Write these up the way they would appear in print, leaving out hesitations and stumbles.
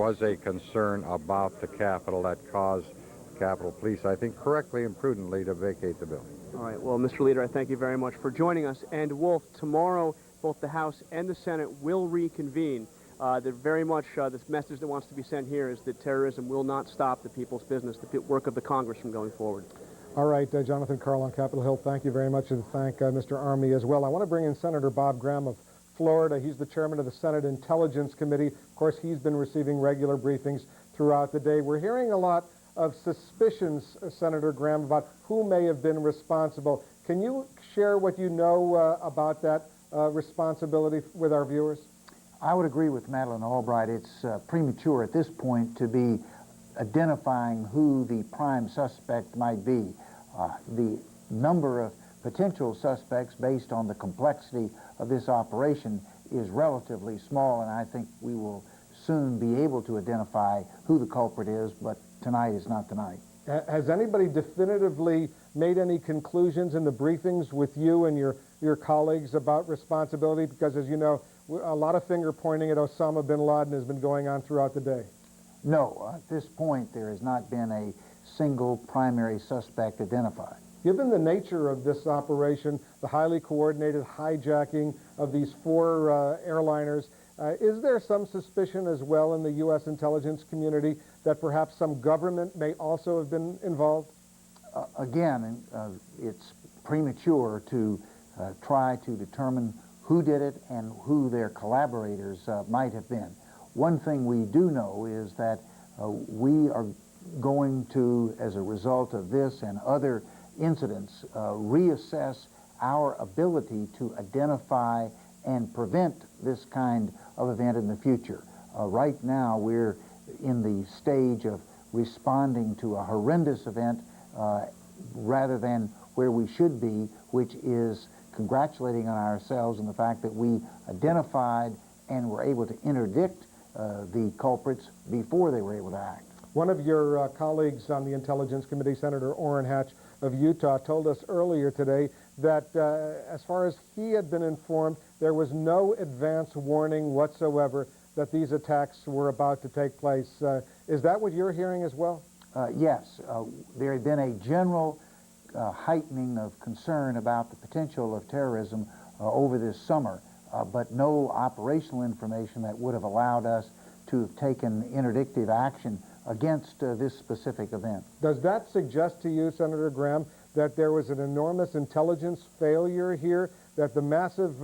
was a concern about the Capitol that caused Capitol Police, I think correctly and prudently, to vacate the building. All right, well, Mr. Leader, I thank you very much for joining us. And Wolf, tomorrow, both the House and the Senate will reconvene. Very much this message that wants to be sent here is that terrorism will not stop the people's business, the work of the Congress from going forward. All right, Jonathan Karl on Capitol Hill, thank you very much, and thank Mr. Army as well. I want to bring in Senator Bob Graham of Florida. He's the chairman of the Senate Intelligence Committee. Of course, he's been receiving regular briefings throughout the day. We're hearing a lot of suspicions, Senator Graham, about who may have been responsible. Can you share what you know about that responsibility with our viewers? I would agree with Madeleine Albright. It's premature at this point to be identifying who the prime suspect might be. The number of potential suspects based on the complexity of this operation is relatively small, and I think we will soon be able to identify who the culprit is, but tonight is not tonight. Has anybody definitively made any conclusions in the briefings with you and your colleagues about responsibility? Because, as you know, a lot of finger pointing at Osama bin Laden has been going on throughout the day. No, at this point there has not been a single primary suspect identified. Given the nature of this operation, the highly coordinated hijacking of these 4 airliners, is there some suspicion as well in the U.S. intelligence community that perhaps some government may also have been involved? Again, it's premature to try to determine who did it and who their collaborators might have been. One thing we do know is that we are going to, as a result of this and other incidents, reassess our ability to identify and prevent this kind of event in the future. Right now, we're in the stage of responding to a horrendous event rather than where we should be, which is congratulating on ourselves on the fact that we identified and were able to interdict the culprits before they were able to act. One of your colleagues on the Intelligence Committee, Senator Orrin Hatch of Utah, told us earlier today that as far as he had been informed, there was no advance warning whatsoever that these attacks were about to take place. Is that what you're hearing as well? Yes. There had been a general heightening of concern about the potential of terrorism over this summer, but no operational information that would have allowed us to have taken interdictive action against this specific event. Does that suggest to you, Senator Graham, that there was an enormous intelligence failure here, that the massive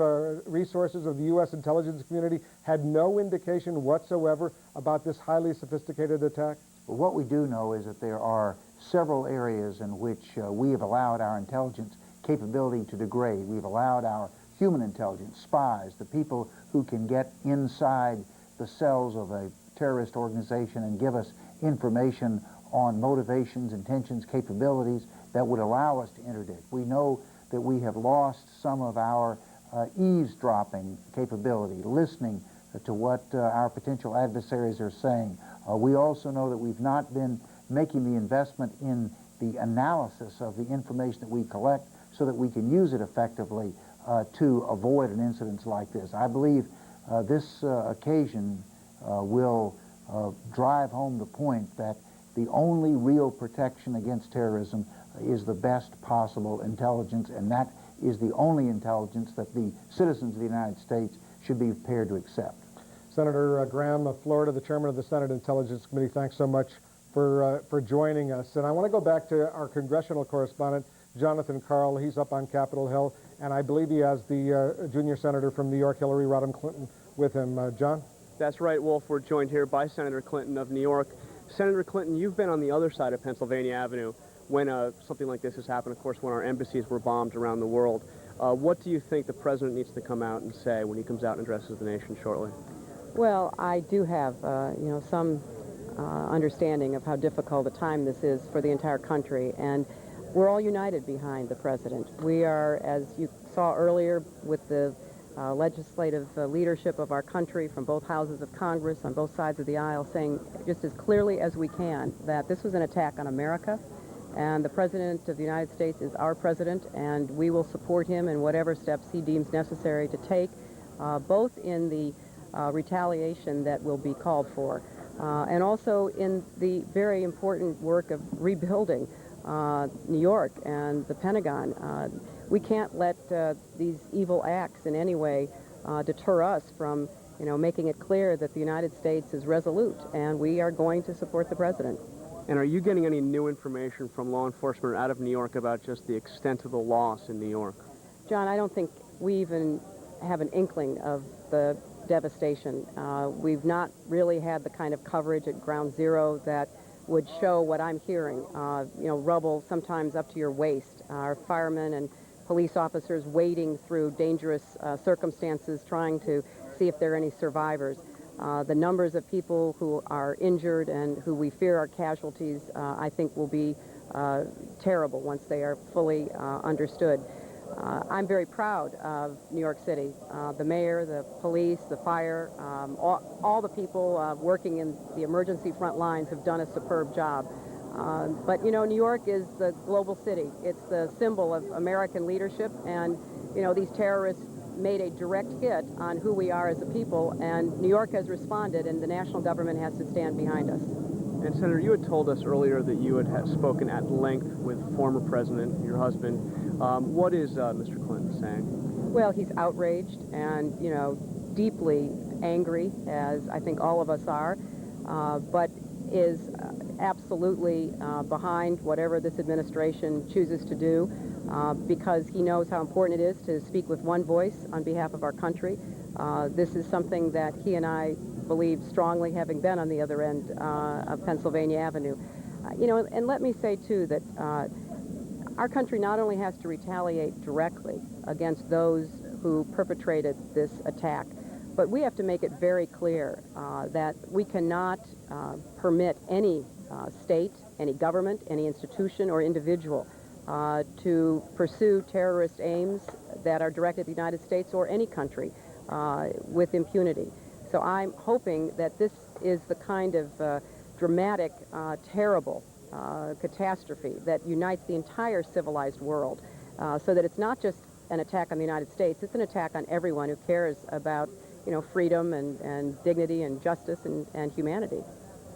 resources of the U.S. intelligence community had no indication whatsoever about this highly sophisticated attack? Well, what we do know is that there are several areas in which we have allowed our intelligence capability to degrade. We've allowed our human intelligence, spies, the people who can get inside the cells of a terrorist organization and give us information on motivations, intentions, capabilities that would allow us to interdict. We know that we have lost some of our eavesdropping capability, listening to what our potential adversaries are saying. We also know that we've not been making the investment in the analysis of the information that we collect so that we can use it effectively to avoid an incident like this. I believe this occasion will drive home the point that the only real protection against terrorism is the best possible intelligence, and that is the only intelligence that the citizens of the United States should be prepared to accept. Senator Graham of Florida, the chairman of the Senate Intelligence Committee, thanks so much for joining us. And I want to go back to our congressional correspondent, Jonathan Karl. He's up on Capitol Hill, and I believe he has the junior senator from New York, Hillary Rodham Clinton, with him. John? That's right, Wolf. We're joined here by Senator Clinton of New York. Senator Clinton, you've been on the other side of Pennsylvania Avenue when something like this has happened, of course, when our embassies were bombed around the world. What do you think the president needs to come out and say when he comes out and addresses the nation shortly? Well, I do have, some understanding of how difficult a time this is for the entire country, and we're all united behind the president. We are, as you saw earlier, with the legislative leadership of our country from both houses of Congress on both sides of the aisle, saying just as clearly as we can that this was an attack on America, and the President of the United States is our president, and we will support him in whatever steps he deems necessary to take, both in the retaliation that will be called for, and also in the very important work of rebuilding New York and the Pentagon. We can't let these evil acts in any way deter us from, making it clear that the United States is resolute, and we are going to support the president. And are you getting any new information from law enforcement out of New York about just the extent of the loss in New York? John, I don't think we even have an inkling of the devastation. We've not really had the kind of coverage at Ground Zero that would show what I'm hearing. Rubble sometimes up to your waist. Our firemen and police officers wading through dangerous circumstances, trying to see if there are any survivors. The numbers of people who are injured and who we fear are casualties, I think will be terrible once they are fully understood. I'm very proud of New York City. The mayor, the police, the fire, all the people working in the emergency front lines have done a superb job. But New York is the global city. It's the symbol of American leadership, and these terrorists made a direct hit on who we are as a people, and New York has responded, and the national government has to stand behind us. And Senator, you had told us earlier that you had spoken at length with former president, your husband. What is Mr. Clinton saying? Well, he's outraged and, deeply angry, as I think all of us are, but is absolutely behind whatever this administration chooses to do, because he knows how important it is to speak with one voice on behalf of our country. This is something that he and I believe strongly, having been on the other end of Pennsylvania Avenue. And let me say, too, that our country not only has to retaliate directly against those who perpetrated this attack, but we have to make it very clear that we cannot permit any state, any government, any institution or individual to pursue terrorist aims that are directed at the United States or any country with impunity. So I'm hoping that this is the kind of dramatic, terrible catastrophe that unites the entire civilized world, so that it's not just an attack on the United States, it's an attack on everyone who cares about freedom and dignity and justice and humanity.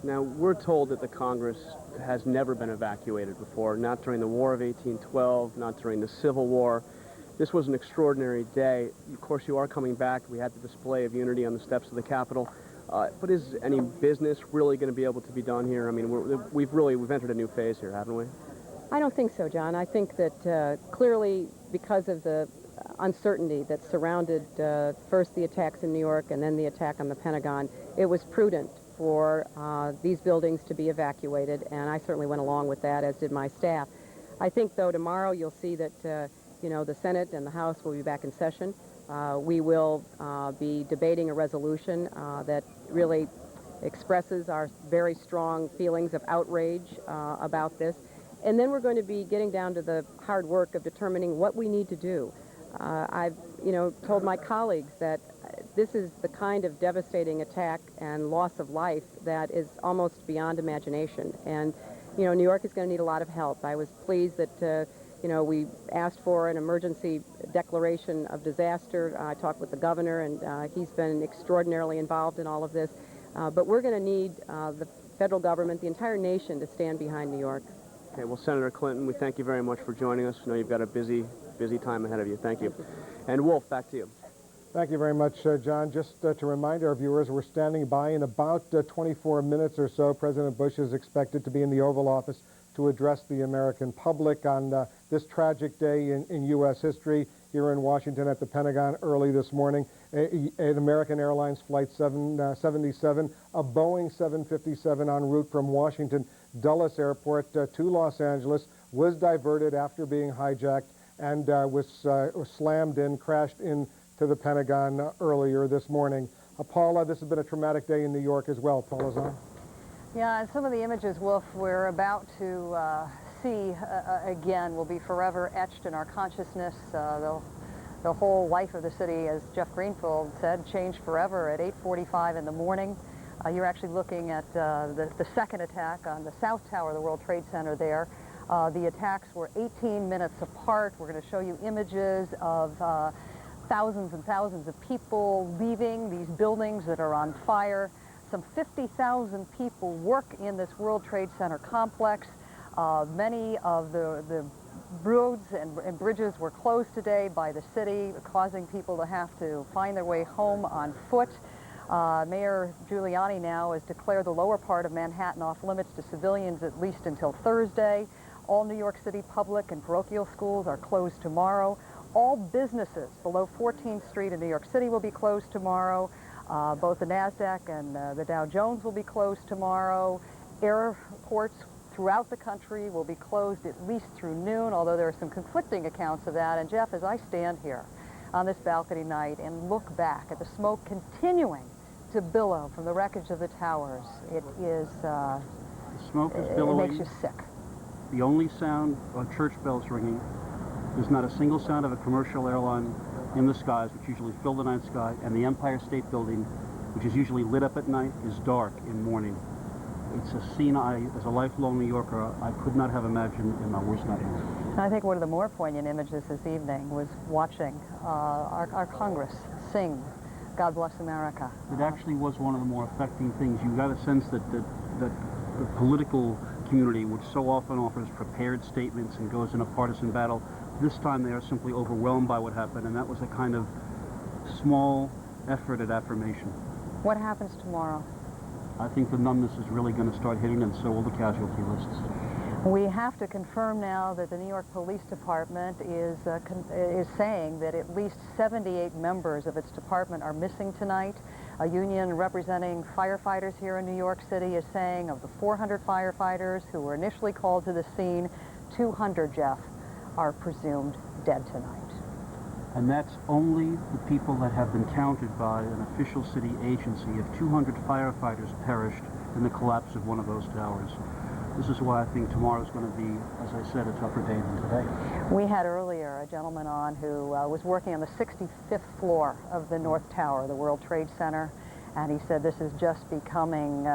Now, we're told that the Congress has never been evacuated before, not during the War of 1812, not during the Civil War. This was an extraordinary day. Of course, you are coming back. We had the display of unity on the steps of the Capitol. But is any business really going to be able to be done here? I mean, we've entered a new phase here, haven't we? I don't think so, John. I think that clearly, because of the uncertainty that surrounded first the attacks in New York and then the attack on the Pentagon, it was prudent for these buildings to be evacuated, and I certainly went along with that, as did my staff. I think, though, tomorrow you'll see that the Senate and the House will be back in session. We will be debating a resolution that really expresses our very strong feelings of outrage about this. And then we're going to be getting down to the hard work of determining what we need to do. I've, told my colleagues that this is the kind of devastating attack and loss of life that is almost beyond imagination. And, New York is going to need a lot of help. I was pleased that we asked for an emergency declaration of disaster. I talked with the governor, and he's been extraordinarily involved in all of this. But we're going to need the federal government, the entire nation, to stand behind New York. Okay, well, Senator Clinton, we thank you very much for joining us. I know you've got a busy time ahead of you. Thank you. And Wolf, back to you. Thank you very much, John. Just to remind our viewers, we're standing by in about 24 minutes or so. President Bush is expected to be in the Oval Office to address the American public on this tragic day in U.S. history here in Washington at the Pentagon early this morning. An American Airlines Flight 777, a Boeing 757 en route from Washington Dulles Airport to Los Angeles was diverted after being hijacked and was slammed in, crashed into the Pentagon earlier this morning. Paula, this has been a traumatic day in New York as well. Paula's on. Yeah, and some of the images, Wolf, we're about to see again will be forever etched in our consciousness. The whole life of the city, as Jeff Greenfield said, changed forever at 8:45 in the morning. You're actually looking at the second attack on the South Tower of the World Trade Center there. The attacks were 18 minutes apart. We're going to show you images of thousands and thousands of people leaving these buildings that are on fire. Some 50,000 people work in this World Trade Center complex. Many of the roads and bridges were closed today by the city, causing people to have to find their way home on foot. Mayor Giuliani now has declared the lower part of Manhattan off limits to civilians at least until Thursday. All New York City public and parochial schools are closed tomorrow. All businesses below 14th Street in New York City will be closed tomorrow. Both the NASDAQ and the Dow Jones will be closed tomorrow. Airports throughout the country will be closed at least through noon, although there are some conflicting accounts of that. And Jeff, as I stand here on this balcony night and look back at the smoke continuing to billow from the wreckage of the towers, it is, The smoke is it billowing. makes you sick. The only sound are church bells ringing. There's not a single sound of a commercial airline in the skies, which usually fill the night sky, and the Empire State Building, which is usually lit up at night, is dark in morning. It's a scene as a lifelong New Yorker, I could not have imagined in my worst nightmares. And I think one of the more poignant images this evening was watching our Congress sing God Bless America. It actually was one of the more affecting things. You got a sense that the political community, which so often offers prepared statements and goes in a partisan battle, this time they are simply overwhelmed by what happened, and that was a kind of small effort at affirmation. What happens tomorrow? I think the numbness is really going to start hitting, and so will the casualty lists. We have to confirm now that the New York Police Department is saying that at least 78 members of its department are missing tonight. A union representing firefighters here in New York City is saying of the 400 firefighters who were initially called to the scene, 200, Jeff, are presumed dead tonight. And that's only the people that have been counted by an official city agency. If 200 firefighters perished in the collapse of one of those towers, this is why I think tomorrow's going to be, as I said, a tougher day than today. We had earlier a gentleman on who was working on the 65th floor of the North Tower, the World Trade Center, and he said this is just becoming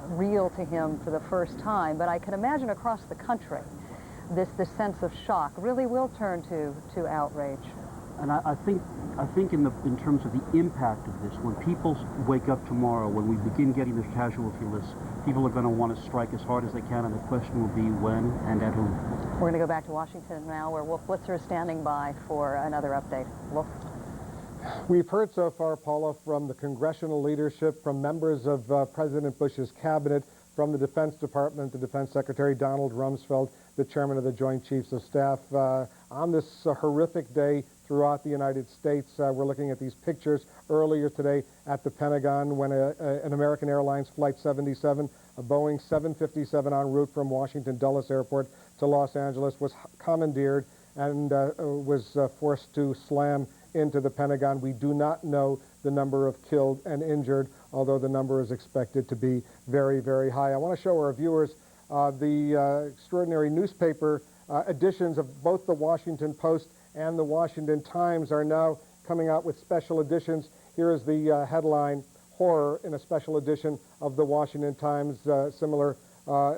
real to him for the first time. But I can imagine across the country, this sense of shock really will turn to outrage. And I think in terms of the impact of this, when people wake up tomorrow, when we begin getting the casualty lists, people are going to want to strike as hard as they can, and the question will be when and at whom. We're going to go back to Washington now, where Wolf Blitzer is standing by for another update. Wolf? We've heard so far, Paula, from the congressional leadership, from members of President Bush's cabinet, from the Defense Department, the Defense Secretary Donald Rumsfeld, the chairman of the Joint Chiefs of Staff. On this horrific day throughout the United States, we're looking at these pictures earlier today at the Pentagon when an American Airlines Flight 77, a Boeing 757 en route from Washington Dulles Airport to Los Angeles, was commandeered and was forced to slam into the Pentagon. We do not know the number of killed and injured, although the number is expected to be very, very high. I want to show our viewers the extraordinary newspaper editions of both the Washington Post and the Washington Times are now coming out with special editions. Here is the headline, "Horror," in a special edition of the Washington Times. Similar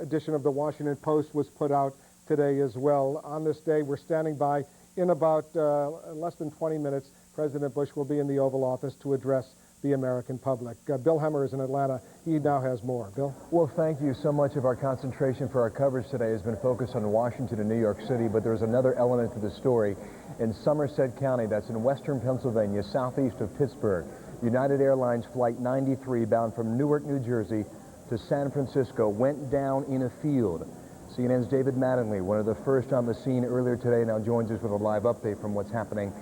edition of the Washington Post was put out today as well. On this day, we're standing by. In about less than 20 minutes, President Bush will be in the Oval Office to address the American public. Bill Hemmer is in Atlanta. He now has more. Bill? Well, thank you. So much of our concentration for our coverage today has been focused on Washington and New York City, but there's another element to the story. In Somerset County, that's in western Pennsylvania, southeast of Pittsburgh, United Airlines Flight 93, bound from Newark, New Jersey to San Francisco, went down in a field. CNN's David Mattingly, one of the first on the scene earlier today, now joins us with a live update from what's happening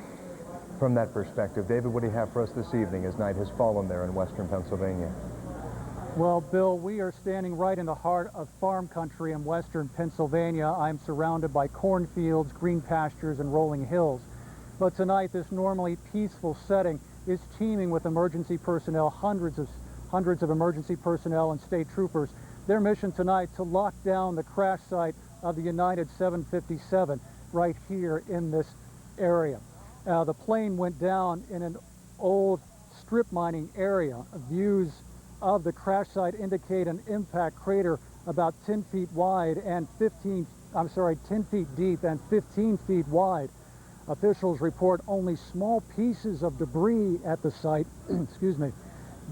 from that perspective. David, what do you have for us this evening as night has fallen there in western Pennsylvania? Well, Bill, we are standing right in the heart of farm country in western Pennsylvania. I'm surrounded by cornfields, green pastures, and rolling hills. But tonight, this normally peaceful setting is teeming with emergency personnel, hundreds of emergency personnel and state troopers. Their mission tonight to lock down the crash site of the United 757 right here in this area. The plane went down in an old strip mining area. Views of the crash site indicate an impact crater about 10 feet wide and 10 feet deep and 15 feet wide. Officials report only small pieces of debris at the site, excuse me,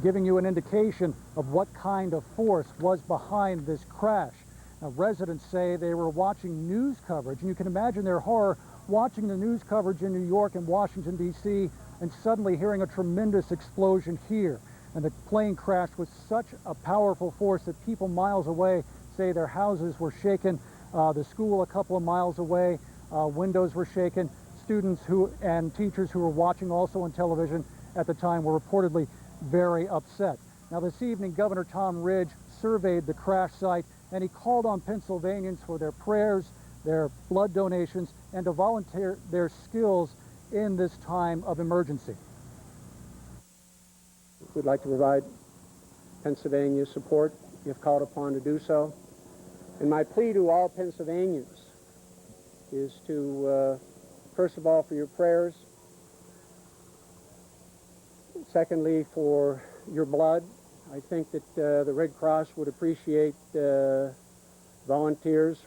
giving you an indication of what kind of force was behind this crash. Now, residents say they were watching news coverage, and you can imagine their horror watching the news coverage in New York and Washington, D.C., and suddenly hearing a tremendous explosion here. And the plane crashed with such a powerful force that people miles away say their houses were shaken. The school a couple of miles away, windows were shaken. Students and teachers who were watching also on television at the time were reportedly very upset. Now this evening, Governor Tom Ridge surveyed the crash site, and he called on Pennsylvanians for their prayers, their blood donations, and to volunteer their skills in this time of emergency. We'd like to provide Pennsylvania support if called upon to do so. And my plea to all Pennsylvanians is to, first of all, for your prayers. Secondly, for your blood. I think that the Red Cross would appreciate volunteers.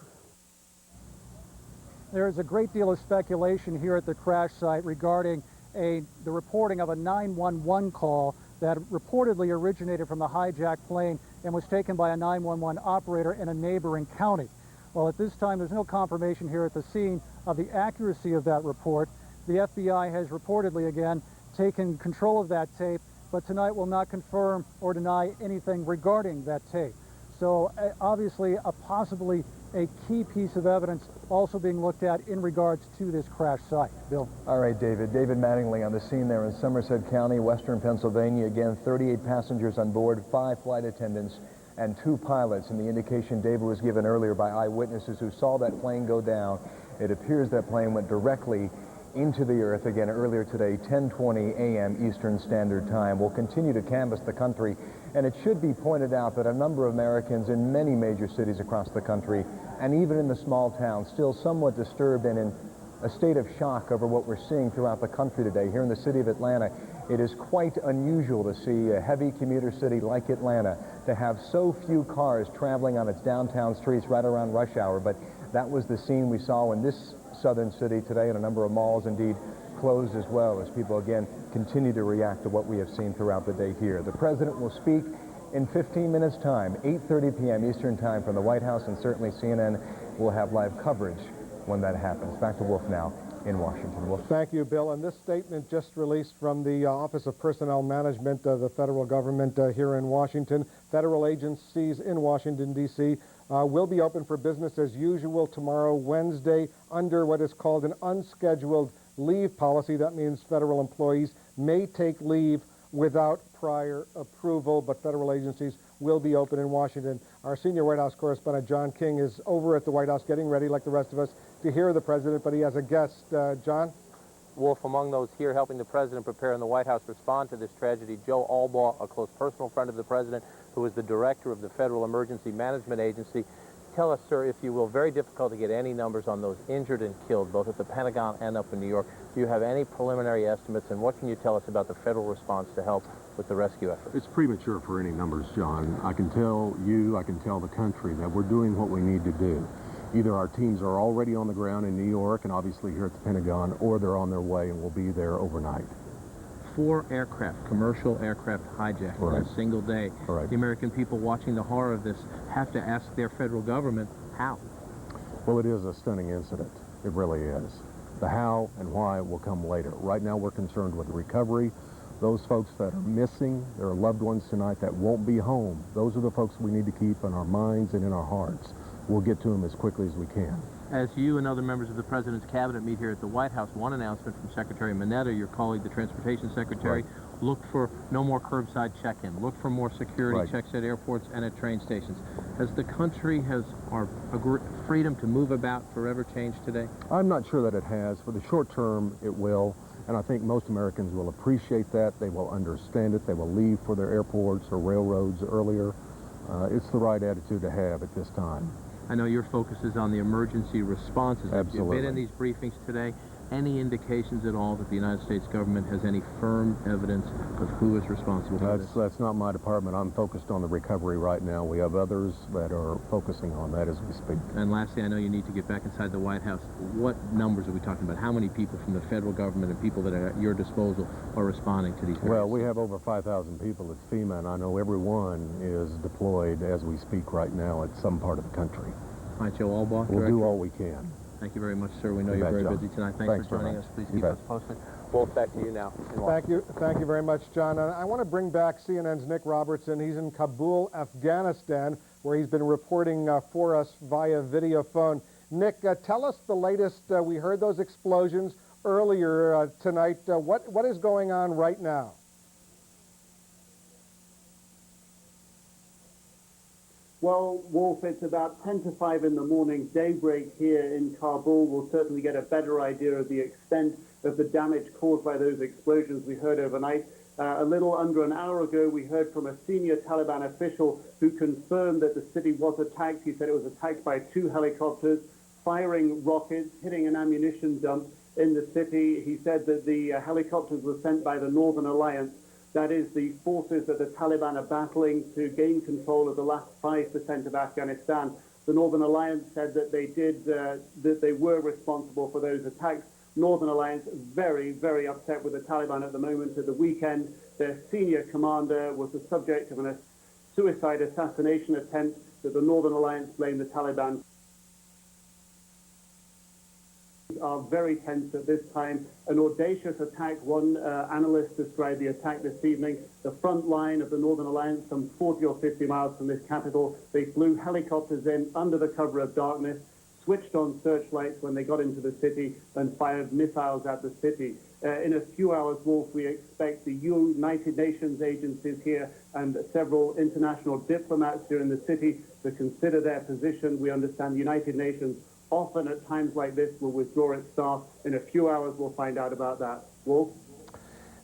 There is a great deal of speculation here at the crash site regarding the reporting of a 911 call that reportedly originated from the hijacked plane and was taken by a 911 operator in a neighboring county. Well, at this time, there's no confirmation here at the scene of the accuracy of that report. The FBI has reportedly, again, taken control of that tape, but tonight will not confirm or deny anything regarding that tape. So obviously, possibly a key piece of evidence also being looked at in regards to this crash site. Bill. All right, David. David Mattingly on the scene there in Somerset County, western Pennsylvania. Again, 38 passengers on board, 5 flight attendants, and 2 pilots. And the indication David was given earlier by eyewitnesses who saw that plane go down, it appears that plane went directly into the earth again earlier today, 10:20 a.m. Eastern Standard Time. We'll continue to canvass the country, and it should be pointed out that a number of Americans in many major cities across the country, and even in the small towns, still somewhat disturbed and in a state of shock over what we're seeing throughout the country today. Here in the city of Atlanta, it is quite unusual to see a heavy commuter city like Atlanta to have so few cars traveling on its downtown streets right around rush hour, but that was the scene we saw in this southern city today, and a number of malls indeed closed as well as people again continue to react to what we have seen throughout the day here. The president will speak in 15 minutes time, 8:30 p.m. Eastern time from the White House, and certainly CNN will have live coverage when that happens. Back to Wolf now in Washington. Wolf. Thank you, Bill. And this statement just released from the Office of Personnel Management of the federal government here in Washington. Federal agencies in Washington, D.C. Will be open for business as usual tomorrow, Wednesday, under what is called an unscheduled leave policy. That means federal employees may take leave without prior approval, but federal agencies will be open in Washington. Our senior White House correspondent, John King, is over at the White House getting ready, like the rest of us, to hear the president, but he has a guest. John? Wolf, among those here helping the president prepare in the White House respond to this tragedy, Joe Albaugh, a close personal friend of the president, who is the director of the Federal Emergency Management Agency. Tell us, sir, if you will, very difficult to get any numbers on those injured and killed, both at the Pentagon and up in New York. Do you have any preliminary estimates, and what can you tell us about the federal response to help with the rescue effort? It's premature for any numbers, John. I can tell you, I can tell the country that we're doing what we need to do. Either our teams are already on the ground in New York and obviously here at the Pentagon, or they're on their way and will be there overnight. 4 aircraft, commercial aircraft hijacked in a single day. Right. The American people watching the horror of this have to ask their federal government how. Well, it is a stunning incident. It really is. The how and why will come later. Right now we're concerned with recovery. Those folks that are missing, their loved ones tonight that won't be home, those are the folks we need to keep in our minds and in our hearts. We'll get to them as quickly as we can. As you and other members of the President's cabinet meet here at the White House, one announcement from Secretary Mineta, your colleague, the Transportation Secretary, look for no more curbside check-in. Look for more security checks at airports and at train stations. Has the country, has our freedom to move about forever changed today? I'm not sure that it has. For the short term, it will. And I think most Americans will appreciate that. They will understand it. They will leave for their airports or railroads earlier. It's the right attitude to have at this time. I know your focus is on the emergency responses. Absolutely. You've been in these briefings today. any indications at all that the United States government has any firm evidence of who is responsible for this? That's not my department. I'm focused on the recovery right now. We have others that are focusing on that as we speak. And lastly, I know you need to get back inside the White House. What numbers are we talking about? How many people from the federal government and people that are at your disposal are responding to these various... Well, we have over 5,000 people at FEMA, and I know everyone is deployed as we speak right now at some part of the country. All right, Joe Albaugh, We'll Director. do all we can. Thank you very much, sir. We know You you're bet, very John. busy tonight. Thanks Thanks for very joining much. us. Please You keep bet. us posted. Wolf, back to you now. Thank you very much, John. And I want to bring back CNN's Nick Robertson. He's in Kabul, Afghanistan, where he's been reporting for us via video phone. Nick, tell us the latest. We heard those explosions earlier tonight. What is going on right now? Well, Wolf, it's about 10 to 5 in the morning, daybreak here in Kabul. We'll certainly get a better idea of the extent of the damage caused by those explosions we heard overnight. A little under an hour ago, we heard from a senior Taliban official who confirmed that the city was attacked. He said it was attacked by 2 helicopters, firing rockets, hitting an ammunition dump in the city. He said that the helicopters were sent by the Northern Alliance. That is the forces that the Taliban are battling to gain control of the last 5% of Afghanistan. The Northern Alliance said that they were responsible for those attacks. Northern Alliance very, very upset with the Taliban at the moment. At the weekend, their senior commander was the subject of a suicide assassination attempt that the Northern Alliance blamed the Taliban. Are very tense at this time. An audacious attack. One analyst described the attack this evening. The front line of the Northern Alliance, some 40 or 50 miles from this capital, they flew helicopters in under the cover of darkness, switched on searchlights when they got into the city, and fired missiles at the city. In a few hours, Wolf, we expect the United Nations agencies here and several international diplomats here in the city to consider their position. We understand the United Nations often at times like this will withdraw its staff. In a few hours, we'll find out about that. Wolf?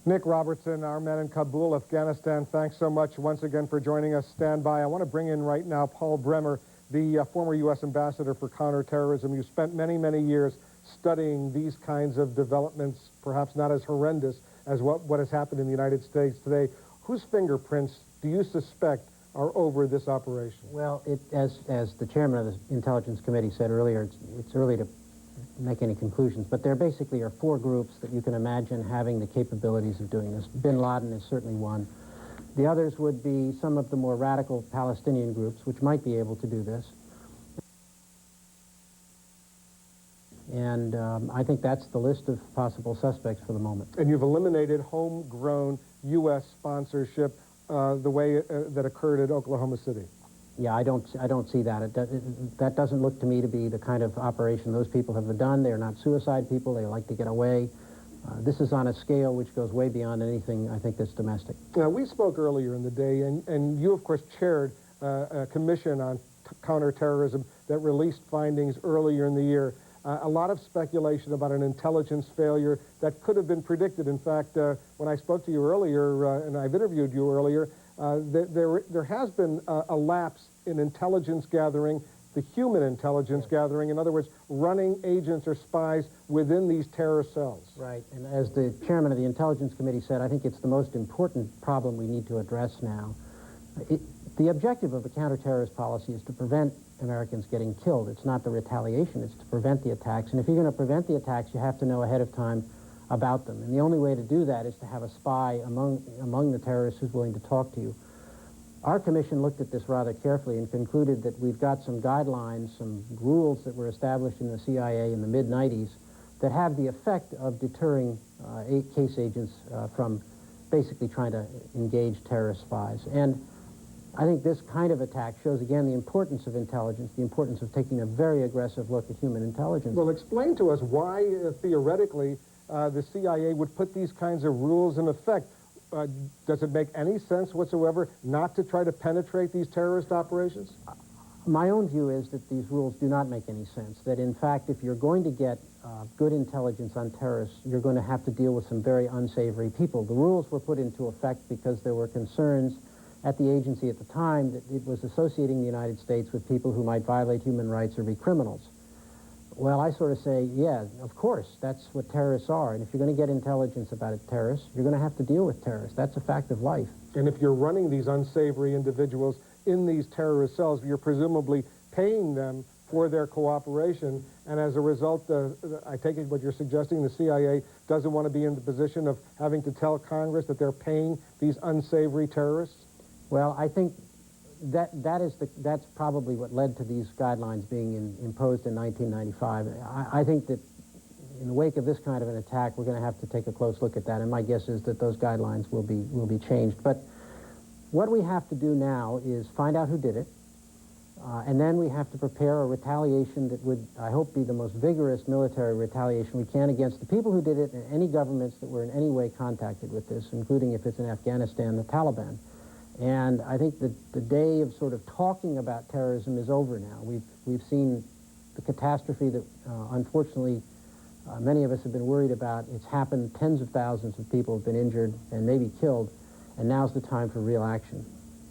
Nick Robertson, our man in Kabul, Afghanistan, thanks so much once again for joining us. Stand by. I want to bring in right now Paul Bremer, the former U.S. ambassador for counterterrorism. You spent many, many years studying these kinds of developments, perhaps not as horrendous as what has happened in the United States today. Whose fingerprints do you suspect are over this operation? Well, as the chairman of the Intelligence Committee said earlier, it's early to make any conclusions, but there basically are 4 groups that you can imagine having the capabilities of doing this. Bin Laden is certainly one. The others would be some of the more radical Palestinian groups, which might be able to do this. And I think that's the list of possible suspects for the moment. And you've eliminated homegrown U.S. sponsorship the way that occurred at Oklahoma City. Yeah, I don't see that. That doesn't look to me to be the kind of operation those people have done. They're not suicide people. They like to get away. This is on a scale which goes way beyond anything, I think, that's domestic. Now, we spoke earlier in the day, and you, of course, chaired a commission on counterterrorism that released findings earlier in the year. A lot of speculation about an intelligence failure that could have been predicted. In fact, when I spoke to you earlier, and I've interviewed you earlier, there has been a lapse in intelligence gathering, the human intelligence gathering, in other words, running agents or spies within these terror cells. Right, and as the chairman of the Intelligence Committee said, I think it's the most important problem we need to address now. The objective of the counterterrorist policy is to prevent Americans getting killed. It's not the retaliation, it's to prevent the attacks. And if you're going to prevent the attacks, you have to know ahead of time about them. And the only way to do that is to have a spy among the terrorists who's willing to talk to you. Our commission looked at this rather carefully and concluded that we've got some guidelines, some rules that were established in the CIA in the mid-90s that have the effect of deterring case agents from basically trying to engage terrorist spies. And I think this kind of attack shows, again, the importance of intelligence, the importance of taking a very aggressive look at human intelligence. Well, explain to us why, theoretically, the CIA would put these kinds of rules in effect. Does it make any sense whatsoever not to try to penetrate these terrorist operations? My own view is that these rules do not make any sense, that in fact, if you're going to get good intelligence on terrorists, you're going to have to deal with some very unsavory people. The rules were put into effect because there were concerns at the agency at the time that it was associating the United States with people who might violate human rights or be criminals. Well, I sort of say, yeah, of course, that's what terrorists are. And if you're going to get intelligence about a terrorist, you're going to have to deal with terrorists. That's a fact of life. And if you're running these unsavory individuals in these terrorist cells, you're presumably paying them for their cooperation. And as a result, I take it what you're suggesting, the CIA doesn't want to be in the position of having to tell Congress that they're paying these unsavory terrorists? Well, I think that's probably what led to these guidelines being imposed in 1995. I think that in the wake of this kind of an attack, we're going to have to take a close look at that, and my guess is that those guidelines will be changed. But what we have to do now is find out who did it, and then we have to prepare a retaliation that would, I hope, be the most vigorous military retaliation we can against the people who did it and any governments that were in any way contacted with this, including, if it's in Afghanistan, the Taliban. And I think that the day of sort of talking about terrorism is over now. We've seen the catastrophe that, unfortunately, many of us have been worried about. It's happened. Tens of thousands of people have been injured and maybe killed, and now's the time for real action.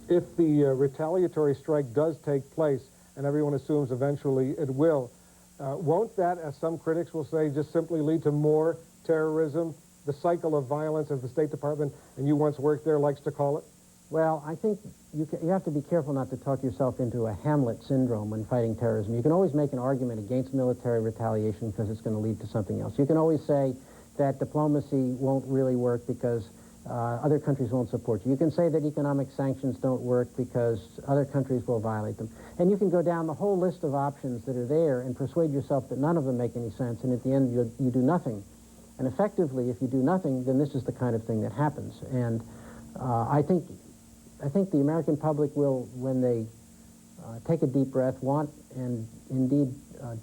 If the retaliatory strike does take place, and everyone assumes eventually it will, won't that, as some critics will say, just simply lead to more terrorism, the cycle of violence, as the State Department, and you once worked there, likes to call it? Well, I think you have to be careful not to talk yourself into a Hamlet syndrome when fighting terrorism. You can always make an argument against military retaliation because it's going to lead to something else. You can always say that diplomacy won't really work because other countries won't support you. You can say that economic sanctions don't work because other countries will violate them. And you can go down the whole list of options that are there and persuade yourself that none of them make any sense, and at the end you do nothing. And effectively, if you do nothing, then this is the kind of thing that happens. And I think the American public will, when they take a deep breath, want and indeed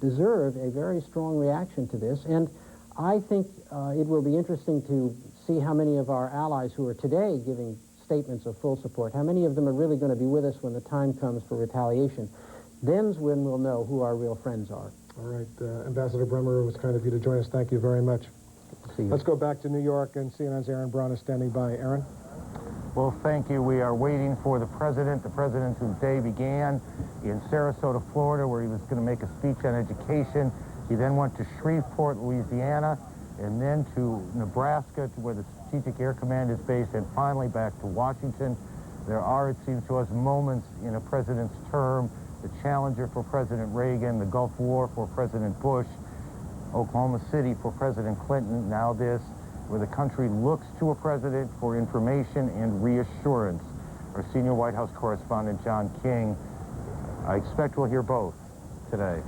deserve a very strong reaction to this. And I think it will be interesting to see how many of our allies who are today giving statements of full support, how many of them are really going to be with us when the time comes for retaliation. Then's when we'll know who our real friends are. All right, Ambassador Bremer, it was kind of you to join us. Thank you very much. See you. Let's go back to New York, and CNN's Aaron Braun is standing by. Aaron? Well, thank you. We are waiting for the president whose day began in Sarasota, Florida, where he was going to make a speech on education. He then went to Shreveport, Louisiana, and then to Nebraska, to where the Strategic Air Command is based, and finally back to Washington. There are, it seems to us, moments in a president's term: the Challenger for President Reagan, the Gulf War for President Bush, Oklahoma City for President Clinton, now this, where the country looks to a president for information and reassurance. Our senior White House correspondent, John King, I expect we'll hear both today.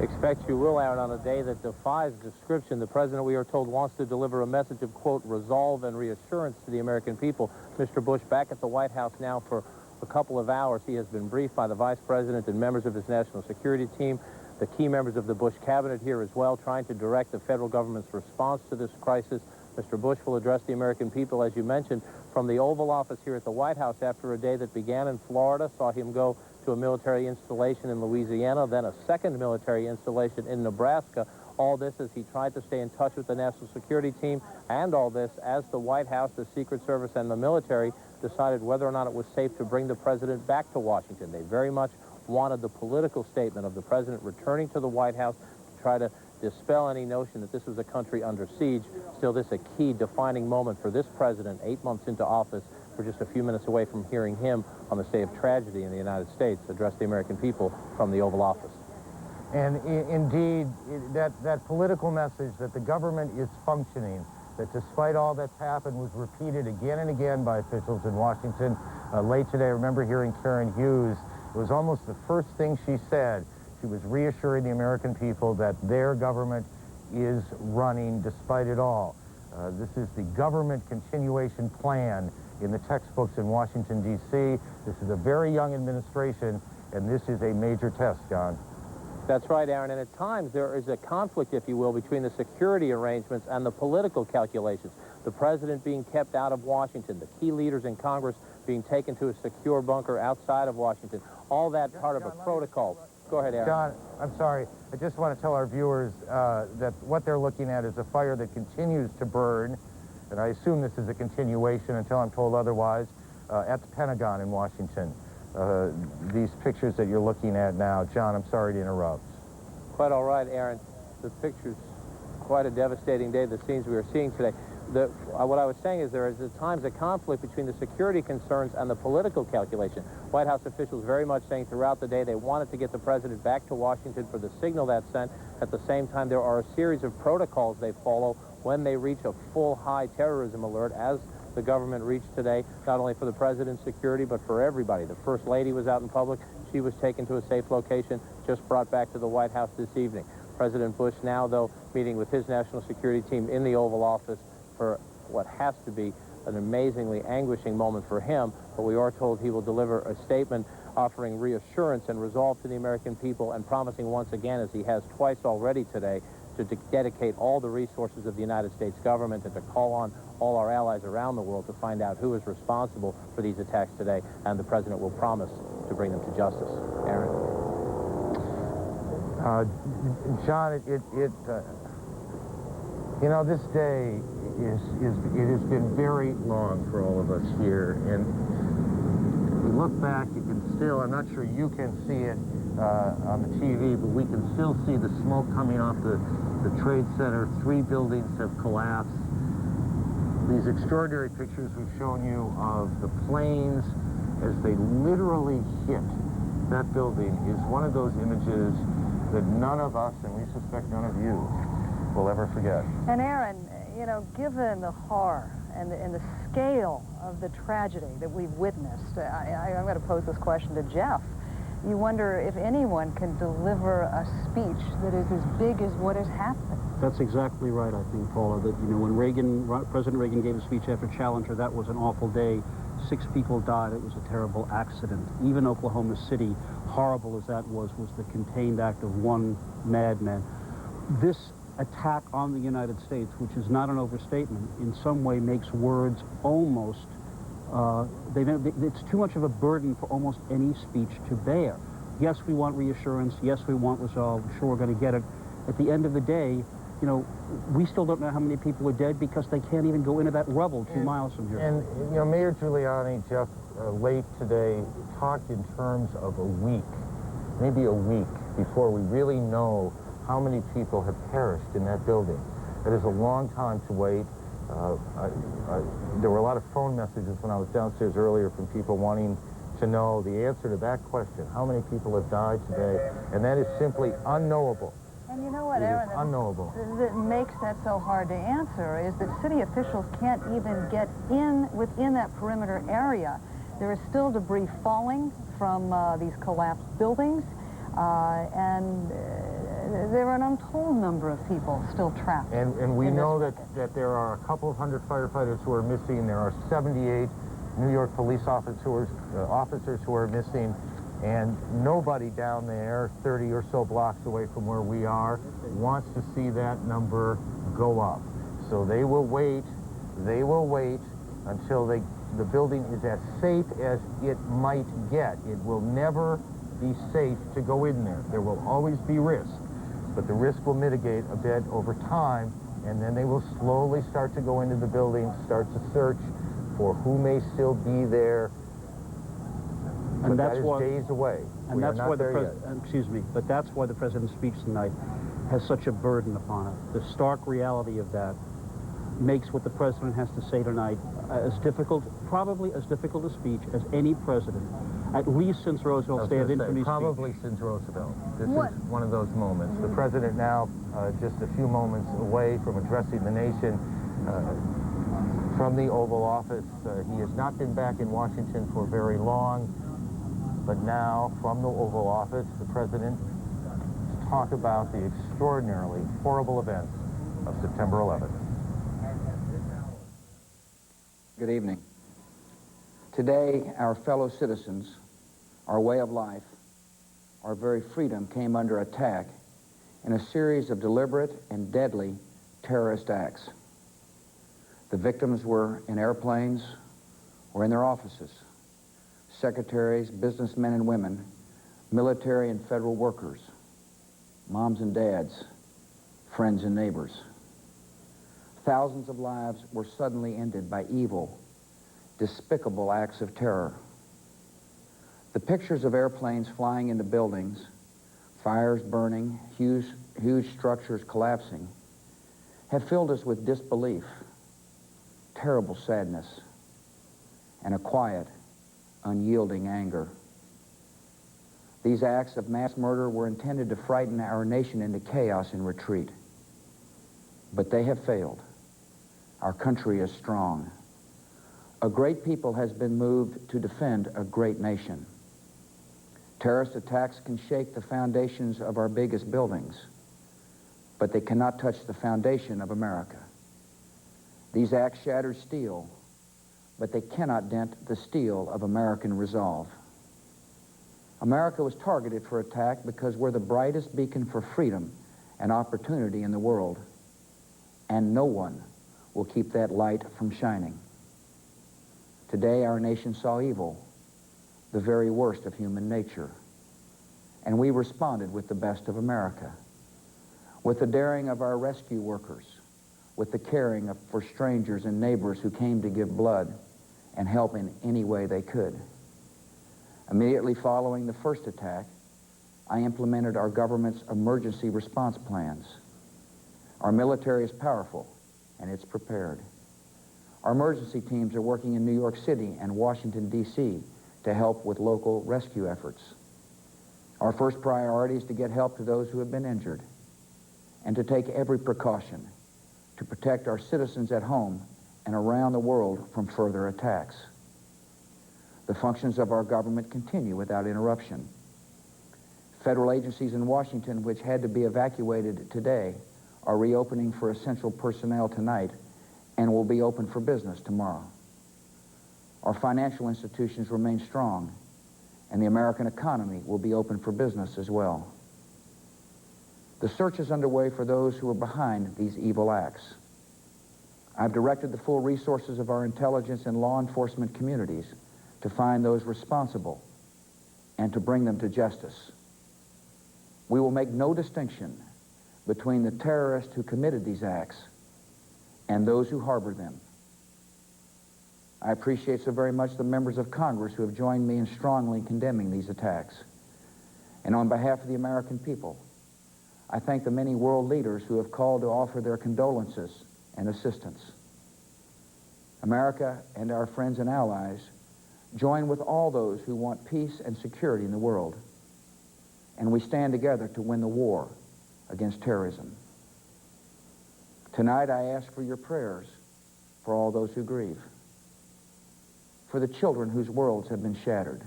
Expect you will, Aaron, on a day that defies description. The president, we are told, wants to deliver a message of, quote, resolve and reassurance to the American people. Mr. Bush back at the White House now for a couple of hours. He has been briefed by the vice president and members of his national security team, the key members of the Bush cabinet here as well, trying to direct the federal government's response to this crisis. Mr. Bush will address the American people, as you mentioned, from the Oval Office here at the White House after a day that began in Florida, saw him go to a military installation in Louisiana, then a second military installation in Nebraska. All this as he tried to stay in touch with the national security team, and all this as the White House, the Secret Service, and the military decided whether or not it was safe to bring the president back to Washington. They very much wanted the political statement of the president returning to the White House to try to dispel any notion that this was a country under siege. Still, this is a key defining moment for this president, 8 months into office. We're just a few minutes away from hearing him on the state of tragedy in the United States address the American people from the Oval Office. And indeed, that political message that the government is functioning, that despite all that's happened, was repeated again and again by officials in Washington. Late today, I remember hearing Karen Hughes. It was almost the first thing she said. She was reassuring the American people that their government is running despite it all. This is the government continuation plan in the textbooks in Washington, D.C. This is a very young administration, and this is a major test, John. That's right, Aaron, and at times there is a conflict, if you will, between the security arrangements and the political calculations. The president being kept out of Washington, the key leaders in Congress being taken to a secure bunker outside of Washington, all that part of a protocol. Go ahead, Aaron. John, I'm sorry. I just want to tell our viewers that what they're looking at is a fire that continues to burn, and I assume this is a continuation until I'm told otherwise, at the Pentagon in Washington. These pictures that you're looking at now, John, I'm sorry to interrupt. Quite all right, Aaron. The picture's quite a devastating day, the scenes we are seeing today. What I was saying is there is at times a conflict between the security concerns and the political calculation. White House officials very much saying throughout the day they wanted to get the president back to Washington for the signal that sent. At the same time, there are a series of protocols they follow when they reach a full high terrorism alert, as the government reached today, not only for the president's security, but for everybody. The First Lady was out in public. She was taken to a safe location, just brought back to the White House this evening. President Bush now, though, meeting with his national security team in the Oval Office for what has to be an amazingly anguishing moment for him, but we are told he will deliver a statement offering reassurance and resolve to the American people and promising once again, as he has twice already today, to dedicate all the resources of the United States government and to call on all our allies around the world to find out who is responsible for these attacks today, and the president will promise to bring them to justice. Aaron. John, you know, this day it has been very long for all of us here, and if we look back, you can still, I'm not sure you can see it on the TV, but we can still see the smoke coming off the Trade Center. 3 buildings have collapsed. These extraordinary pictures we've shown you of the planes as they literally hit that building is one of those images that none of us, and we suspect none of you, will ever forget. And Aaron, you know, given the horror and the scale of the tragedy that we've witnessed, I'm going to pose this question to Jeff. You wonder if anyone can deliver a speech that is as big as what has happened. That's exactly right, I think, Paula, that, you know, when President Reagan gave a speech after Challenger, that was an awful day. 6 people died. It was a terrible accident. Even Oklahoma City, horrible as that was the contained act of one madman. This attack on the United States, which is not an overstatement, in some way makes words almost, it's too much of a burden for almost any speech to bear. Yes, we want reassurance. Yes, we want resolve. I'm sure we're going to get it. At the end of the day, you know, we still don't know how many people are dead because they can't even go into that rubble 2 miles from here. And, you know, Mayor Giuliani, Jeff, late today, talked in terms of a week, maybe a week, before we really know how many people have perished in that building. It is a long time to wait. There were a lot of phone messages when I was downstairs earlier from people wanting to know the answer to that question. How many people have died today? And that is simply unknowable. And you know what, Aaron, unknowable. That makes that so hard to answer is that city officials can't even get within that perimeter area. There is still debris falling from these collapsed buildings, and there are an untold number of people still trapped. And we know that there are a couple of hundred firefighters who are missing. There are 78 New York police officers who are missing. And nobody down there, 30 or so blocks away from where we are, wants to see that number go up. So they will wait until the building is as safe as it might get. It will never be safe to go in there. There will always be risk, but the risk will mitigate a bit over time, and then they will slowly start to go into the building, start to search for who may still be there. And that's days away. And that's why but that's why the president's speech tonight has such a burden upon it. The stark reality of that makes what the president has to say tonight probably as difficult a speech as any president, at least since Roosevelt's day of infamy. Probably since Roosevelt. This is one of those moments. The president now, just a few moments away from addressing the nation from the Oval Office. He has not been back in Washington for very long. But now, from the Oval Office, the president to talk about the extraordinarily horrible events of September 11th. Good evening. Today, our fellow citizens, our way of life, our very freedom came under attack in a series of deliberate and deadly terrorist acts. The victims were in airplanes or in their offices. Secretaries, businessmen and women, military and federal workers, moms and dads, friends and neighbors. Thousands of lives were suddenly ended by evil, despicable acts of terror. The pictures of airplanes flying into buildings, fires burning, huge structures collapsing, have filled us with disbelief, terrible sadness, and a quiet, unyielding anger. These acts of mass murder were intended to frighten our nation into chaos and retreat. But they have failed. Our country is strong. A great people has been moved to defend a great nation. Terrorist attacks can shake the foundations of our biggest buildings, but they cannot touch the foundation of America. These acts shatter steel, but they cannot dent the steel of American resolve. America was targeted for attack because we're the brightest beacon for freedom and opportunity in the world, and no one will keep that light from shining. Today, our nation saw evil, the very worst of human nature, and we responded with the best of America, with the daring of our rescue workers, with the caring for strangers and neighbors who came to give blood and help in any way they could. Immediately following the first attack, I implemented our government's emergency response plans. Our military is powerful, and it's prepared. Our emergency teams are working in New York City and Washington, D.C. to help with local rescue efforts. Our first priority is to get help to those who have been injured and to take every precaution to protect our citizens at home and around the world from further attacks. The functions of our government continue without interruption. Federal agencies in Washington, which had to be evacuated today, are reopening for essential personnel tonight and will be open for business tomorrow. Our financial institutions remain strong, and the American economy will be open for business as well. The search is underway for those who are behind these evil acts. I've directed the full resources of our intelligence and law enforcement communities to find those responsible and to bring them to justice. We will make no distinction between the terrorists who committed these acts and those who harbored them. I appreciate so very much the members of Congress who have joined me in strongly condemning these attacks. And on behalf of the American people, I thank the many world leaders who have called to offer their condolences and assistance. America and our friends and allies join with all those who want peace and security in the world, and we stand together to win the war against terrorism. Tonight, I ask for your prayers for all those who grieve, for the children whose worlds have been shattered,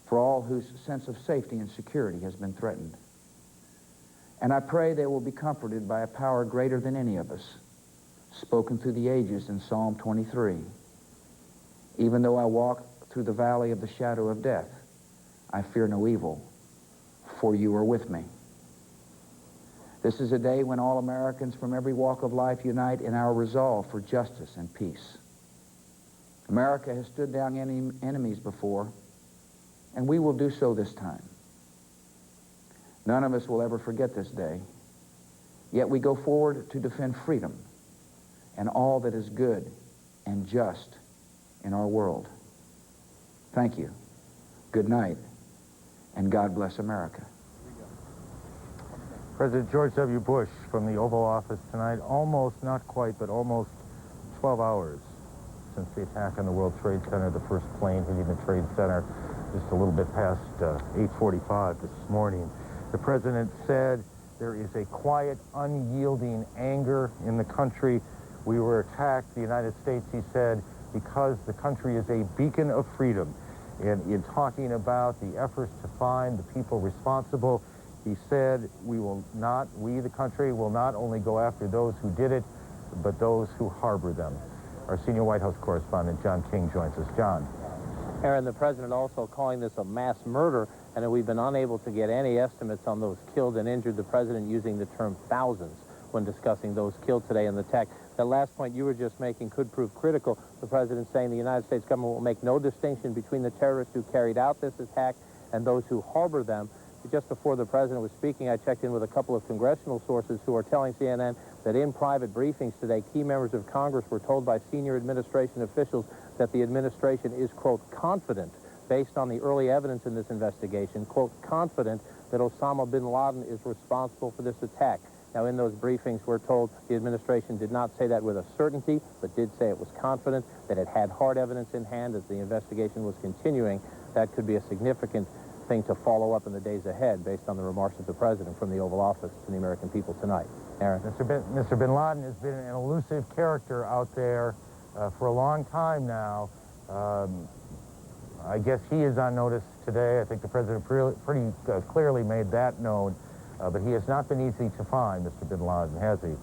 for all whose sense of safety and security has been threatened. And I pray they will be comforted by a power greater than any of us, spoken through the ages in Psalm 23. Even though I walk through the valley of the shadow of death, I fear no evil, for you are with me. This is a day when all Americans from every walk of life unite in our resolve for justice and peace. America has stood down enemies before, and we will do so this time. None of us will ever forget this day, yet we go forward to defend freedom and all that is good and just in our world. Thank you. Good night, and God bless America. President George W. Bush from the Oval Office tonight, almost, not quite, but almost 12 hours since the attack on the World Trade Center, the first plane hitting the Trade Center just a little bit past 8:45 this morning. The president said there is a quiet, unyielding anger in the country. We were attacked, the United States, he said, because the country is a beacon of freedom. And in talking about the efforts to find the people responsible, he said we, the country, will not only go after those who did it, but those who harbor them. Our senior White House correspondent, John King, joins us. John. Aaron, the president also calling this a mass murder, and we've been unable to get any estimates on those killed and injured, the president using the term thousands when discussing those killed today in the attack. That last point you were just making could prove critical. The president saying the United States government will make no distinction between the terrorists who carried out this attack and those who harbor them. Just before the president was speaking, I checked in with a couple of congressional sources who are telling CNN that in private briefings today, key members of Congress were told by senior administration officials that the administration is, quote, confident based on the early evidence in this investigation, quote, confident that Osama bin Laden is responsible for this attack. Now, in those briefings, we're told the administration did not say that with a certainty, but did say it was confident, that it had hard evidence in hand as the investigation was continuing. That could be a significant thing to follow up in the days ahead based on the remarks of the president from the Oval Office to the American people tonight. Aaron? Mr. bin Laden has been an elusive character out there for a long time now. I guess he is on notice today. I think the president pretty clearly made that known. But he has not been easy to find, Mr. bin Laden, has he?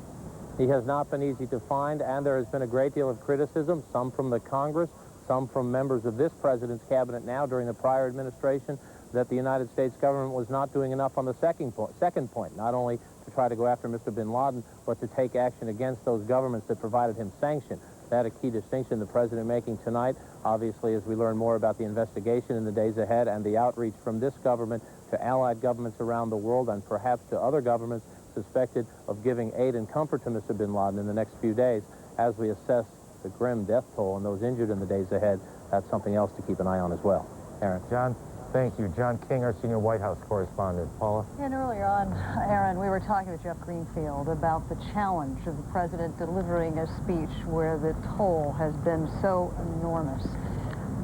He has not been easy to find, and there has been a great deal of criticism, some from the Congress, some from members of this president's cabinet now during the prior administration, that the United States government was not doing enough on the second point, not only to try to go after Mr. bin Laden, but to take action against those governments that provided him sanction. That a key distinction the president making tonight, obviously, as we learn more about the investigation in the days ahead and the outreach from this government to allied governments around the world and perhaps to other governments suspected of giving aid and comfort to Mr. bin Laden in the next few days as we assess the grim death toll and those injured in the days ahead. That's something else to keep an eye on as well. Aaron? John, thank you. John King, our senior White House correspondent. Paula? And earlier on, Aaron, we were talking with Jeff Greenfield about the challenge of the president delivering a speech where the toll has been so enormous.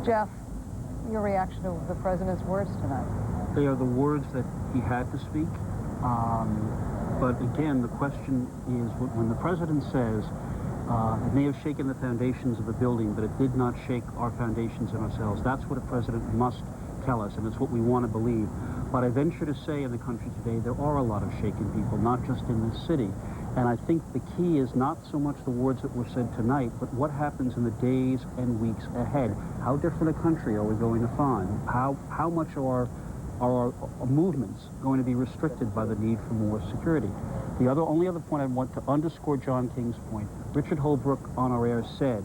Jeff, your reaction to the president's words tonight? They are the words that he had to speak. But again, the question is, when the president says, it may have shaken the foundations of the building, but it did not shake our foundations in ourselves. That's what a president must tell us, and it's what we want to believe. But I venture to say in the country today, there are a lot of shaken people, not just in this city. And I think the key is not so much the words that were said tonight, but what happens in the days and weeks ahead. How different a country are we going to find? How much are our movements going to be restricted by the need for more security? The only other point I want to underscore John King's point, Richard Holbrooke on our air said,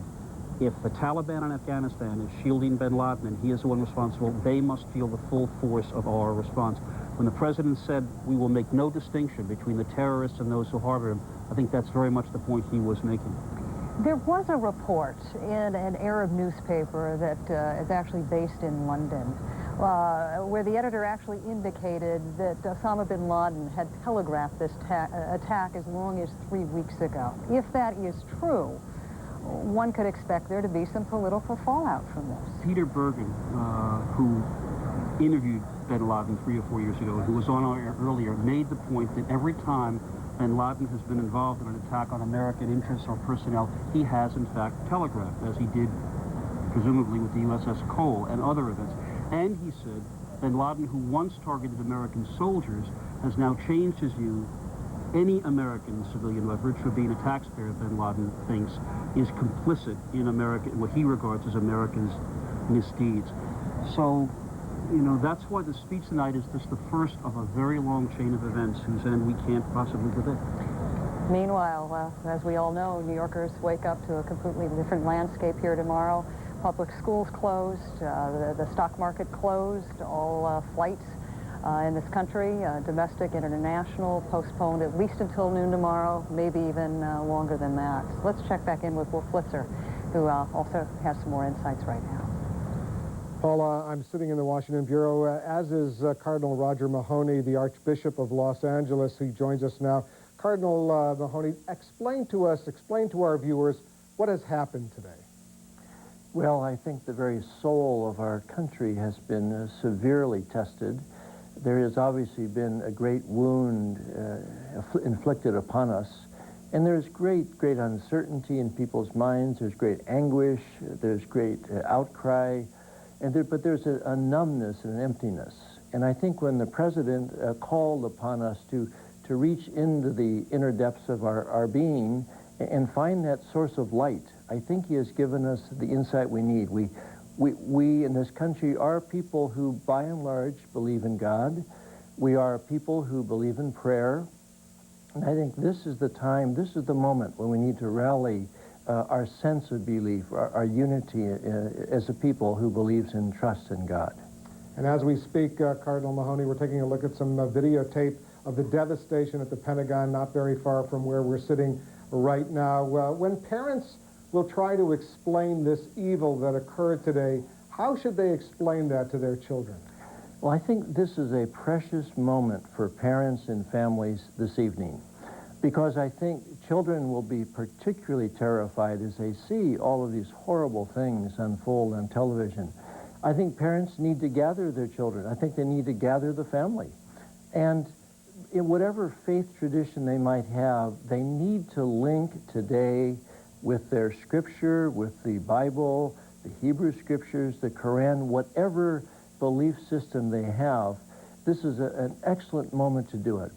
if the Taliban in Afghanistan is shielding bin Laden and he is the one responsible, they must feel the full force of our response. When the president said we will make no distinction between the terrorists and those who harbor him, I think that's very much the point he was making. There was a report in an Arab newspaper that is actually based in London, where the editor actually indicated that Osama bin Laden had telegraphed this attack as long as 3 weeks ago. If that is true, one could expect there to be some political fallout from this. Peter Bergen, who interviewed bin Laden 3 or 4 years ago, who was on our air earlier, made the point that every time bin Laden has been involved in an attack on American interests or personnel, he has in fact telegraphed, as he did presumably with the USS Cole and other events. And he said bin Laden, who once targeted American soldiers, has now changed his view. Any American civilian, by virtue of being a taxpayer, bin Laden thinks, is complicit in what he regards as America's misdeeds. So, you know, that's why the speech tonight is just the first of a very long chain of events whose end we can't possibly predict. Meanwhile, as we all know, New Yorkers wake up to a completely different landscape here tomorrow. Public schools closed, the stock market closed, all flights in this country, domestic, international, postponed at least until noon tomorrow, maybe even longer than that. So let's check back in with Wolf Blitzer, who also has some more insights right now. Paula, I'm sitting in the Washington Bureau, as is Cardinal Roger Mahony, the Archbishop of Los Angeles, who joins us now. Cardinal Mahony, explain to our viewers, what has happened today? Well, I think the very soul of our country has been severely tested. There has obviously been a great wound inflicted upon us, and there's great uncertainty in people's minds. There's great anguish, there's great outcry, but there's a numbness and an emptiness. And I think when the president called upon us to reach into the inner depths of our being and find that source of light, I think he has given us the insight we need. We in this country are people who, by and large, believe in God. We are people who believe in prayer. And I think this is the time, this is the moment when we need to rally our sense of belief, our unity as a people who believes and trusts in God. And as we speak, Cardinal Mahony, we're taking a look at some videotape of the devastation at the Pentagon, not very far from where we're sitting right now. When parents will try to explain this evil that occurred today, How should they explain that to their children? Well, I think this is a precious moment for parents and families this evening, because I think children will be particularly terrified as they see all of these horrible things unfold on television. I think parents need to gather their children. I think they need to gather the family. And in whatever faith tradition they might have, they need to link today with their scripture, with the Bible, the Hebrew scriptures, the Quran, whatever belief system they have. This is an excellent moment to do it.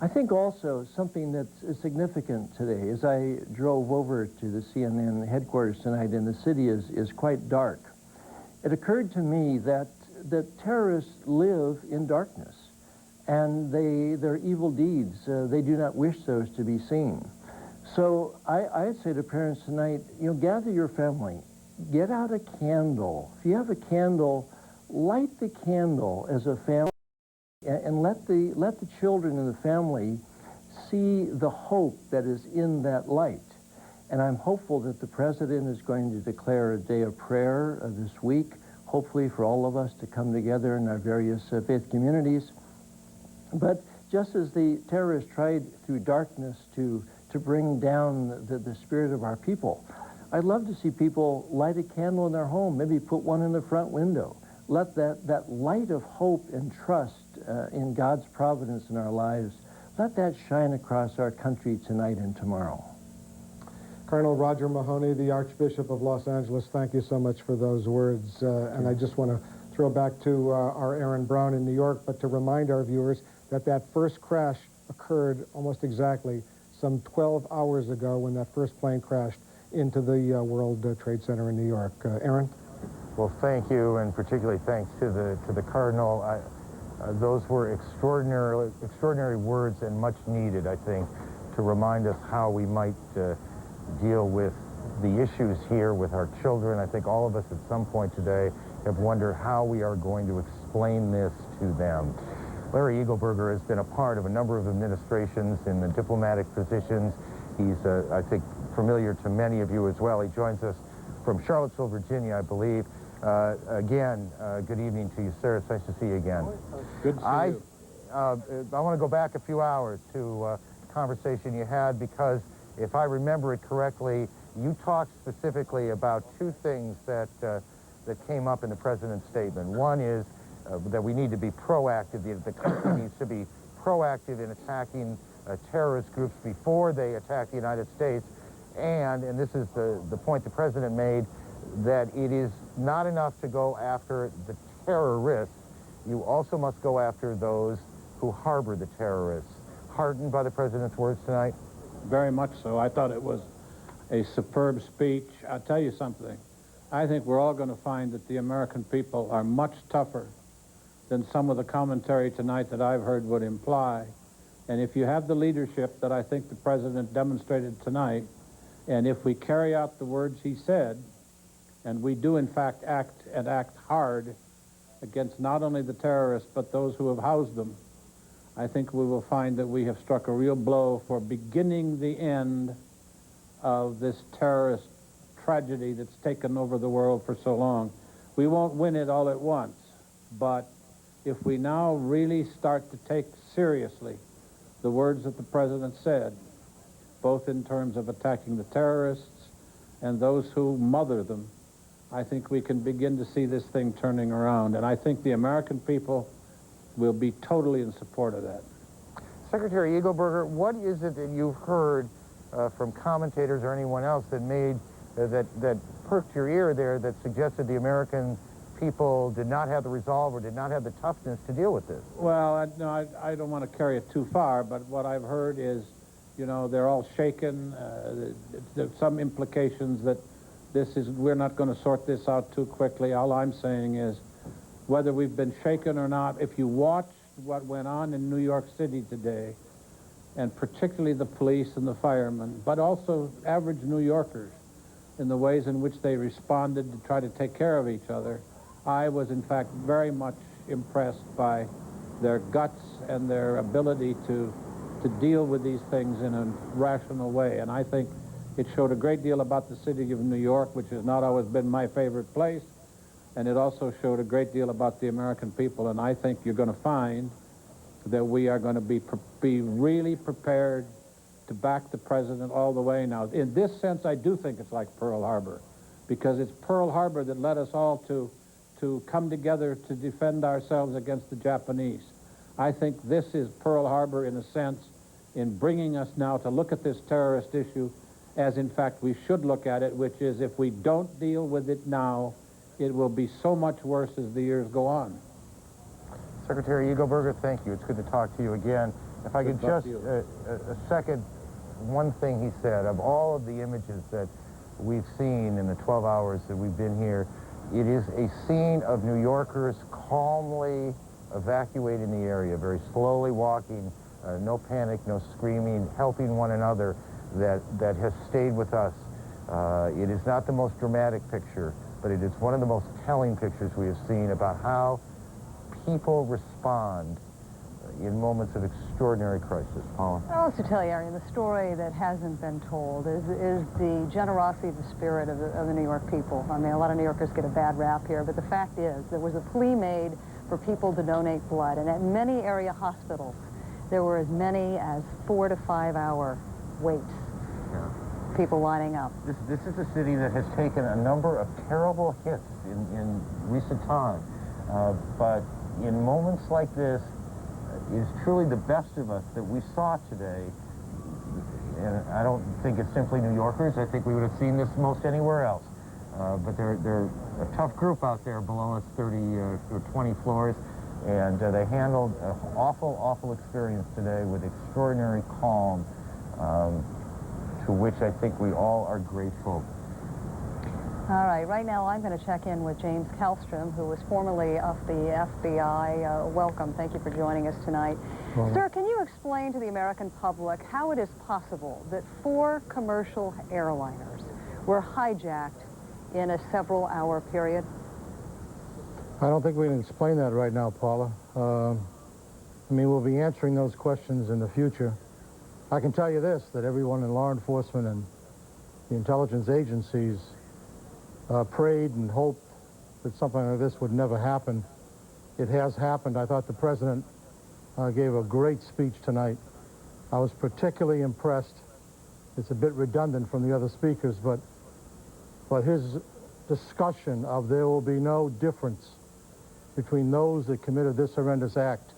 I think also something that's significant today, as I drove over to the CNN headquarters tonight, and the city is quite dark. It occurred to me that terrorists live in darkness, and their evil deeds, they do not wish those to be seen. So I'd say to parents tonight, gather your family, get out a candle. If you have a candle, light the candle as a family, and let the children in the family see the hope that is in that light. And I'm hopeful that the President is going to declare a day of prayer this week, hopefully for all of us to come together in our various faith communities. But just as the terrorists tried through darkness to bring down the spirit of our people, I'd love to see people light a candle in their home, maybe put one in the front window. Let that light of hope and trust in God's providence in our lives, let that shine across our country tonight and tomorrow. Colonel Roger Mahoney, the Archbishop of Los Angeles, thank you so much for those words. And I just want to throw back to our Aaron Brown in New York, but to remind our viewers that first crash occurred almost exactly some 12 hours ago when that first plane crashed into the World Trade Center in New York. Aaron? Well, thank you, and particularly thanks to the Cardinal. Those were extraordinary words and much needed, I think, to remind us how we might deal with the issues here with our children. I think all of us at some point today have wondered how we are going to explain this to them. Larry Eagleburger has been a part of a number of administrations in the diplomatic positions. He's, I think, familiar to many of you as well. He joins us from Charlottesville, Virginia, I believe. Again, good evening to you, sir. It's nice to see you again. Good to see you. I want to go back a few hours to a conversation you had, because if I remember it correctly, you talked specifically about two things that came up in the President's statement. One is that we need to be proactive. The country needs to be proactive in attacking terrorist groups before they attack the United States. And this is the point the President made, that it is not enough to go after the terrorists. You also must go after those who harbor the terrorists. Heartened by the President's words tonight? Very much so. I thought it was a superb speech. I'll tell you something. I think we're all going to find that the American people are much tougher than some of the commentary tonight that I've heard would imply. And if you have the leadership that I think the President demonstrated tonight, and if we carry out the words he said, and we do in fact act hard against not only the terrorists but those who have housed them, I think we will find that we have struck a real blow for beginning the end of this terrorist tragedy that's taken over the world for so long. We won't win it all at once, but if we now really start to take seriously the words that the President said, both in terms of attacking the terrorists and those who mother them, I think we can begin to see this thing turning around. And I think the American people will be totally in support of that. Secretary Eagleburger, what is it that you've heard from commentators or anyone else that made that perked your ear there, that suggested the American people did not have the resolve or did not have the toughness to deal with this? Well, I don't want to carry it too far, but what I've heard is, they're all shaken. There's some implications that we're not going to sort this out too quickly. All I'm saying is, whether we've been shaken or not, if you watched what went on in New York City today, and particularly the police and the firemen, but also average New Yorkers, in the ways in which they responded to try to take care of each other, I was in fact very much impressed by their guts and their ability to deal with these things in a rational way. And I think it showed a great deal about the city of New York, which has not always been my favorite place, and it also showed a great deal about the American people, and I think you're going to find that we are going to be really prepared to back the president all the way. Now, in this sense, I do think it's like Pearl Harbor, because it's Pearl Harbor that led us all to come together to defend ourselves against the Japanese. I think this is Pearl Harbor in a sense in bringing us now to look at this terrorist issue as in fact we should look at it, which is if we don't deal with it now, it will be so much worse as the years go on. Secretary Eagleburger, thank you. It's good to talk to you again. If I could just second one thing he said. Of all of the images that we've seen in the 12 hours that we've been here, it is a scene of New Yorkers calmly evacuating the area, very slowly walking, no panic, no screaming, helping one another, that has stayed with us. It is not the most dramatic picture, but it is one of the most telling pictures we have seen about how people respond in moments of extraordinary crisis. Paula? I'll also tell you, Arian, the story that hasn't been told is the generosity, the spirit of the New York people. I mean, a lot of New Yorkers get a bad rap here, but the fact is there was a plea made for people to donate blood, and at many area hospitals, there were as many as 4 to 5 hour waits. People lining up. This is a city that has taken a number of terrible hits in recent time, but in moments like this, it is truly the best of us that we saw today. And I don't think it's simply New Yorkers. I think we would have seen this most anywhere else. But they're a tough group out there below us, 30 or 20 floors, and they handled an awful, awful experience today with extraordinary calm, to which I think we all are grateful. All right, right now I'm going to check in with James Kallstrom, who was formerly of the FBI. Welcome. Thank you for joining us tonight. Well, Sir, can you explain to the American public how it is possible that 4 commercial airliners were hijacked in a several-hour period? I don't think we can explain that right now, Paula. I mean, we'll be answering those questions in the future. I can tell you this, that everyone in law enforcement and the intelligence agencies prayed and hoped that something like this would never happen. It has happened. I thought the president gave a great speech tonight. I was particularly impressed. It's a bit redundant from the other speakers, but his discussion of there will be no difference between those that committed this horrendous act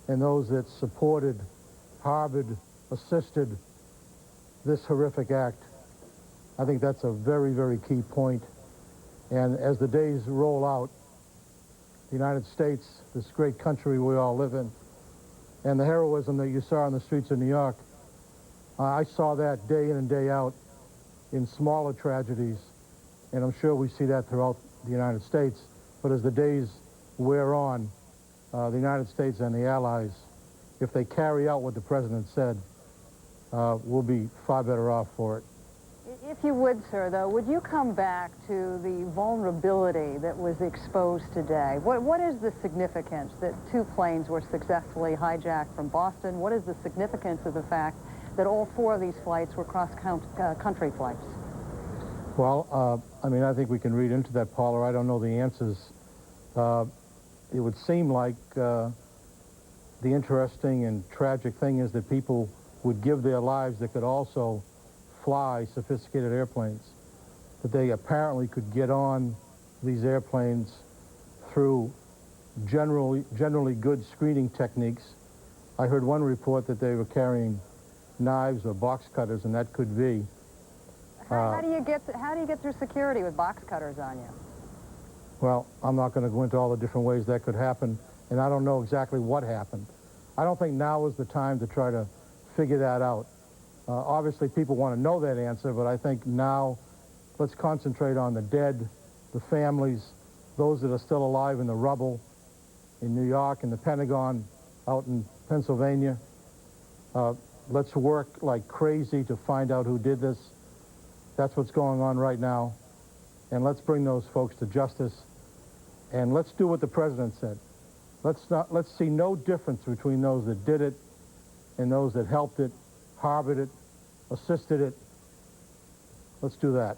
and those that supported, harbored, assisted this horrific act. I think that's a very, very key point. And as the days roll out, the United States, this great country we all live in, and the heroism that you saw on the streets of New York, I saw that day in and day out in smaller tragedies, and I'm sure we see that throughout the United States. But as the days wear on, the United States and the Allies, if they carry out what the president said, we'll be far better off for it. If you would, sir, though, would you come back to the vulnerability that was exposed today? What is the significance that 2 planes were successfully hijacked from Boston? What is the significance of the fact that all 4 of these flights were cross-country flights? Well, I mean, I think we can read into that, Paula. I don't know the answers. It would seem like the interesting and tragic thing is that people would give their lives that could also fly sophisticated airplanes, that they apparently could get on these airplanes through generally good screening techniques. I heard one report that they were carrying knives or box cutters, and that could be. How do you get through security with box cutters on you? Well, I'm not going to go into all the different ways that could happen, and I don't know exactly what happened. I don't think now is the time to try to figure that out. Obviously, people want to know that answer, but I think now let's concentrate on the dead, the families, those that are still alive in the rubble in New York, in the Pentagon, out in Pennsylvania. Let's work like crazy to find out who did this. That's what's going on right now. And let's bring those folks to justice. And let's do what the president said. Let's see no difference between those that did it and those that helped it, harbored it, assisted it. Let's do that.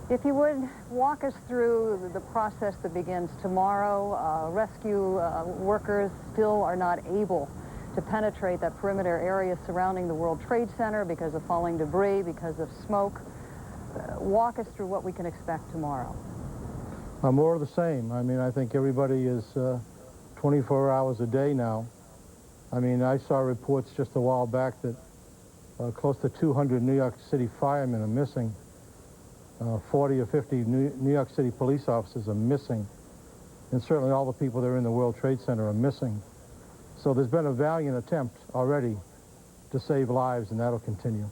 If you would, walk us through the process that begins tomorrow. Rescue workers still are not able to penetrate that perimeter area surrounding the World Trade Center because of falling debris, because of smoke. Walk us through what we can expect tomorrow. More of the same. I mean, I think everybody is 24 hours a day now. I mean, I saw reports just a while back that close to 200 New York City firemen are missing. 40 or 50 New York City police officers are missing. And certainly all the people that are in the World Trade Center are missing. So there's been a valiant attempt already to save lives, and that'll continue.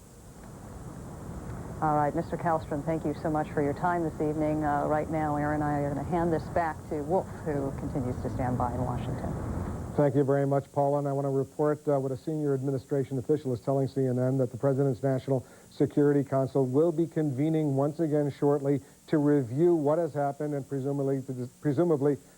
All right, Mr. Kallstrom, thank you so much for your time this evening. Right now, Aaron and I are going to hand this back to Wolf, who continues to stand by in Washington. Thank you very much, Paula. And I want to report what a senior administration official is telling CNN, that the President's National Security Council will be convening once again shortly to review what has happened and presumably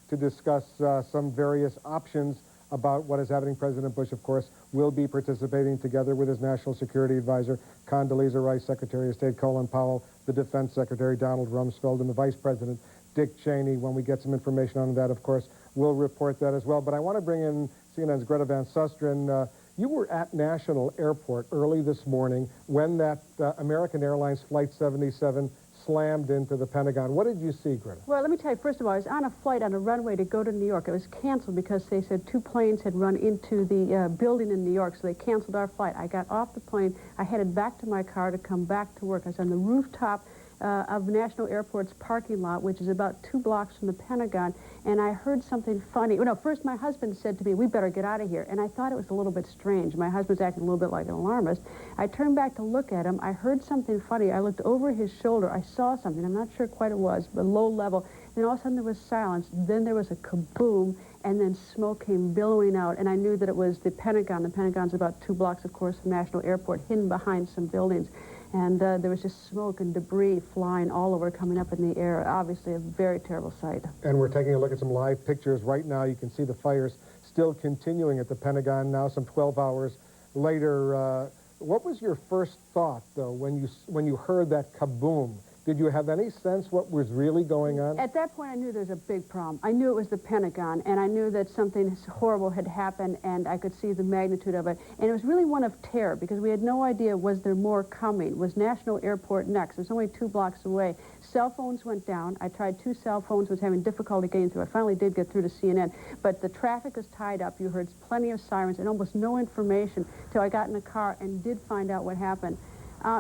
to discuss some various options about what is happening. President Bush, of course, will be participating together with his National Security Advisor, Condoleezza Rice, Secretary of State Colin Powell, the Defense Secretary, Donald Rumsfeld, and the Vice President, Dick Cheney. When we get some information on that, of course, we'll report that as well. But I want to bring in CNN's Greta Van Susteren. You were at National Airport early this morning when that American Airlines Flight 77 slammed into the Pentagon. What did you see, Greta? Well, let me tell you, first of all, I was on a flight on a runway to go to New York. It was canceled because they said 2 planes had run into the building in New York, so they canceled our flight. I got off the plane. I headed back to my car to come back to work. I was on the rooftop of National Airport's parking lot, which is about 2 blocks from the Pentagon, and I heard something funny. Well, no, first my husband said to me, "We better get out of here," and I thought it was a little bit strange. My husband's acting a little bit like an alarmist. I turned back to look at him. I heard something funny. I looked over his shoulder. I saw something. I'm not sure quite what it was, but low level. Then all of a sudden there was silence. Then there was a kaboom, and then smoke came billowing out, and I knew that it was the Pentagon. The Pentagon's about 2 blocks, of course, from National Airport, hidden behind some buildings. And there was just smoke and debris flying all over, coming up in the air. Obviously a very terrible sight. And we're taking a look at some live pictures right now. You can see the fires still continuing at the Pentagon now, some 12 hours later. What was your first thought, though, when you heard that kaboom? Did you have any sense what was really going on? At that point, I knew there was a big problem. I knew it was the Pentagon, and I knew that something horrible had happened, and I could see the magnitude of it. And it was really one of terror, because we had no idea, was there more coming? Was National Airport next? It was only 2 blocks away. Cell phones went down. I tried 2 cell phones, was having difficulty getting through. I finally did get through to CNN, but the traffic was tied up. You heard plenty of sirens and almost no information till I got in the car and did find out what happened.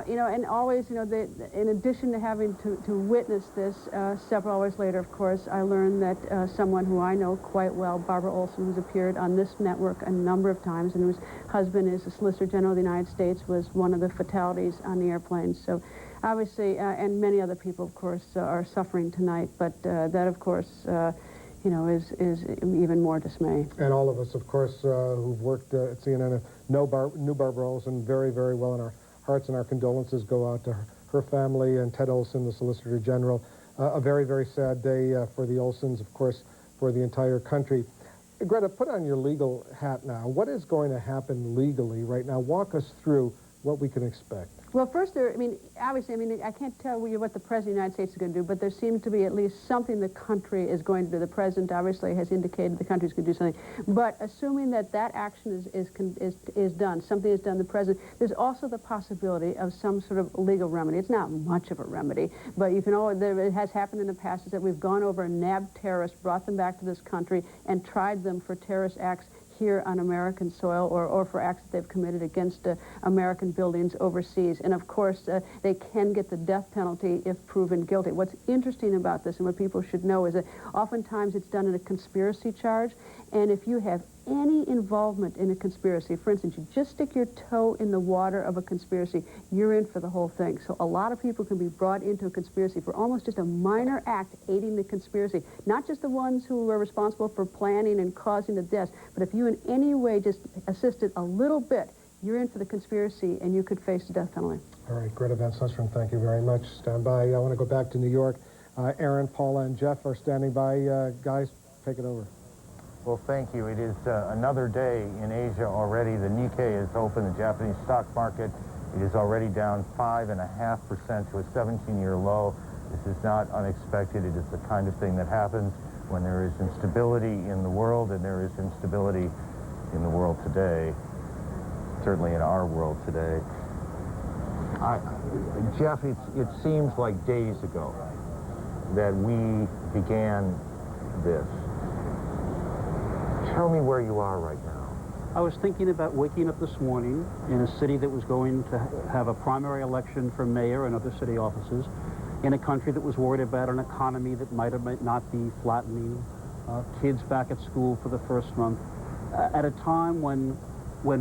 You know, and always, you know, in addition to having to witness this, several hours later, of course, I learned that someone who I know quite well, Barbara Olson, who's appeared on this network a number of times, and whose husband is the Solicitor General of the United States, was one of the fatalities on the airplane. So obviously, and many other people, of course, are suffering tonight, but that, of course, you know, is even more dismay. And all of us, of course, who've worked at CNN knew Barbara Olson very, very well, in our hearts and our condolences go out to her family and Ted Olson, the Solicitor General. A very, very sad day for the Olsons, of course, for the entire country. Greta, put on your legal hat now. What is going to happen legally right now? Walk us through what we can expect. Well, first, obviously, I can't tell you what the President of the United States is going to do, but there seems to be at least something the country is going to do. The President obviously has indicated the country is going to do something. But assuming that action is done, something is done, the President, there's also the possibility of some sort of legal remedy. It's not much of a remedy, but you can always, it has happened in the past, is that we've gone over and nabbed terrorists, brought them back to this country, and tried them for terrorist acts here on American soil, or for acts that they've committed against American buildings overseas. And of course, they can get the death penalty if proven guilty. What's interesting about this, and what people should know, is that oftentimes it's done in a conspiracy charge, and if you have any involvement in a conspiracy, for instance, you just stick your toe in the water of a conspiracy, you're in for the whole thing. So a lot of people can be brought into a conspiracy for almost just a minor act aiding the conspiracy. Not just the ones who are responsible for planning and causing the deaths, but if you in any way just assisted a little bit, you're in for the conspiracy and you could face the death penalty. All right, Greta Van Susteren, thank you very much. Stand by. I want to go back to New York. Aaron, Paula, and Jeff are standing by. Guys, take it over. Well, thank you. It is another day in Asia already. The Nikkei is open, the Japanese stock market. It is already down 5.5% to a 17-year low. This is not unexpected. It is the kind of thing that happens when there is instability in the world, and there is instability in the world today, certainly in our world today. Jeff, it seems like days ago that we began this. Tell me where you are right now. I was thinking about waking up this morning in a city that was going to have a primary election for mayor and other city offices, in a country that was worried about an economy that might or might not be flattening, kids back at school for the first month, at a time when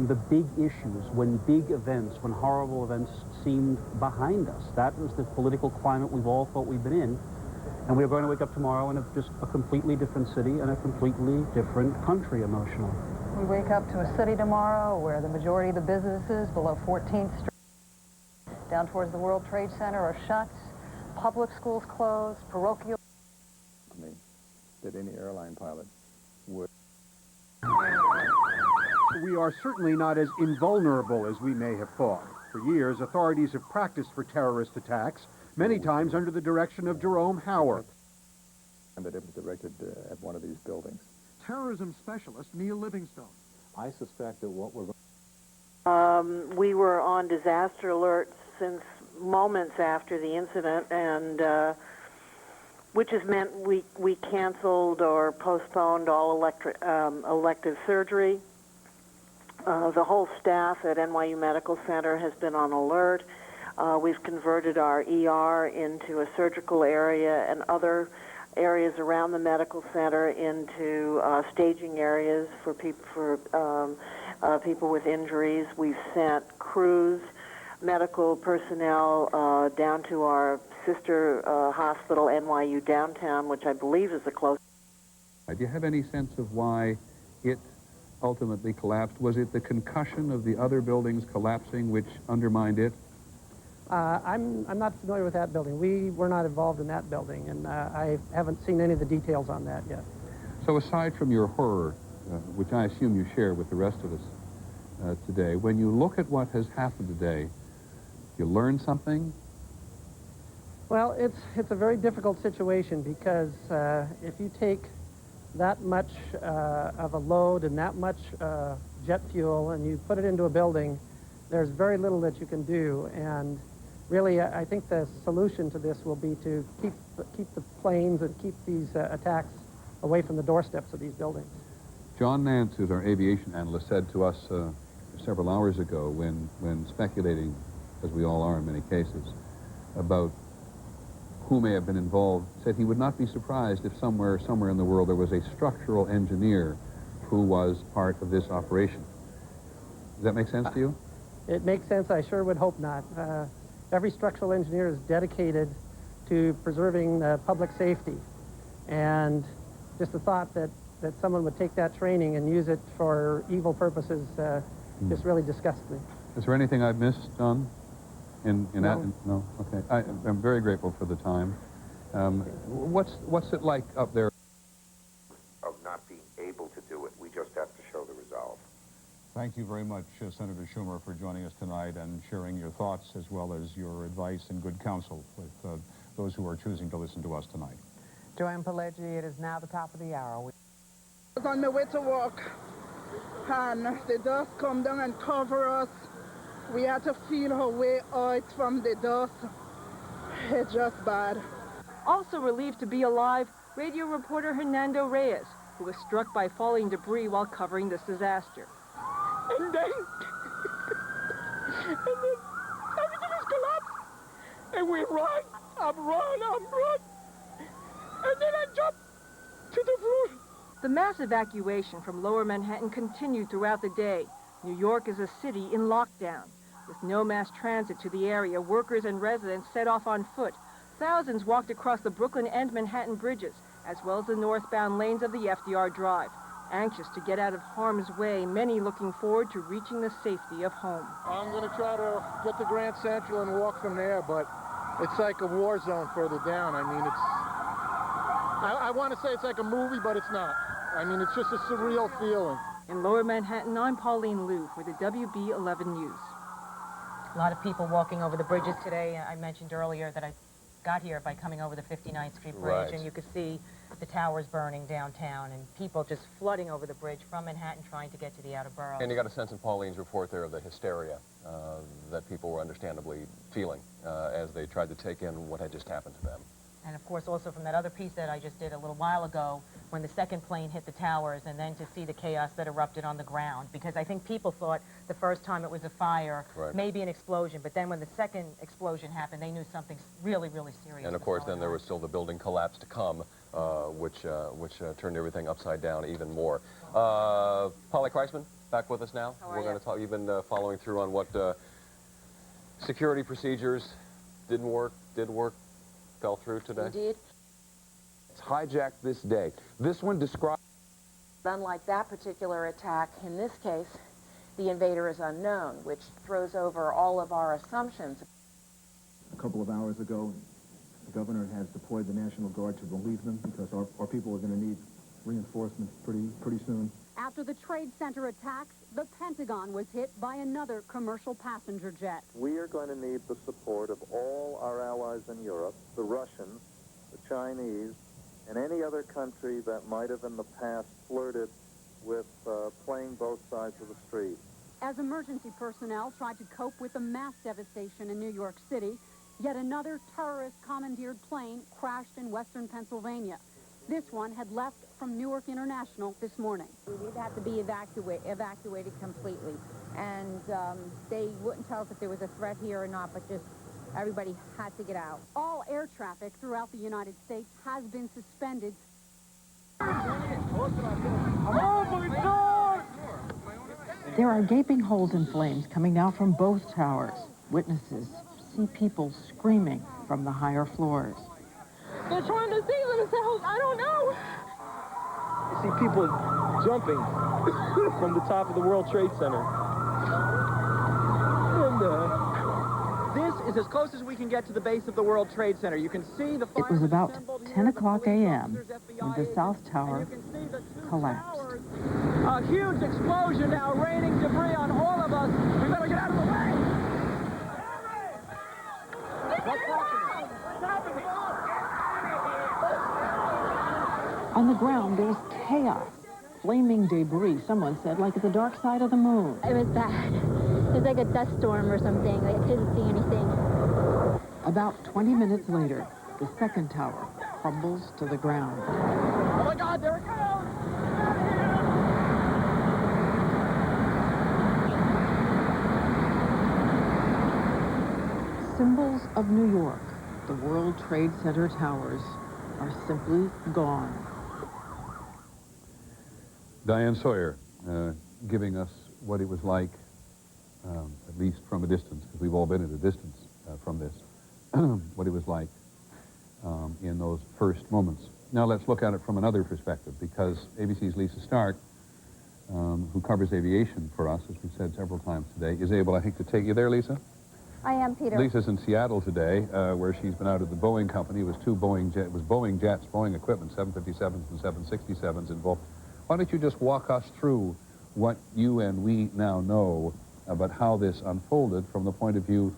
the big issues, when big events, when horrible events seemed behind us. That was the political climate we've all thought we've been in. And we are going to wake up tomorrow in just a completely different city and a completely different country emotionally. We wake up to a city tomorrow where the majority of the businesses below 14th Street, down towards the World Trade Center, are shut, public schools closed, parochial... that any airline pilot would. We are certainly not as invulnerable as we may have thought. For years, authorities have practiced for terrorist attacks, many times under the direction of Jerome Howard. And that it was directed at one of these buildings. Terrorism specialist Neil Livingstone. I suspect that what we're we were on disaster alert since moments after the incident, and which has meant we canceled or postponed all elective surgery. The whole staff at NYU Medical Center has been on alert. We've converted our ER into a surgical area, and other areas around the medical center into staging areas for people with injuries. We've sent crews, medical personnel down to our sister hospital, NYU Downtown, which I believe is the closest. Do you have any sense of why it ultimately collapsed? Was it the concussion of the other buildings collapsing which undermined it? I'm not familiar with that building. We were not involved in that building, and I haven't seen any of the details on that yet. So aside from your horror, which I assume you share with the rest of us today, when you look at what has happened today, you learn something? Well, it's a very difficult situation because if you take that much of a load and that much jet fuel and you put it into a building, there's very little that you can do. And really, I think the solution to this will be to keep the planes and keep these attacks away from the doorsteps of these buildings. John Nance, who's our aviation analyst, said to us several hours ago when speculating, as we all are in many cases, about who may have been involved, said he would not be surprised if somewhere in the world there was a structural engineer who was part of this operation. Does that make sense to you? It makes sense. I sure would hope not. Every structural engineer is dedicated to preserving public safety. And just the thought that someone would take that training and use it for evil purposes just really disgusts me. Is there anything I've missed, John? No. That? No? Okay. I'm very grateful for the time. What's it like up there? Of not being able to do it. We just have to show the resolve. Thank you very much, Senator Schumer, for joining us tonight and sharing your thoughts as well as your advice and good counsel with those who are choosing to listen to us tonight. Joanne Pileggi, it is now the top of the hour. I was on my way to work, and the dust come down and cover us. We had to feel our way out from the dust. It's just bad. Also relieved to be alive, radio reporter Hernando Reyes, who was struck by falling debris while covering this disaster. And then everything is collapsed. And we run, I'm run. And then I jump to the floor. The mass evacuation from Lower Manhattan continued throughout the day. New York is a city in lockdown. With no mass transit to the area, workers and residents set off on foot. Thousands walked across the Brooklyn and Manhattan bridges, as well as the northbound lanes of the FDR Drive. Anxious to get out of harm's way, many looking forward to reaching the safety of home. I'm going to try to get to Grand Central and walk from there, but it's like a war zone further down. I mean, I want to say it's like a movie, but it's not. I mean, it's just a surreal feeling. In Lower Manhattan, I'm Pauline Liu for the WB11 News. A lot of people walking over the bridges today. I mentioned earlier that I got here by coming over the 59th Street Bridge, Right. and you could see the towers burning downtown and people just flooding over the bridge from Manhattan trying to get to the outer boroughs. And you got a sense in Pauline's report there of the hysteria that people were understandably feeling as they tried to take in what had just happened to them. And of course also from that other piece that I just did a little while ago, when the second plane hit the towers, and then to see the chaos that erupted on the ground. Because I think people thought the first time it was a fire, Right. maybe an explosion, but then when the second explosion happened, they knew something really, really serious. And of course, then there was still the building collapse to come, which turned everything upside down even more. Polly Kreisman, back with us now. How are We're going to talk. You've been following through on what security procedures didn't work, did work, fell through today. Indeed. It's hijacked this day. This one described... Unlike that particular attack, in this case, the invader is unknown, which throws over all of our assumptions. A couple of hours ago, the governor has deployed the National Guard to relieve them because our people are going to need reinforcements pretty soon. After the Trade Center attacks, the Pentagon was hit by another commercial passenger jet. We are going to need the support of all our allies in Europe, the Russians, the Chinese, and any other country that might have in the past flirted with playing both sides of the street. As emergency personnel tried to cope with the mass devastation in New York City, yet another terrorist-commandeered plane crashed in western Pennsylvania. This one had left from Newark International this morning. We'd have to be evacuated completely. And they wouldn't tell us if there was a threat here or not, but just everybody had to get out. All air traffic throughout the United States has been suspended. There are gaping holes in flames coming now from both towers. Witnesses see people screaming from the higher floors. They're trying to save themselves. I don't know. You see people jumping from the top of the World Trade Center. And this is as close as we can get to the base of the World Trade Center. You can see the fire. It was about 10 o'clock a.m. when the South Tower collapsed. A huge explosion now, raining debris on all of us. We better get out of the way. On the ground, there's chaos. Flaming debris, someone said, like at the dark side of the moon. It was bad. It was like a dust storm or something. I couldn't see anything. About 20 minutes later, the second tower crumbles to the ground. Oh my God, there it goes! Symbols of New York, the World Trade Center towers, are simply gone. Diane Sawyer giving us what it was like, at least from a distance, because we've all been at a distance from this, what it was like in those first moments. Now let's look at it from another perspective, because ABC's Lisa Stark, who covers aviation for us, as we've said several times today, is able, I think, to take you there, Lisa? I am, Peter. Lisa's in Seattle today, where she's been out at the Boeing company. It was Boeing jets, Boeing equipment, 757s and 767s involved. Why don't you just walk us through what you and we now know about how this unfolded from the point of view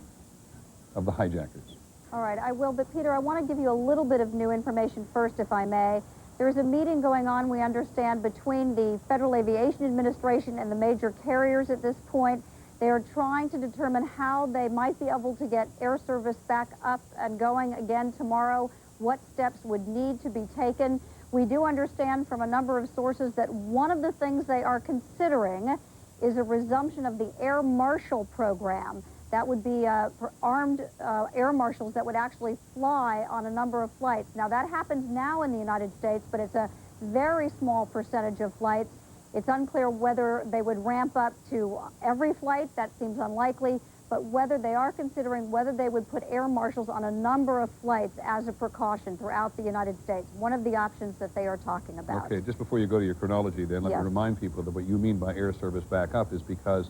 of the hijackers? All right, I will, but Peter, I want to give you a little bit of new information first, if I may. There's a meeting going on, we understand, between the Federal Aviation Administration and the major carriers at this point. They are trying to determine how they might be able to get air service back up and going again tomorrow, what steps would need to be taken. We do understand from a number of sources that one of the things they are considering is a resumption of the Air Marshal program. That would be for armed air marshals that would actually fly on a number of flights. Now, that happens now in the United States, but it's a very small percentage of flights. It's unclear whether they would ramp up to every flight. That seems unlikely. But whether they are considering whether they would put air marshals on a number of flights as a precaution throughout the United States. One of the options that they are talking about. Okay, just before you go to your chronology then, let me remind people that what you mean by air service backup is because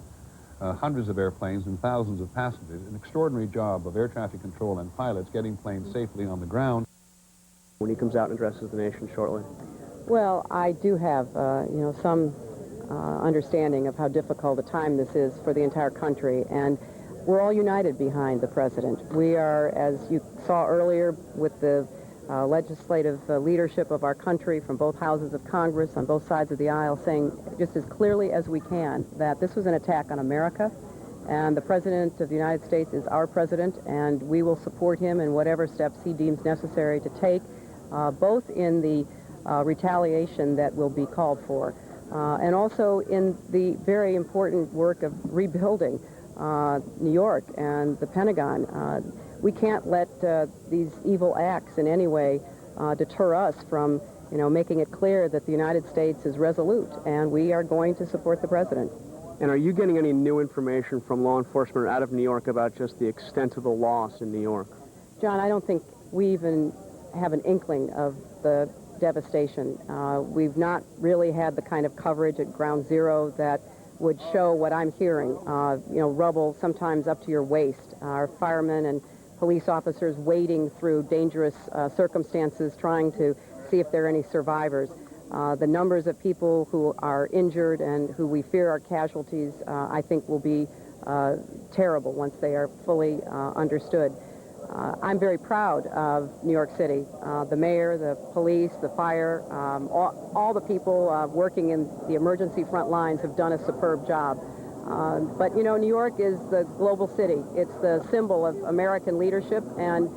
hundreds of airplanes and thousands of passengers, an extraordinary job of air traffic control and pilots getting planes safely on the ground. When he comes out and addresses the nation shortly. Well, I do have, some understanding of how difficult a time this is for the entire country, and we're all united behind the president. We are, as you saw earlier, with the legislative leadership of our country from both houses of Congress on both sides of the aisle, saying just as clearly as we can that this was an attack on America, and the President of the United States is our president, and we will support him in whatever steps he deems necessary to take, both in the retaliation that will be called for, and also in the very important work of rebuilding New York and the Pentagon. We can't let these evil acts in any way deter us from, making it clear that the United States is resolute, and we are going to support the president. And are you getting any new information from law enforcement out of New York about just the extent of the loss in New York? John, I don't think we even have an inkling of the devastation. We've not really had the kind of coverage at Ground Zero that would show what I'm hearing. Rubble sometimes up to your waist. Our firemen and police officers wading through dangerous circumstances, trying to see if there are any survivors. The numbers of people who are injured and who we fear are casualties, I think, will be terrible once they are fully understood. I'm very proud of New York City. The mayor, the police, the fire, all the people working in the emergency front lines have done a superb job. But, New York is the global city. It's the symbol of American leadership, and,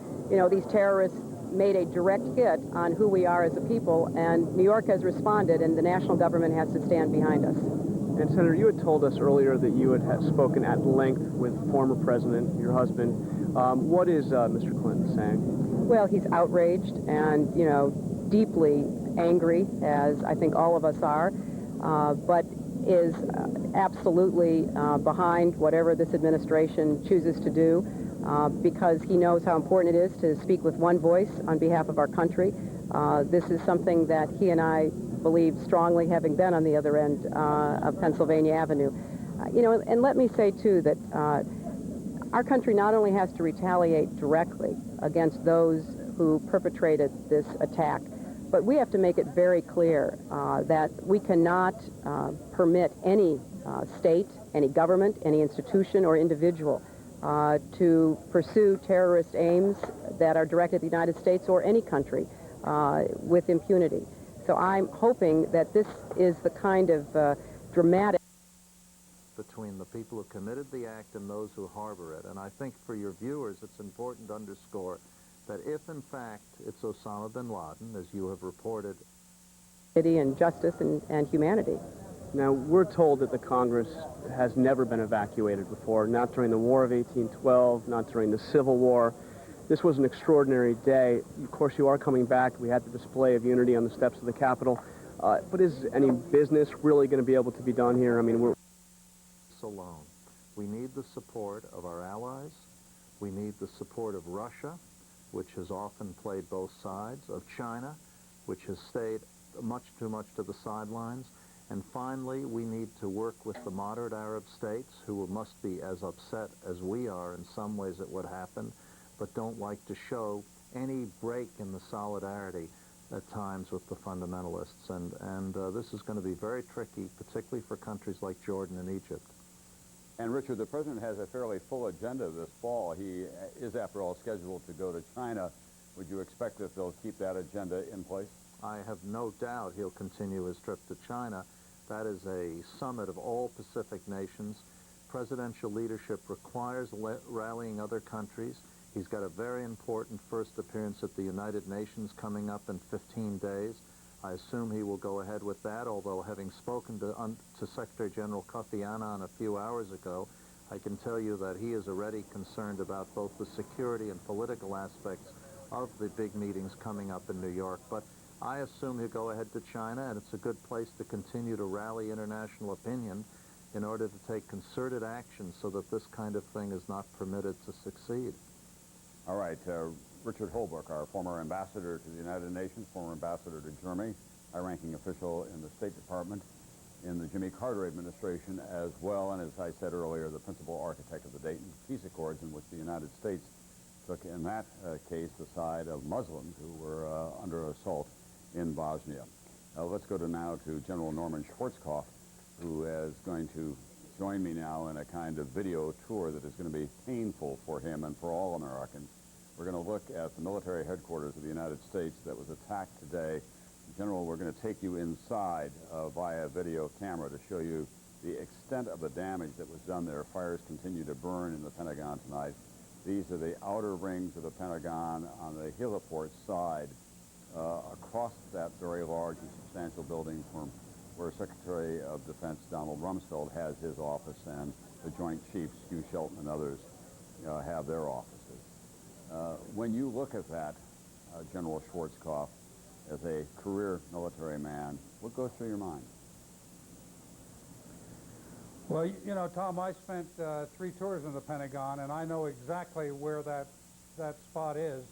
these terrorists made a direct hit on who we are as a people, and New York has responded, and the national government has to stand behind us. And, Senator, you had told us earlier that you had spoken at length with former president, your husband. What is Mr. Clinton saying? Well, he's outraged and, deeply angry, as I think all of us are, but is absolutely behind whatever this administration chooses to do, because he knows how important it is to speak with one voice on behalf of our country. This is something that he and I believe strongly, having been on the other end of Pennsylvania Avenue. And let me say, too, that our country not only has to retaliate directly against those who perpetrated this attack, but we have to make it very clear that we cannot permit any state, any government, any institution or individual to pursue terrorist aims that are directed at the United States or any country with impunity. So I'm hoping that this is the kind of dramatic between the people who committed the act and those who harbor it. And I think for your viewers, it's important to underscore that if, in fact, it's Osama bin Laden, as you have reported, and justice and humanity. Now, we're told that the Congress has never been evacuated before, not during the War of 1812, not during the Civil War. This was an extraordinary day. Of course, you are coming back. We had the display of unity on the steps of the Capitol. But is any business really going to be able to be done here? I mean, we're alone. We need the support of our allies. We need the support of Russia, which has often played both sides, of China, which has stayed much too much to the sidelines. And finally, we need to work with the moderate Arab states, who must be as upset as we are in some ways at what happened, but don't like to show any break in the solidarity at times with the fundamentalists. And this is going to be very tricky, particularly for countries like Jordan and Egypt. And, Richard, the president has a fairly full agenda this fall. He is, after all, scheduled to go to China. Would you expect that they'll keep that agenda in place? I have no doubt he'll continue his trip to China. That is a summit of all Pacific nations. Presidential leadership requires rallying other countries. He's got a very important first appearance at the United Nations coming up in 15 days. I assume he will go ahead with that, although having spoken to Secretary General Kofi Annan a few hours ago, I can tell you that he is already concerned about both the security and political aspects of the big meetings coming up in New York. But I assume he'll go ahead to China, and it's a good place to continue to rally international opinion in order to take concerted action so that this kind of thing is not permitted to succeed. All right. Richard Holbrooke, our former ambassador to the United Nations, former ambassador to Germany, high-ranking official in the State Department in the Jimmy Carter administration as well, and as I said earlier, the principal architect of the Dayton Peace Accords, in which the United States took, in that case, the side of Muslims who were under assault in Bosnia. Let's go now to General Norman Schwarzkopf, who is going to join me now in a kind of video tour that is going to be painful for him and for all Americans. We're going to look at the military headquarters of the United States that was attacked today. General, we're going to take you inside via video camera to show you the extent of the damage that was done there. Fires continue to burn in the Pentagon tonight. These are the outer rings of the Pentagon on the heliport side across that very large and substantial building from where Secretary of Defense Donald Rumsfeld has his office, and the Joint Chiefs, Hugh Shelton and others, have their offices. When you look at that, General Schwarzkopf, as a career military man, what goes through your mind? Well, you know, Tom, I spent 3 tours in the Pentagon, and I know exactly where that spot is.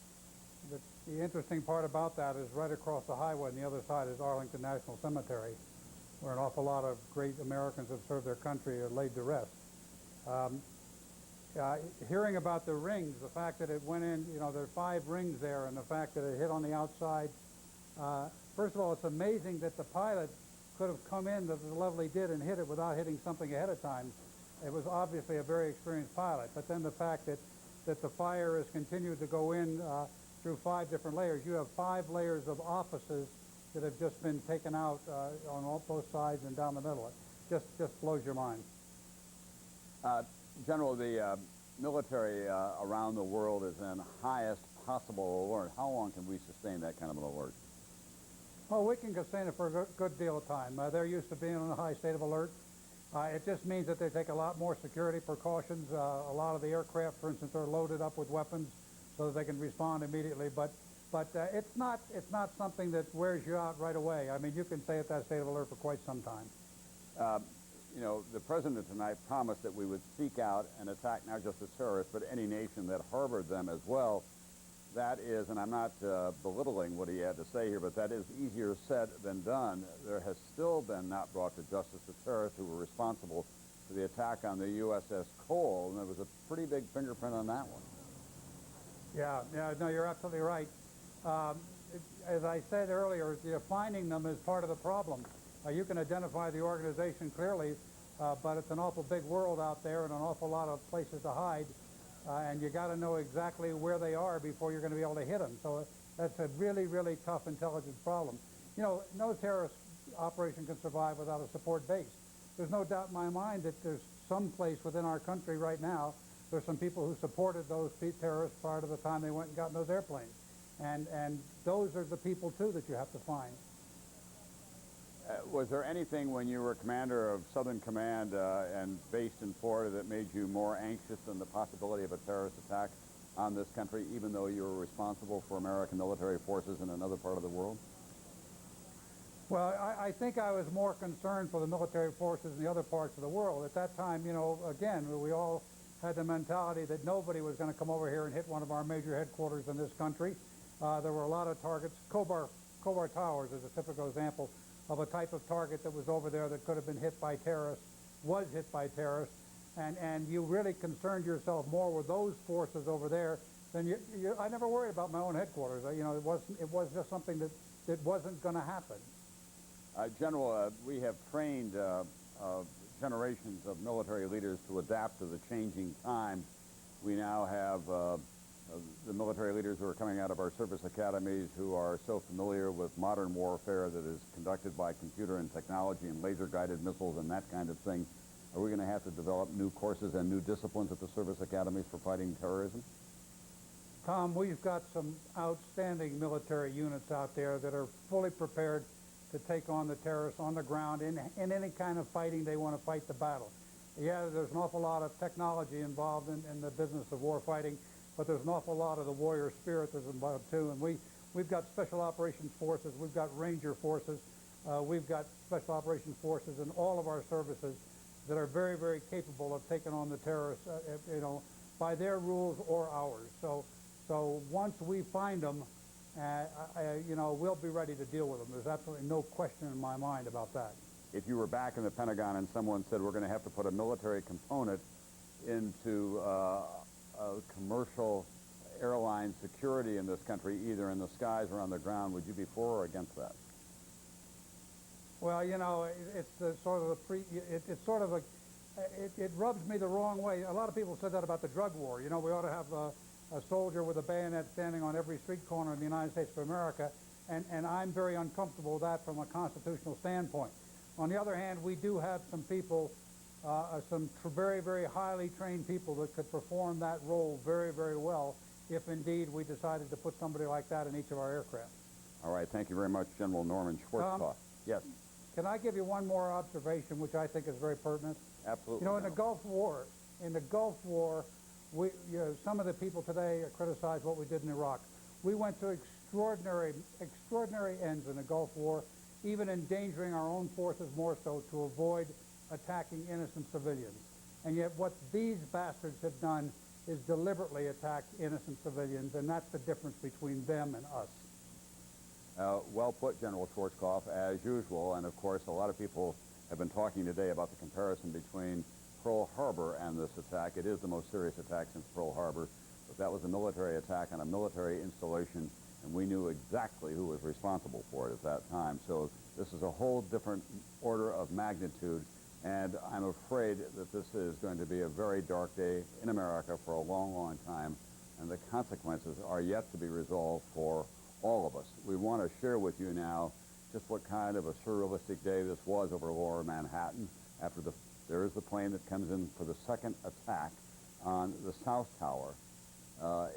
The interesting part about that is right across the highway, and the other side is Arlington National Cemetery, where an awful lot of great Americans have served their country are laid to rest. Hearing about the rings, the fact that it went in, you know, there are 5 rings there, and the fact that it hit on the outside, first of all, it's amazing that the pilot could have come in at the level he did and hit it without hitting something ahead of time. It was obviously a very experienced pilot, but then the fact that the fire has continued to go in through 5 different layers. You have 5 layers of offices that have just been taken out on both sides and down the middle. It just blows your mind. General, the military around the world is in highest possible alert. How long can we sustain that kind of an alert? Well, we can sustain it for a good deal of time. They're used to being in a high state of alert. It just means that they take a lot more security precautions. A lot of the aircraft, for instance, are loaded up with weapons so that they can respond immediately. But it's not something that wears you out right away. I mean, you can stay at that state of alert for quite some time. You know, the President tonight promised that we would seek out and attack not just the terrorists, but any nation that harbored them as well. That is, and I'm not belittling what he had to say here, but that is easier said than done. There has still been not brought to justice the terrorists who were responsible for the attack on the USS Cole, and there was a pretty big fingerprint on that one. Yeah, no, you're absolutely right. As I said earlier, finding them is part of the problem. You can identify the organization clearly, but it's an awful big world out there and an awful lot of places to hide. And you got to know exactly where they are before you're going to be able to hit them. So that's a really, really tough intelligence problem. You know, no terrorist operation can survive without a support base. There's no doubt in my mind that there's some place within our country right now, there's some people who supported those terrorists prior to the time they went and got in those airplanes. And those are the people, too, that you have to find. Was there anything when you were commander of Southern Command and based in Florida that made you more anxious than the possibility of a terrorist attack on this country, even though you were responsible for American military forces in another part of the world? Well, I think I was more concerned for the military forces in the other parts of the world. At that time, you know, again, we all had the mentality that nobody was going to come over here and hit one of our major headquarters in this country. There were a lot of targets. Khobar Towers is a typical example of a type of target that was over there that could have been hit by terrorists, was hit by terrorists, and you really concerned yourself more with those forces over there than I never worried about my own headquarters. You know, it was just something that wasn't going to happen. General, we have trained generations of military leaders to adapt to the changing times. We now have the military leaders who are coming out of our service academies who are so familiar with modern warfare that is conducted by computer and technology and laser-guided missiles and that kind of thing. Are we going to have to develop new courses and new disciplines at the service academies for fighting terrorism? Tom, we've got some outstanding military units out there that are fully prepared to take on the terrorists on the ground in any kind of fighting they want to fight the battle. Yeah, there's an awful lot of technology involved in the business of war fighting, but there's an awful lot of the warrior spirit that's involved too. And we've got special operations forces, we've got ranger forces, we've got special operations forces in all of our services that are very, very capable of taking on the terrorists, you know, by their rules or ours. So once we find them, you know, we'll be ready to deal with them. There's absolutely no question in my mind about that. If you were back in the Pentagon and someone said we're going to have to put a military component into commercial airline security in this country, either in the skies or on the ground, would you be for or against that? Well, you know, it's sort of it rubs me the wrong way. A lot of people said that about the drug war. You know, we ought to have a soldier with a bayonet standing on every street corner in the United States of America, and I'm very uncomfortable with that from a constitutional standpoint. On the other hand, we do have some people, some very, very highly trained people that could perform that role very, very well if indeed we decided to put somebody like that in each of our aircraft. All right, thank you very much, General Norman Schwarzkopf. Yes. Can I give you one more observation, which I think is very pertinent? Absolutely. You know, in the Gulf War, some of the people today criticize what we did in Iraq. We went to extraordinary ends in the Gulf War, even endangering our own forces more so to avoid attacking innocent civilians. And yet what these bastards have done is deliberately attacked innocent civilians, and that's the difference between them and us. Well put, General Schwarzkopf, as usual. And, of course, a lot of people have been talking today about the comparison between Pearl Harbor and this attack. It is the most serious attack since Pearl Harbor, but that was a military attack on a military installation, and we knew exactly who was responsible for it at that time. So this is a whole different order of magnitude, and I'm afraid that this is going to be a very dark day in America for a long, long time, and the consequences are yet to be resolved for all of us. We want to share with you now just what kind of a surrealistic day this was over Lower Manhattan. There is the plane that comes in for the second attack on the South Tower.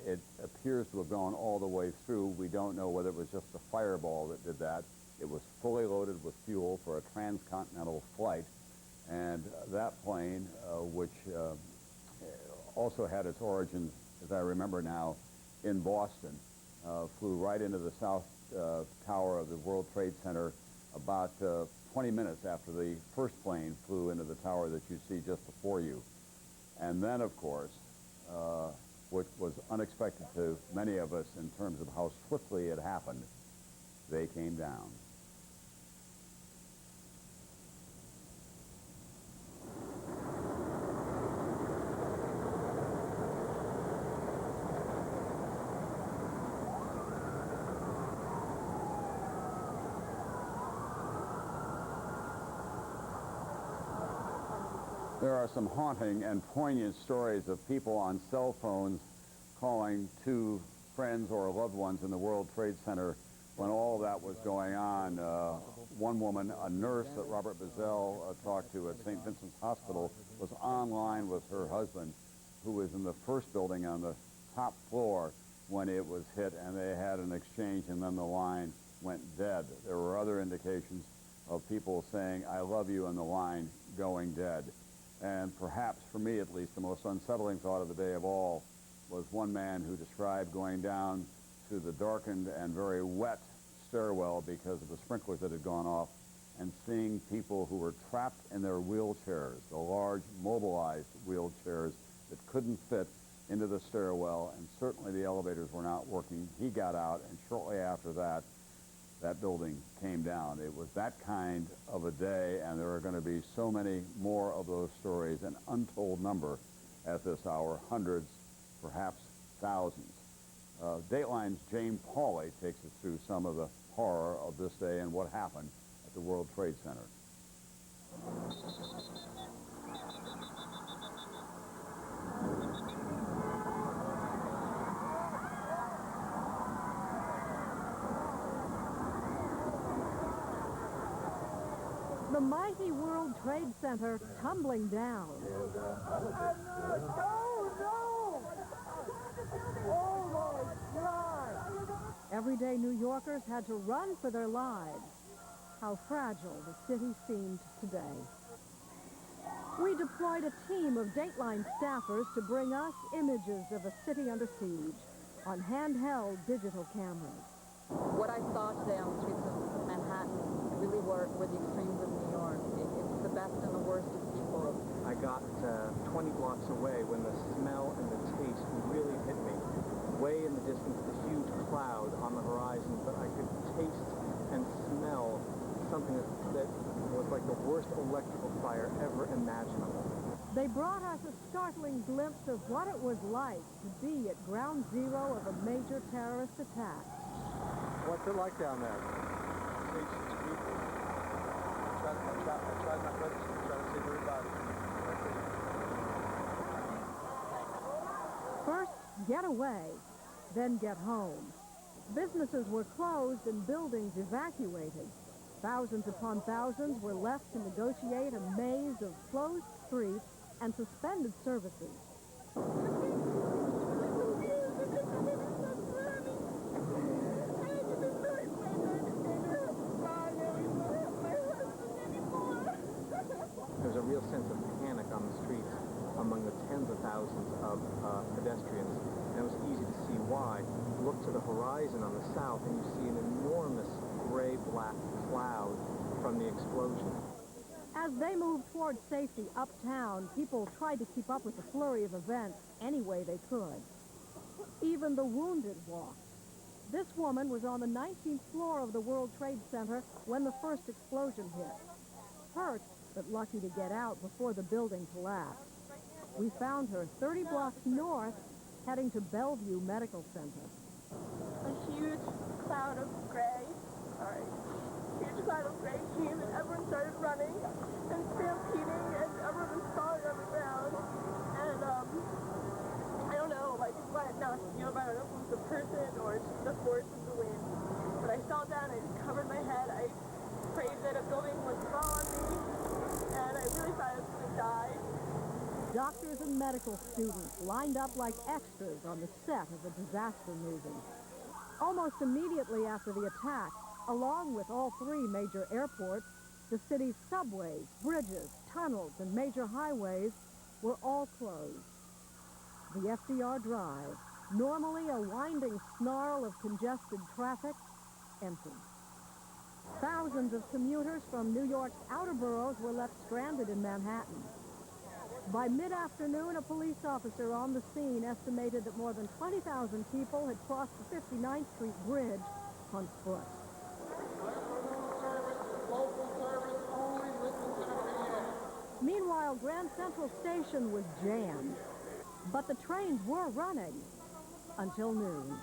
It appears to have gone all the way through. We don't know whether it was just the fireball that did that. It was fully loaded with fuel for a transcontinental flight, and that plane, which also had its origins, as I remember now, in Boston, flew right into the South Tower of the World Trade Center about 20 minutes after the first plane flew into the tower that you see just before you. And then, of course, which was unexpected to many of us in terms of how swiftly it happened, they came down. There are some haunting and poignant stories of people on cell phones calling to friends or loved ones in the World Trade Center when all that was going on. One woman, a nurse that Robert Bazell talked to at St. Vincent's Hospital, was online with her husband, who was in the first building on the top floor when it was hit, and they had an exchange, and then the line went dead. There were other indications of people saying, "I love you," and the line going dead. And perhaps, for me at least, the most unsettling thought of the day of all was one man who described going down to the darkened and very wet stairwell because of the sprinklers that had gone off and seeing people who were trapped in their wheelchairs, the large mobilized wheelchairs that couldn't fit into the stairwell, and certainly the elevators were not working. He got out, and shortly after that, that building came down. It was that kind of a day, and there are going to be so many more of those stories, an untold number at this hour, hundreds, perhaps thousands. Dateline's Jane Pauley takes us through some of the horror of this day and what happened at the World Trade Center. The mighty World Trade Center tumbling down. Everyday New Yorkers had to run for their lives. How fragile the city seemed today. We deployed a team of Dateline staffers to bring us images of a city under siege on handheld digital cameras. What I saw today on the streets of Manhattan really were the extremes of New York. It's the best and the worst of people. I got 20 blocks away when the smell and the taste really hit me. Way in the distance, the huge cloud on the horizon, but I could taste and smell something that was like the worst electrical fire ever imaginable. They brought us a startling glimpse of what it was like to be at ground zero of a major terrorist attack. What's it like down there? I tried my best to try to save everybody. get away, then get home. Businesses were closed and buildings evacuated. Thousands upon thousands were left to negotiate a maze of closed streets and suspended services. There's a real sense of panic on the streets among the tens of thousands of pedestrians, and it was easy to see why. Look to the horizon on the south, and you see an enormous gray-black cloud from the explosion. As they moved toward safety uptown, people tried to keep up with the flurry of events any way they could. Even the wounded walked. This woman was on the 19th floor of the World Trade Center when the first explosion hit. Hurt, but lucky to get out before the building collapsed. We found her 30 blocks north, heading to Bellevue Medical Center. A huge cloud of gray, huge cloud of gray came and everyone started running and stampeding and everyone was falling on the ground. And I don't know, like what now, I don't know if it was the person or the force of the wind. But I fell down, I just covered my head, I prayed that a building would fall on me, and I really thought I was going to die. Doctors and medical students lined up like extras on the set of a disaster movie. Almost immediately after the attack, along with all three major airports, the city's subways, bridges, tunnels, and major highways were all closed. The FDR Drive, normally a winding snarl of congested traffic, empty. Thousands of commuters from New York's outer boroughs were left stranded in Manhattan. By mid-afternoon, a police officer on the scene estimated that more than 20,000 people had crossed the 59th Street Bridge on foot. Meanwhile, Grand Central Station was jammed, but the trains were running until noon.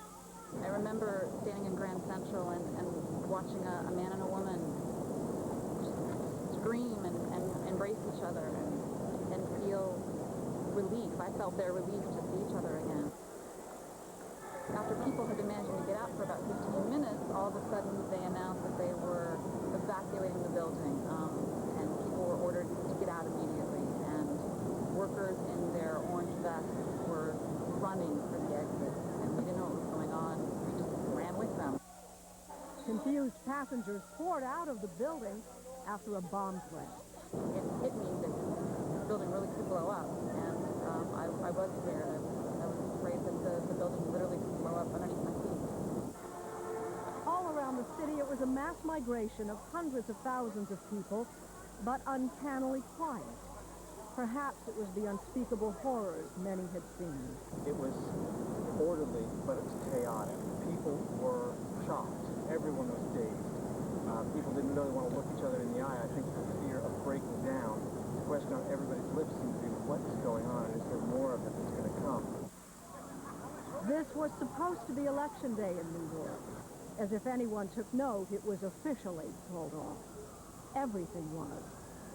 I remember standing in Grand Central and watching a man and a woman scream and embrace each other and feel relief. I felt their relief to see each other again. After people had been managing to get out for about 15 minutes, all of a sudden they announced that they were evacuating the building, and people were ordered to get out immediately, and workers in their orange vests were running for the exit, and we didn't know what was going on. We just ran with them. Confused passengers poured out of the building after a bomb threat. It hit me that the building really could blow up, and I was scared. I was afraid that the building literally could blow up underneath my feet. All around the city, it was a mass migration of hundreds of thousands of people, but uncannily quiet. Perhaps it was the unspeakable horrors many had seen. It was orderly, but it was chaotic. People were shocked. Everyone was dazed. People didn't really want to look each other in the eye. I think the fear of breaking down. The question on everybody's lips seemed to be, what is going on, and is there more of it that's going to come? This was supposed to be Election Day in New York. As if anyone took note, it was officially called off. Everything was.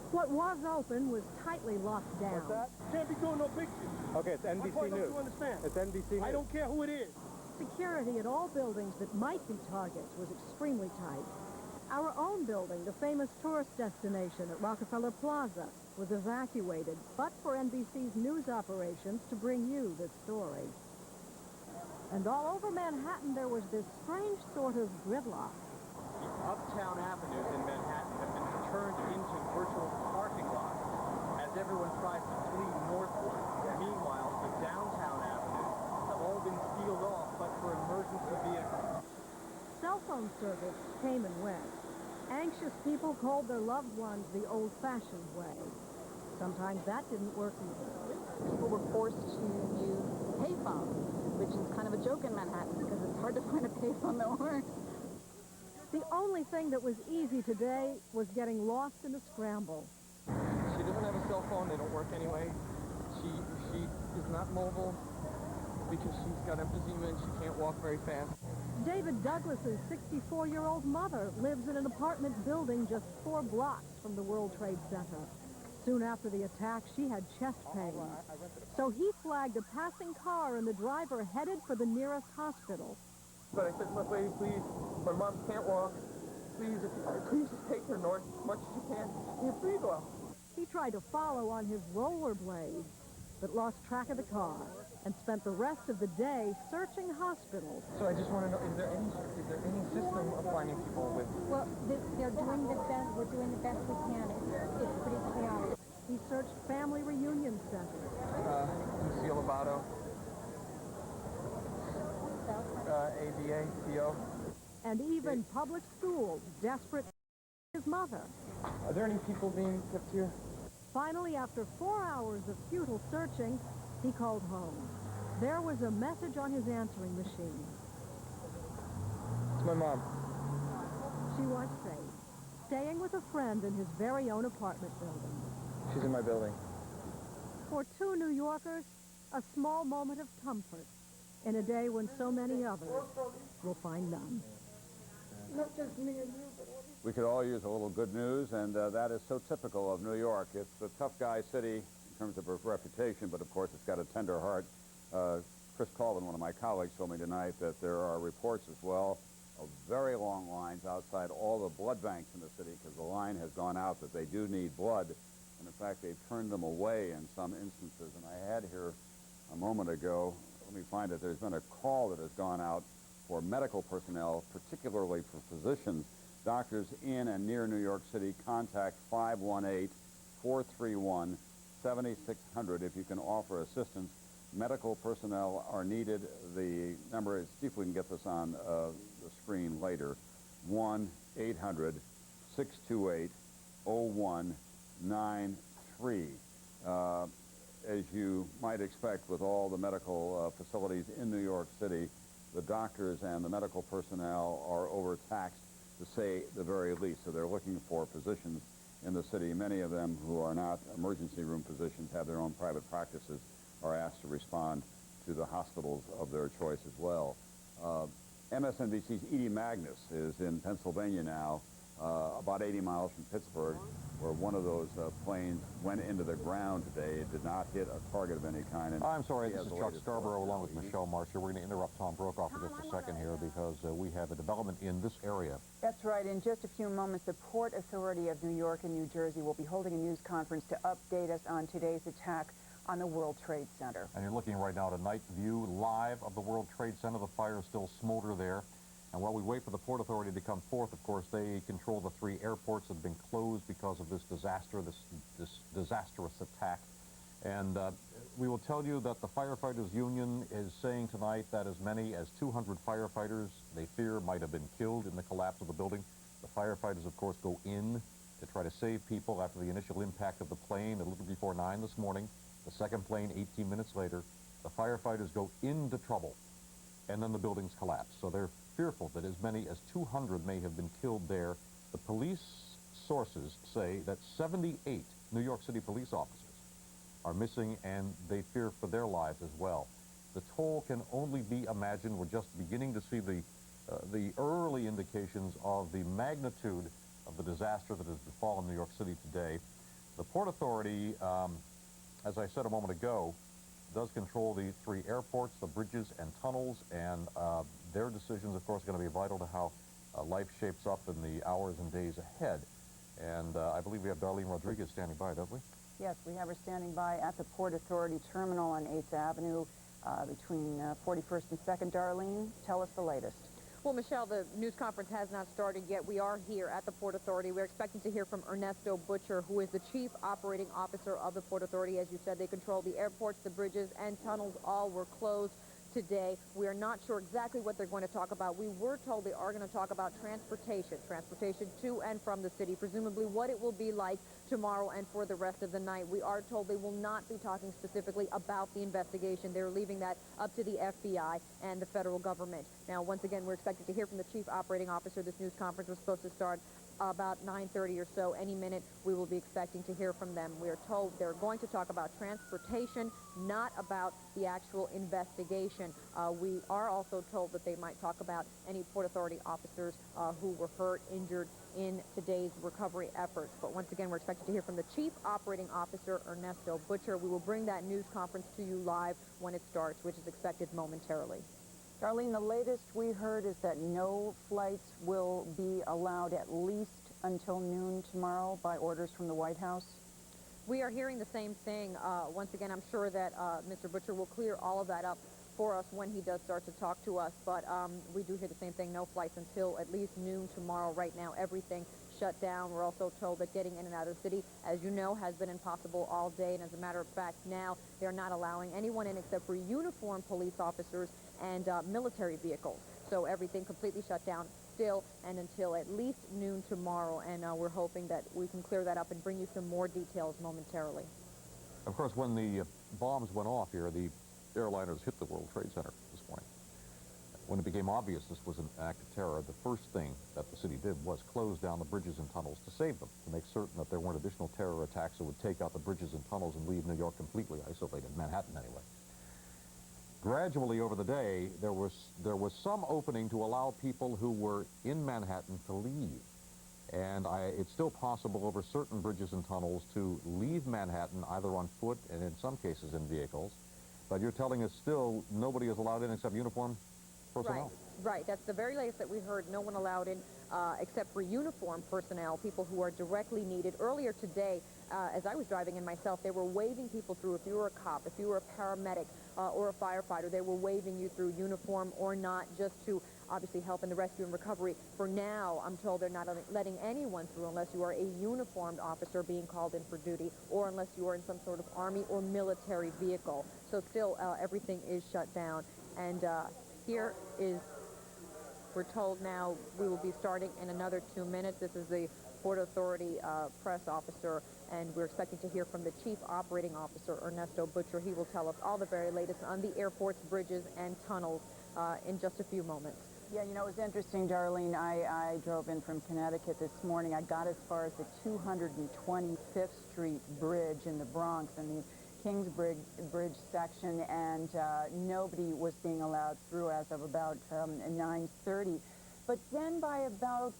What was open was tightly locked down. What's that? Can't be doing no pictures. Okay, it's NBC News. You understand? It's NBC News. I don't care who it is. Security at all buildings that might be targets was extremely tight. Our own building, the famous tourist destination at Rockefeller Plaza, was evacuated, but for NBC's news operations to bring you this story. And all over Manhattan, there was this strange sort of gridlock. The uptown avenues in Manhattan have been turned into virtual parking lots as everyone tries to flee northward. Meanwhile, the downtown avenues have all been sealed off, but for emergency vehicles. Cell phone service came and went. Anxious people called their loved ones the old-fashioned way. Sometimes that didn't work either. People were forced to use payphones, which is kind of a joke in Manhattan because it's hard to find a payphone that works. The only thing that was easy today was getting lost in a scramble. She doesn't have a cell phone. They don't work anyway. She is not mobile because she's got emphysema and she can't walk very fast. David Douglas's 64-year-old mother lives in an apartment building just 4 blocks from the World Trade Center. Soon after the attack, she had chest pain. So he flagged a passing car and the driver headed for the nearest hospital. But I said, look, lady, please, my mom can't walk. Please, please just take her north as much as you can. She can't breathe well. He tried to follow on his rollerblades, but lost track of the car and spent the rest of the day searching hospitals. So I just want to know, is there any system of finding people with... Well, they're doing the best. We're doing the best we can. It's pretty chaotic. He searched family reunion centers. Lucille Lobato. ABA, PO. And even public schools, desperate for his mother. Are there any people being kept here? Finally, after 4 hours of futile searching, he called home. There was a message on his answering machine. It's my mom. She was safe, staying with a friend in his very own apartment building. She's in my building. For 2 New Yorkers, a small moment of comfort in a day when so many others will find none. Not just me and you, but all We could all use a little good news, and that is so typical of New York. It's a tough guy city in terms of reputation, but of course it's got a tender heart. Chris Colvin, one of my colleagues, told me tonight that there are reports as well of very long lines outside all the blood banks in the city because the line has gone out that they do need blood, and in fact they've turned them away in some instances. And I had here a moment ago, let me find it, there's been a call that has gone out for medical personnel, particularly for physicians. Doctors in and near New York City, contact 518-431-7600 if you can offer assistance. Medical personnel are needed. The number is, see if we can get this on the screen later, 1-800-628-0193. As you might expect with all the medical facilities in New York City, the doctors and the medical personnel are overtaxed, to say the very least. So they're looking for physicians in the city. Many of them who are not emergency room physicians, have their own private practices, are asked to respond to the hospitals of their choice as well. MSNBC's Edie Magnus is in Pennsylvania now, about 80 miles from Pittsburgh, where one of those planes went into the ground today. It did not hit a target of any kind. And I'm sorry, this is Chuck Scarborough along with Michelle Marcia. We're going to interrupt Tom Brokaw for just a second here because we have a development in this area. That's right. In just a few moments, the Port Authority of New York and New Jersey will be holding a news conference to update us on today's attack on the World Trade Center. And you're looking right now at a night view live of the World Trade Center. The fire is still smolder there. And while we wait for the Port Authority to come forth, of course, they control the 3 airports that have been closed because of this disaster, this disastrous attack. And we will tell you that the Firefighters Union is saying tonight that as many as 200 firefighters they fear might have been killed in the collapse of the building. The firefighters, of course, go in to try to save people after the initial impact of the plane a little before 9 this morning. The second plane 18 minutes later. The firefighters go into trouble, and then the buildings collapse. So they're fearful that as many as 200 may have been killed there. The police sources say that 78 New York City police officers are missing, and they fear for their lives as well. The toll can only be imagined. We're just beginning to see the early indications of the magnitude of the disaster that has befallen New York City today. The Port Authority, as I said a moment ago, does control the 3 airports, the bridges and tunnels, and their decisions, of course, are going to be vital to how life shapes up in the hours and days ahead. And I believe we have Darlene Rodriguez standing by, don't we? Yes, we have her standing by at the Port Authority Terminal on 8th Avenue between 41st and 2nd. Darlene, tell us the latest. Well, Michelle, the news conference has not started yet. We are here at the Port Authority. We're expecting to hear from Ernesto Butcher, who is the Chief Operating Officer of the Port Authority. As you said, they control the airports, the bridges, and tunnels. All were closed today. We are not sure exactly what they're going to talk about. We were told they are going to talk about transportation to and from the city, presumably what it will be like tomorrow and for the rest of the night. We are told they will not be talking specifically about the investigation. They're leaving that up to the FBI and the federal government. Now, once again, we're expected to hear from the Chief Operating Officer. This news conference was supposed to start about 9:30 or so. Any minute, we will be expecting to hear from them. We are told they're going to talk about transportation, not about the actual investigation. We are also told that they might talk about any Port Authority officers who were hurt, injured in today's recovery efforts. But once again, we're expected to hear from the Chief Operating Officer, Ernesto Butcher. We will bring that news conference to you live when it starts, which is expected momentarily. Darlene, the latest we heard is that no flights will be allowed at least until noon tomorrow by orders from the White House. We are hearing the same thing. Once again, I'm sure that Mr. Butcher will clear all of that up for us when he does start to talk to us. But we do hear the same thing, no flights until at least noon tomorrow. Right now, everything shut down. We're also told that getting in and out of the city, as you know, has been impossible all day. And as a matter of fact, now they're not allowing anyone in except for uniformed police officers and military vehicles. So everything completely shut down still and until at least noon tomorrow. And we're hoping that we can clear that up and bring you some more details momentarily. Of course, when the bombs went off here, the airliners hit the World Trade Center this morning. When it became obvious this was an act of terror, the first thing that the city did was close down the bridges and tunnels to save them, to make certain that there weren't additional terror attacks that would take out the bridges and tunnels and leave New York completely isolated, Manhattan anyway. Gradually over the day, there was some opening to allow people who were in Manhattan to leave. And it's still possible over certain bridges and tunnels to leave Manhattan either on foot and in some cases in vehicles. But you're telling us still nobody is allowed in except uniformed personnel? Right. That's the very latest that we heard. No one allowed in except for uniformed personnel, people who are directly needed. Earlier today, as I was driving in myself, they were waving people through. If you were a cop, if you were a paramedic or a firefighter, they were waving you through, uniform or not, just to obviously help in the rescue and recovery. For now, I'm told they're not letting anyone through unless you are a uniformed officer being called in for duty or unless you are in some sort of army or military vehicle. So still, everything is shut down. And here is, we're told now we will be starting in another 2 minutes. This is the Port Authority press officer, and we're expecting to hear from the Chief Operating Officer, Ernesto Butcher. He will tell us all the very latest on the airports, bridges, and tunnels in just a few moments. Yeah, you know, it was interesting, Darlene. I drove in from Connecticut this morning. I got as far as the 225th Street Bridge in the Bronx and the Kingsbridge Bridge section, and nobody was being allowed through as of about 9:30. But then by about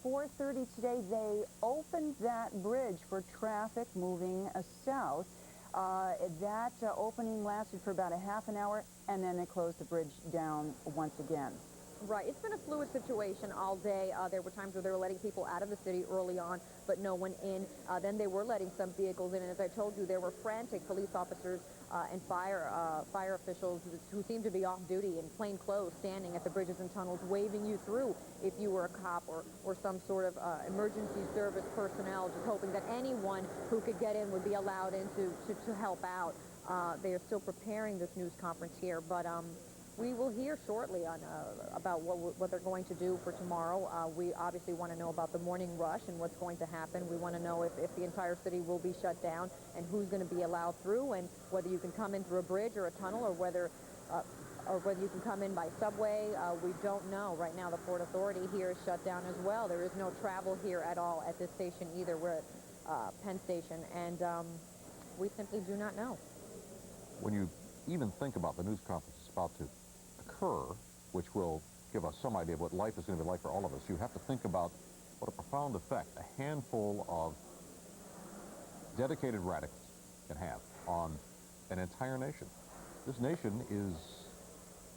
4:30 today, they opened that bridge for traffic moving south. That opening lasted for about a half an hour, and then they closed the bridge down once again. Right. It's been a fluid situation all day. There were times where they were letting people out of the city early on, but no one in. Then they were letting some vehicles in. And as I told you, there were frantic police officers and fire officials who seemed to be off duty in plain clothes, standing at the bridges and tunnels, waving you through if you were a cop or some sort of emergency service personnel, just hoping that anyone who could get in would be allowed in to help out. They are still preparing this news conference here, but we will hear shortly on about what they're going to do for tomorrow. We obviously want to know about the morning rush and what's going to happen. We want to know if the entire city will be shut down and who's going to be allowed through, and whether you can come in through a bridge or a tunnel, or whether you can come in by subway. We don't know. Right now, the Port Authority here is shut down as well. There is no travel here at all at this station either. We're at Penn Station, and we simply do not know. When you even think about the news conference that's about to occur, which will give us some idea of what life is going to be like for all of us, you have to think about what a profound effect a handful of dedicated radicals can have on an entire nation. This nation is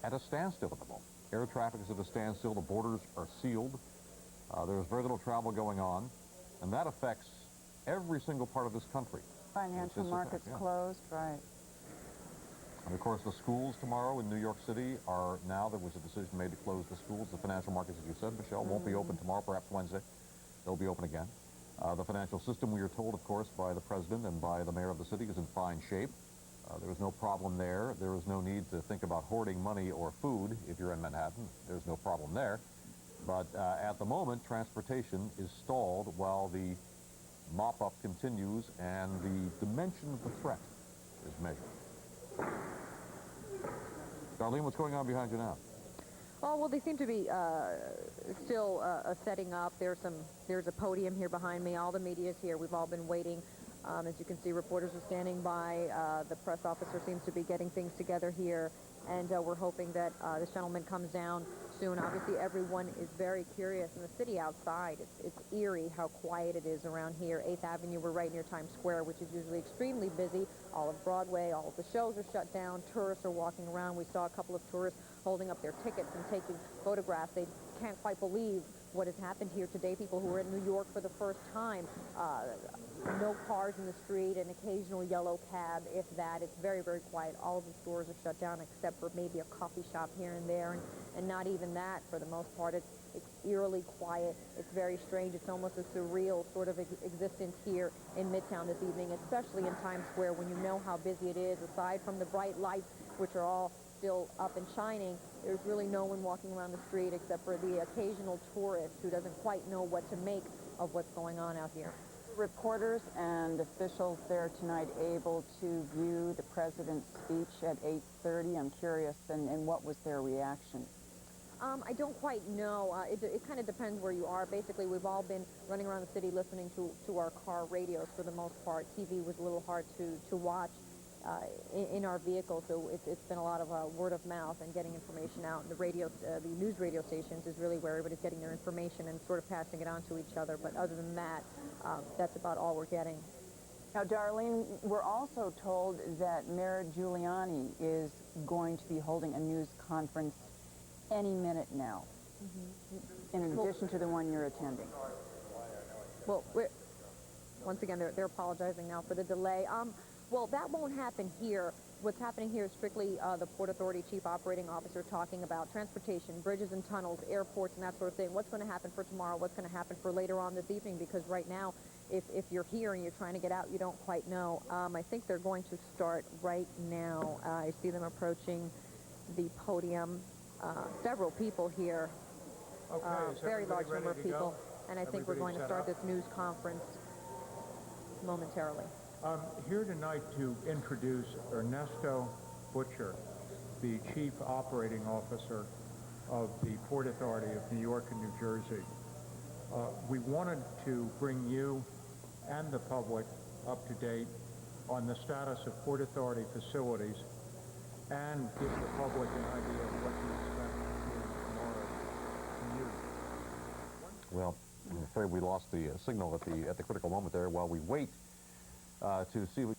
at a standstill at the moment. Air traffic is at a standstill. The borders are sealed. There's very little travel going on, and that affects every single part of this country. Financial markets closed, right. And of course, the schools tomorrow in New York City are now, there was a decision made to close the schools. The financial markets, as you said, Michelle, won't be open tomorrow, perhaps Wednesday. They'll be open again. The financial system, we are told, of course, by the president and by the mayor of the city, is in fine shape. There is no problem there. There is no need to think about hoarding money or food if you're in Manhattan. There's no problem there. But at the moment, transportation is stalled while the mop-up continues and the dimension of the threat is measured. Darlene, what's going on behind you now? Oh, well, they seem to be still setting up. There's a podium here behind me. All the media's here. We've all been waiting. As you can see, reporters are standing by. The press officer seems to be getting things together here. And we're hoping that this gentleman comes down soon. Obviously, everyone is very curious. In the city outside, it's eerie how quiet it is around here. 8th Avenue, we're right near Times Square, which is usually extremely busy. All of Broadway, all of the shows are shut down. Tourists are walking around. We saw a couple of tourists holding up their tickets and taking photographs. They can't quite believe what has happened here today. People who are in New York for the first time. No cars in the street, an occasional yellow cab, if that. It's very, very quiet. All of the stores are shut down except for maybe a coffee shop here and there, and not even that for the most part. It's eerily quiet. It's very strange. It's almost a surreal sort of existence here in Midtown this evening, especially in Times Square when you know how busy it is. Aside from the bright lights, which are all still up and shining, there's really no one walking around the street except for the occasional tourist who doesn't quite know what to make of what's going on out here. Reporters and officials there tonight able to view the president's speech at 8:30? I'm curious, and what was their reaction? I don't quite know. It kind of depends where you are. Basically, we've all been running around the city listening to our car radios for the most part. TV was a little hard to watch in our vehicle, so it's been a lot of word of mouth and getting information out. And the news radio stations is really where everybody's getting their information and sort of passing it on to each other. But other than that, that's about all we're getting. Now, Darlene, we're also told that Mayor Giuliani is going to be holding a news conference any minute now, in addition to the one you're attending. Well, once again, they're apologizing now for the delay. Well, that won't happen here. What's happening here is strictly the Port Authority Chief Operating Officer talking about transportation, bridges and tunnels, airports, and that sort of thing. What's going to happen for tomorrow? What's going to happen for later on this evening? Because right now, if you're here and you're trying to get out, you don't quite know. I think they're going to start right now. I see them approaching the podium. Several people here, very large number of people, and I think we're going to start this news conference momentarily. I'm here tonight to introduce Ernesto Butcher, the Chief Operating Officer of the Port Authority of New York and New Jersey. We wanted to bring you and the public up to date on the status of Port Authority facilities and give the public an idea of what to expect here tomorrow from you. Well, I'm afraid we lost the signal at the critical moment there. While we wait to see what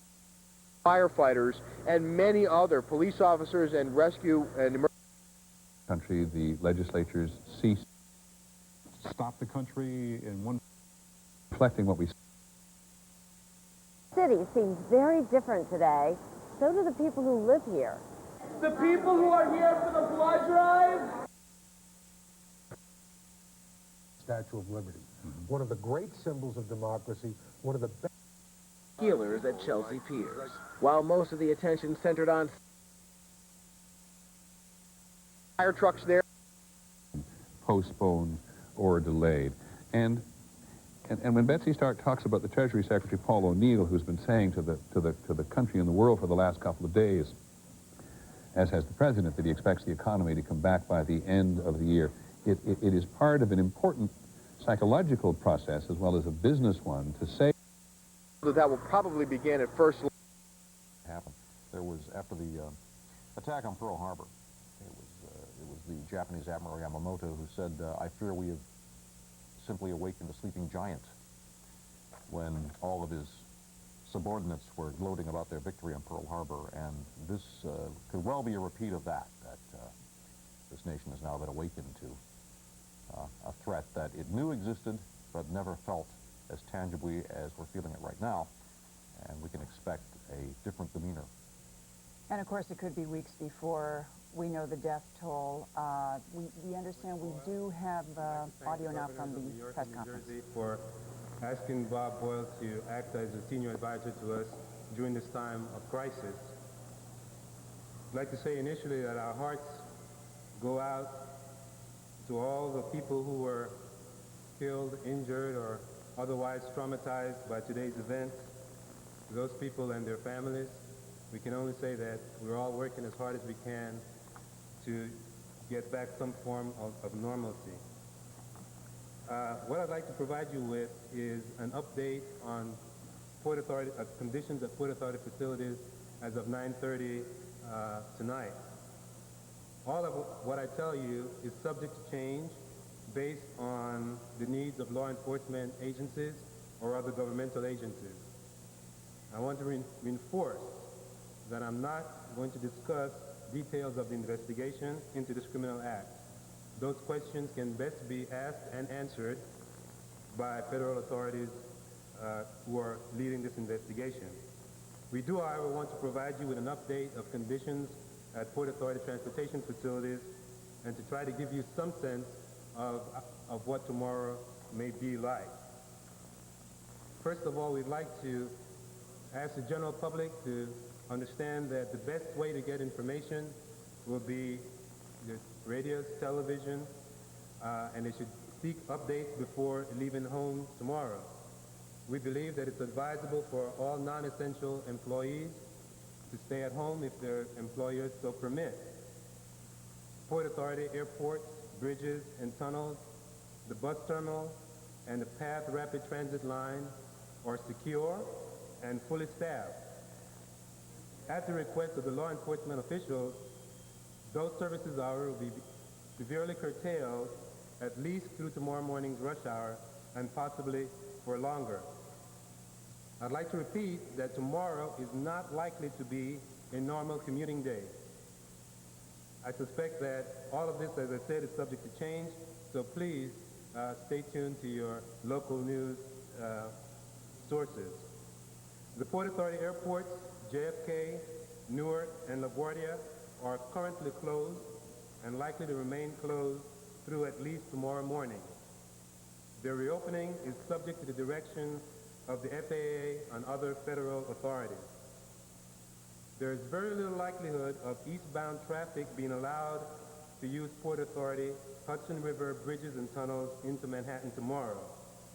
firefighters and many other police officers and rescue and emergency country, the legislatures ceased. Stop the country in one, reflecting what we city seems very different today. So do the people who live here. The people who are here for the blood drive. Statue of Liberty, one of the great symbols of democracy, one of the best healers at Chelsea Piers. While most of the attention centered on fire trucks there, postponed or delayed. And when Betsy Stark talks about the Treasury Secretary Paul O'Neill, who's been saying to the country and the world for the last couple of days, as has the president, that he expects the economy to come back by the end of the year, it is part of an important psychological process as well as a business one to say that will probably begin at first. Happened. There was, after the attack on Pearl Harbor, it was the Japanese Admiral Yamamoto who said, I fear we have simply awakened a sleeping giant, when all of his subordinates were gloating about their victory on Pearl Harbor. And this could well be a repeat of that this nation has now been awakened to a threat that it knew existed but never felt as tangibly as we're feeling it right now, and we can expect a different demeanor. And of course, it could be weeks before we know the death toll. We understand we do have audio now from the press conference. New Jersey for asking Bob Boyle to act as a senior advisor to us during this time of crisis. I'd like to say initially that our hearts go out to all the people who were killed, injured, or otherwise traumatized by today's events. To those people and their families, we can only say that we're all working as hard as we can to get back some form of normalcy. What I'd like to provide you with is an update on Port Authority conditions at Port Authority facilities as of 9:30 tonight. All of what I tell you is subject to change based on the needs of law enforcement agencies or other governmental agencies. I want to reinforce that I'm not going to discuss details of the investigation into this criminal act. Those questions can best be asked and answered by federal authorities who are leading this investigation. We do, however, want to provide you with an update of conditions at Port Authority transportation facilities and to try to give you some sense of what tomorrow may be like. First of all, we'd like to ask the general public to understand that the best way to get information will be the radios, television, and they should seek updates before leaving home tomorrow. We believe that it's advisable for all non-essential employees to stay at home if their employers so permit. Port Authority, airports, bridges and tunnels, the bus terminal, and the PATH Rapid Transit line are secure and fully staffed. At the request of the law enforcement officials, those services hours will be severely curtailed at least through tomorrow morning's rush hour and possibly for longer. I'd like to repeat that tomorrow is not likely to be a normal commuting day. I suspect that all of this, as I said, is subject to change, so please stay tuned to your local news sources. The Port Authority airports, JFK, Newark, and LaGuardia are currently closed and likely to remain closed through at least tomorrow morning. Their reopening is subject to the direction of the FAA and other federal authorities. There is very little likelihood of eastbound traffic being allowed to use Port Authority, Hudson River bridges and tunnels into Manhattan tomorrow,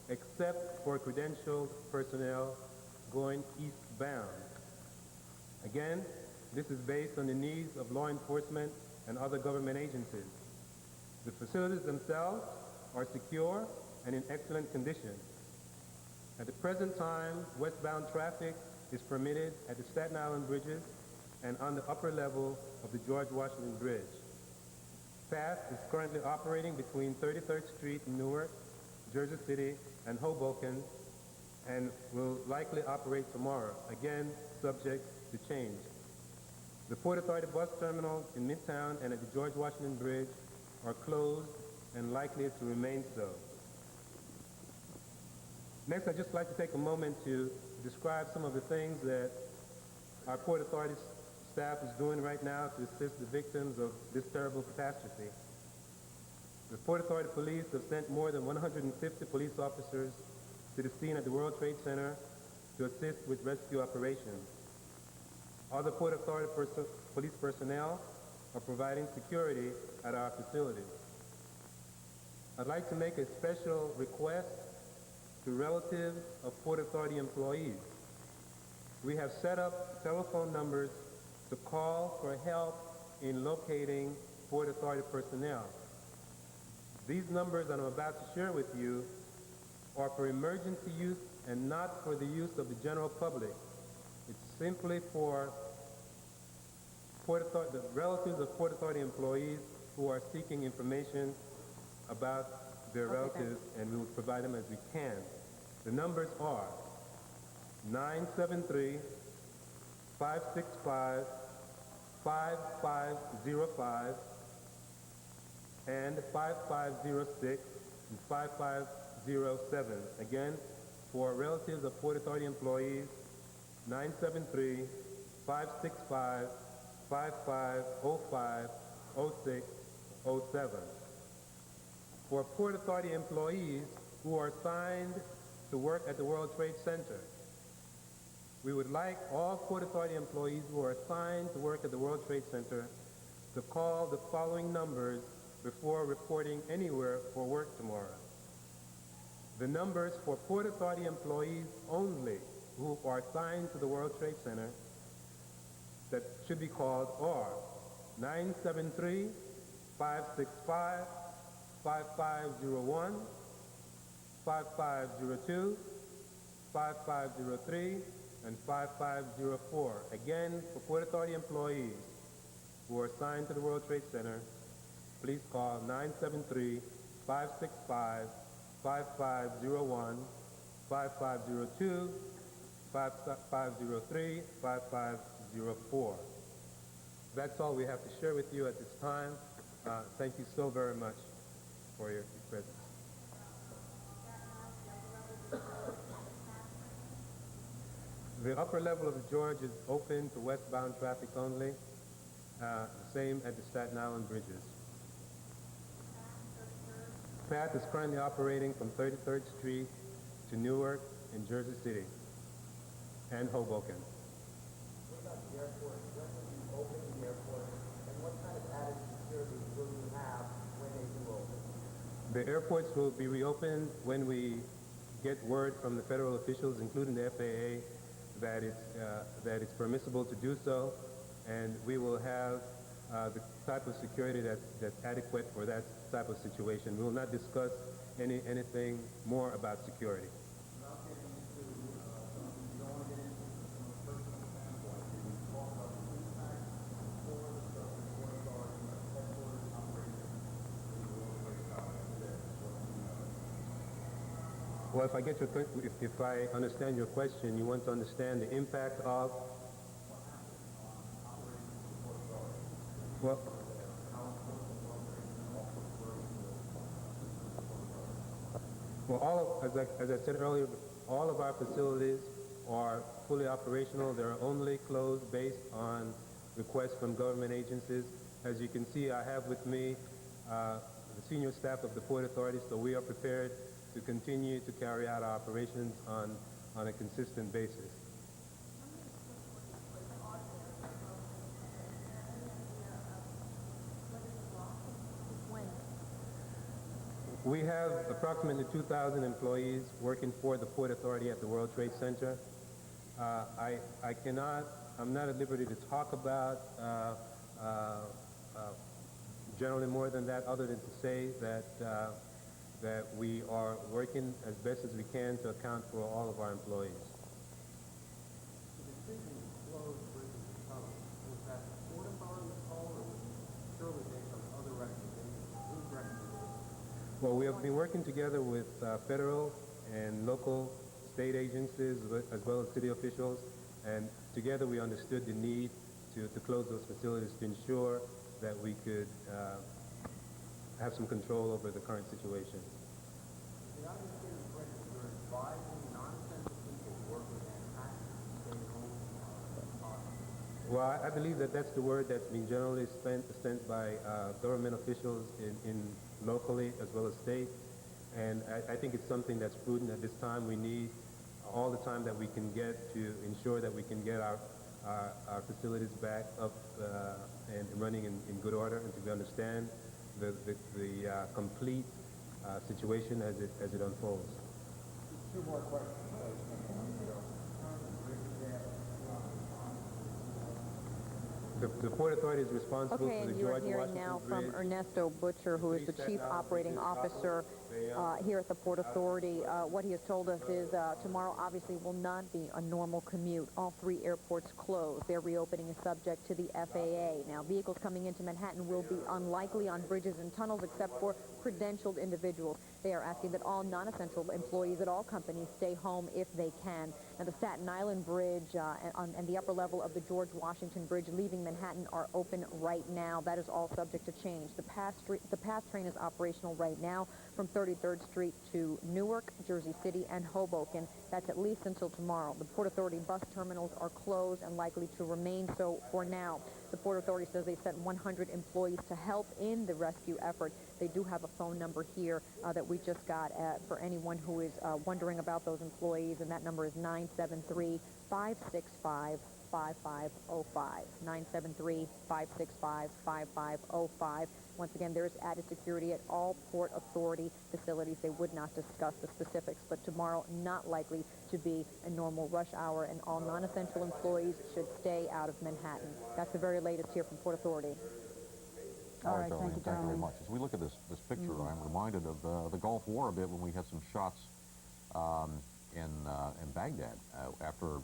except for credentialed personnel going eastbound. Again, this is based on the needs of law enforcement and other government agencies. The facilities themselves are secure and in excellent condition. At the present time, westbound traffic is permitted at the Staten Island bridges and on the upper level of the George Washington Bridge. PATH is currently operating between 33rd Street in Newark, Jersey City, and Hoboken, and will likely operate tomorrow, again subject to change. The Port Authority bus terminals in Midtown and at the George Washington Bridge are closed and likely to remain so. Next, I'd just like to take a moment to describe some of the things that our Port Authority staff is doing right now to assist the victims of this terrible catastrophe. The Port Authority Police have sent more than 150 police officers to the scene at the World Trade Center to assist with rescue operations. Other Port Authority police personnel are providing security at our facilities. I'd like to make a special request to relatives of Port Authority employees. We have set up telephone numbers to call for help in locating Port Authority personnel. These numbers that I'm about to share with you are for emergency use and not for the use of the general public. It's simply for the relatives of Port Authority employees who are seeking information about their relatives, and we will provide them as we can. The numbers are 973-565-5505 and 5506 and 5507. Again, for relatives of Port Authority employees, 973-565-5505-0607. For Port Authority employees who are assigned to work at the World Trade Center, we would like all Port Authority employees who are assigned to work at the World Trade Center to call the following numbers before reporting anywhere for work tomorrow. The numbers for Port Authority employees only who are assigned to the World Trade Center that should be called are 973-565-5505 565, 5501, 5502, 5503, and 5504. Again, for Port Authority employees who are assigned to the World Trade Center, please call 973-565, 5501, 5502, 5503, 5504. That's all we have to share with you at this time. Thank you so very much for your presence. The upper level of the George is open to westbound traffic only, the same at the Staten Island bridges. PATH is currently operating from 33rd Street to Newark in Jersey City and Hoboken. What about the airport? When will you open the airport, and what kind of added security will you have when they do open? The airports will be reopened when we get word from the federal officials, including the FAA, that it's permissible to do so, and we will have the type of security that's adequate for that type of situation. We will not discuss anything more about security. Well, if I understand your question, you want to understand the impact of. Well, as I said earlier, all of our facilities are fully operational. They're only closed based on requests from government agencies. As you can see, I have with me the senior staff of the Port Authority, so we are prepared to continue to carry out our operations on a consistent basis. We have approximately 2,000 employees working for the Port Authority at the World Trade Center. I'm not at liberty to talk about generally more than that, other than to say that we are working as best as we can to account for all of our employees. The decision to close bridges and tunnels, was that the Port Authority's call, or was it surely based on other recommendations? Whose recommendations? Well, we have been working together with federal and local state agencies as well as city officials, and together we understood the need to close those facilities to ensure that we could have some control over the current situation. Did I understand correctly, you're advising non-essential people who work with Manhattan to stay home? Well, I believe that that's the word that's been generally spent by government officials in locally as well as state, and I think it's something that's prudent at this time. We need all the time that we can get to ensure that we can get our facilities back up and running in good order, and to understand the complete situation as it unfolds. Two more questions, please. The Port Authority is responsible Okay, for the and you are George hearing Washington now Bridge. from Ernesto Butcher, who is the Chief Operating Officer here at the Port Authority. What he has told us is tomorrow obviously will not be a normal commute. All three airports closed. Their reopening is subject to the FAA. Now, vehicles coming into Manhattan will be unlikely on bridges and tunnels except for credentialed individuals. They are asking that all non-essential employees at all companies stay home if they can. Now, the Staten Island Bridge and the upper level of the George Washington Bridge leaving Manhattan are open right now. That is all subject to change. The PATH train is operational right now from 33rd Street to Newark, Jersey City, and Hoboken. That's at least until tomorrow. The Port Authority bus terminals are closed and likely to remain so for now. The Port Authority says they sent 100 employees to help in the rescue effort. They do have a phone number here that we just got for anyone who is wondering about those employees, and that number is 973-565-5505. 973-565-5505. Once again, there is added security at all Port Authority facilities. They would not discuss the specifics, but tomorrow not likely to be a normal rush hour, and all non-essential employees should stay out of Manhattan. That's the very latest here from Port Authority. All right, thank you, Thank you very Darlene. much. As we look at this picture, I'm reminded of the Gulf War a bit when we had some shots in Baghdad. After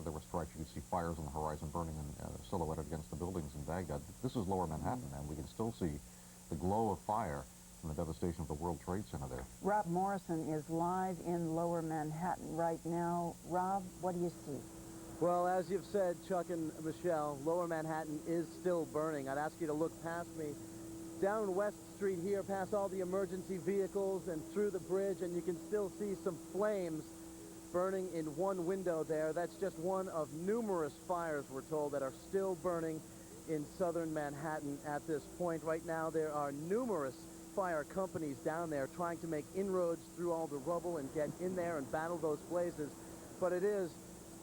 there were strikes, you could see fires on the horizon burning and silhouetted against the buildings in Baghdad. This is Lower Manhattan, and we can still see the glow of fire from the devastation of the World Trade Center there. Rob Morrison is live in Lower Manhattan right now. Rob, what do you see? Well, as you've said, Chuck and Michelle, Lower Manhattan is still burning. I'd ask you to look past me, down West Street here, past all the emergency vehicles and through the bridge, and you can still see some flames burning in one window there. That's just one of numerous fires, we're told, that are still burning in southern Manhattan at this point. Right now, there are numerous fire companies down there trying to make inroads through all the rubble and get in there and battle those blazes, but it is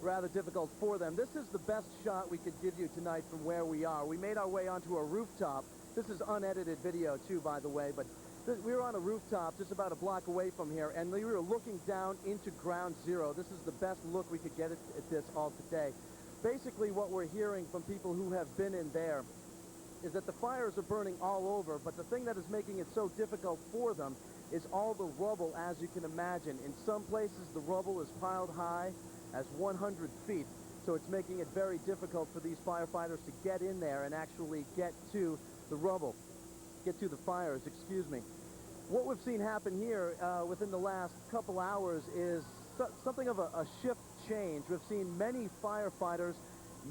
rather difficult for them. This is the best shot we could give you tonight from where we are. We made our way onto a rooftop. This is unedited video too, by the way, but we were on a rooftop just about a block away from here, and we were looking down into Ground Zero. This is the best look we could get at this all today. Basically, what we're hearing from people who have been in there is that the fires are burning all over, but the thing that is making it so difficult for them is all the rubble, as you can imagine. In some places, the rubble is piled high as 100 feet, so it's making it very difficult for these firefighters to get in there and actually get to the rubble, get to the fires, excuse me. What we've seen happen here within the last couple hours is something of a shift change. We've seen many firefighters,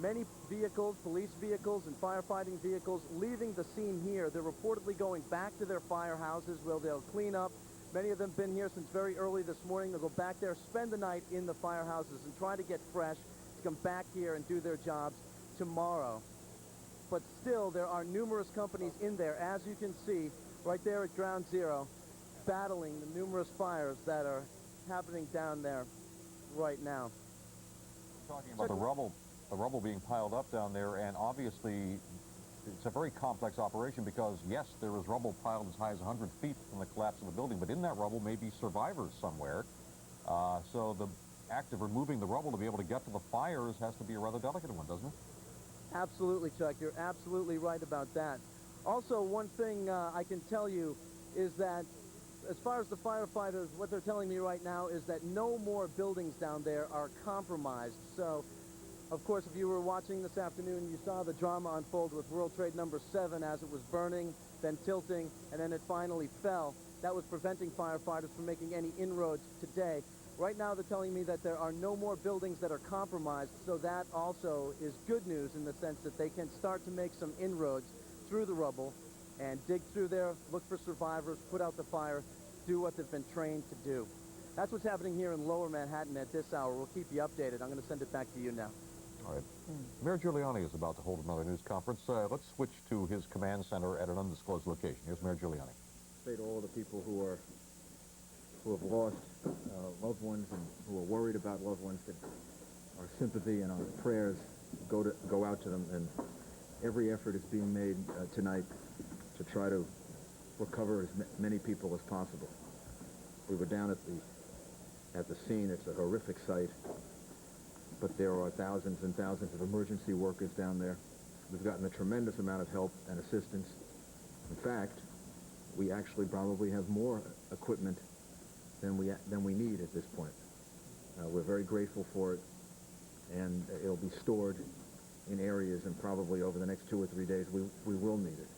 many vehicles, police vehicles and firefighting vehicles leaving the scene here. They're reportedly going back to their firehouses where they'll clean up. Many of them have been here since very early this morning. They'll go back there, spend the night in the firehouses and try to get fresh to come back here and do their jobs tomorrow. But still, there are numerous companies in there, as you can see, right there at Ground Zero, battling the numerous fires that are happening down there right now. Talking about the rubble being piled up down there, and obviously it's a very complex operation because, yes, there is rubble piled as high as 100 feet from the collapse of the building, but in that rubble may be survivors somewhere. So the act of removing the rubble to be able to get to the fires has to be a rather delicate one, doesn't it? Absolutely, Chuck. You're absolutely right about that. Also, one thing I can tell you is that as far as the firefighters, what they're telling me right now is that no more buildings down there are compromised. So, of course, if you were watching this afternoon, you saw the drama unfold with World Trade number 7 as it was burning, then tilting, and then it finally fell. That was preventing firefighters from making any inroads today. Right now, they're telling me that there are no more buildings that are compromised, so that also is good news in the sense that they can start to make some inroads through the rubble and dig through there, look for survivors, put out the fire, do what they've been trained to do. That's what's happening here in Lower Manhattan at this hour. We'll keep you updated. I'm going to send it back to you now. All right. Mayor Giuliani is about to hold another news conference. Let's switch to his command center at an undisclosed location. Here's Mayor Giuliani. Say to all the people who have lost loved ones and who are worried about loved ones that our sympathy and our prayers go out to them, and every effort is being made tonight to try to recover as many people as possible. We were down at the scene. It's a horrific sight, but there are thousands and thousands of emergency workers down there. We've gotten a tremendous amount of help and assistance. In fact, we actually probably have more equipment than we need at this point. We're very grateful for it, and it'll be stored in areas, and probably over the next 2 or 3 days we will need it.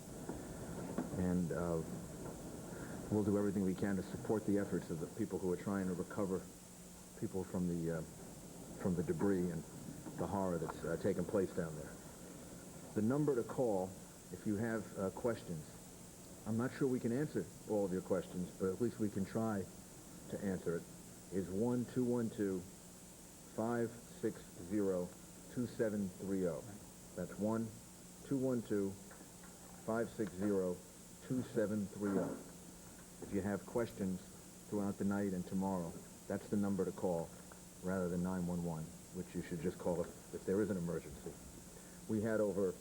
And we'll do everything we can to support the efforts of the people who are trying to recover people from the debris and the horror that's taken place down there. The number to call if you have questions. I'm not sure we can answer all of your questions, but at least we can try to answer it, is 1-212-560-2730. That's 1-212-560-2730. If you have questions throughout the night and tomorrow, that's the number to call rather than 911, which you should just call if there is an emergency. We had over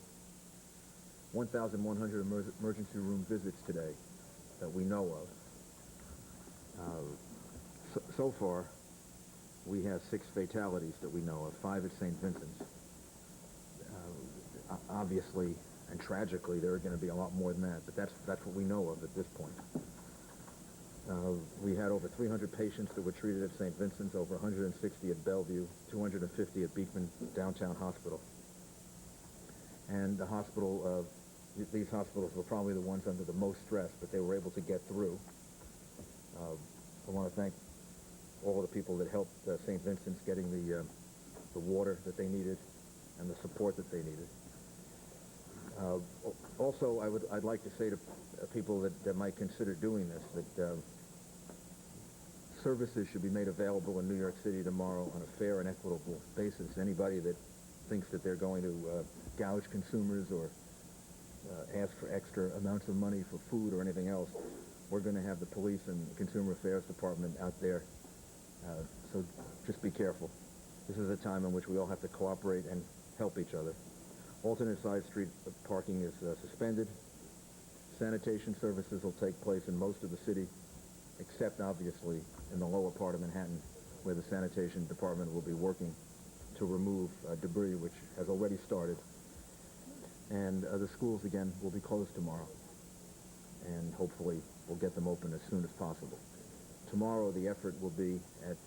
1,100 emergency room visits today that we know of. So far, we have 6 fatalities that we know of, 5 at St. Vincent's. Obviously, And tragically, there are going to be a lot more than that, but that's what we know of at this point. We had over 300 patients that were treated at St. Vincent's, over 160 at Bellevue, 250 at Beekman Downtown Hospital. And the hospital, these hospitals were probably the ones under the most stress, but they were able to get through. I want to thank all of the people that helped St. Vincent's getting the water that they needed and the support that they needed. Also, I'd like to say to people that might consider doing this that services should be made available in New York City tomorrow on a fair and equitable basis. Anybody that thinks that they're going to gouge consumers or ask for extra amounts of money for food or anything else, we're going to have the police and the Consumer Affairs Department out there. So just be careful. This is a time in which we all have to cooperate and help each other. Alternate side street parking is suspended. Sanitation services will take place in most of the city, except obviously in the lower part of Manhattan, where the sanitation department will be working to remove debris, which has already started. And the schools, again, will be closed tomorrow. And hopefully we'll get them open as soon as possible. Tomorrow the effort will be at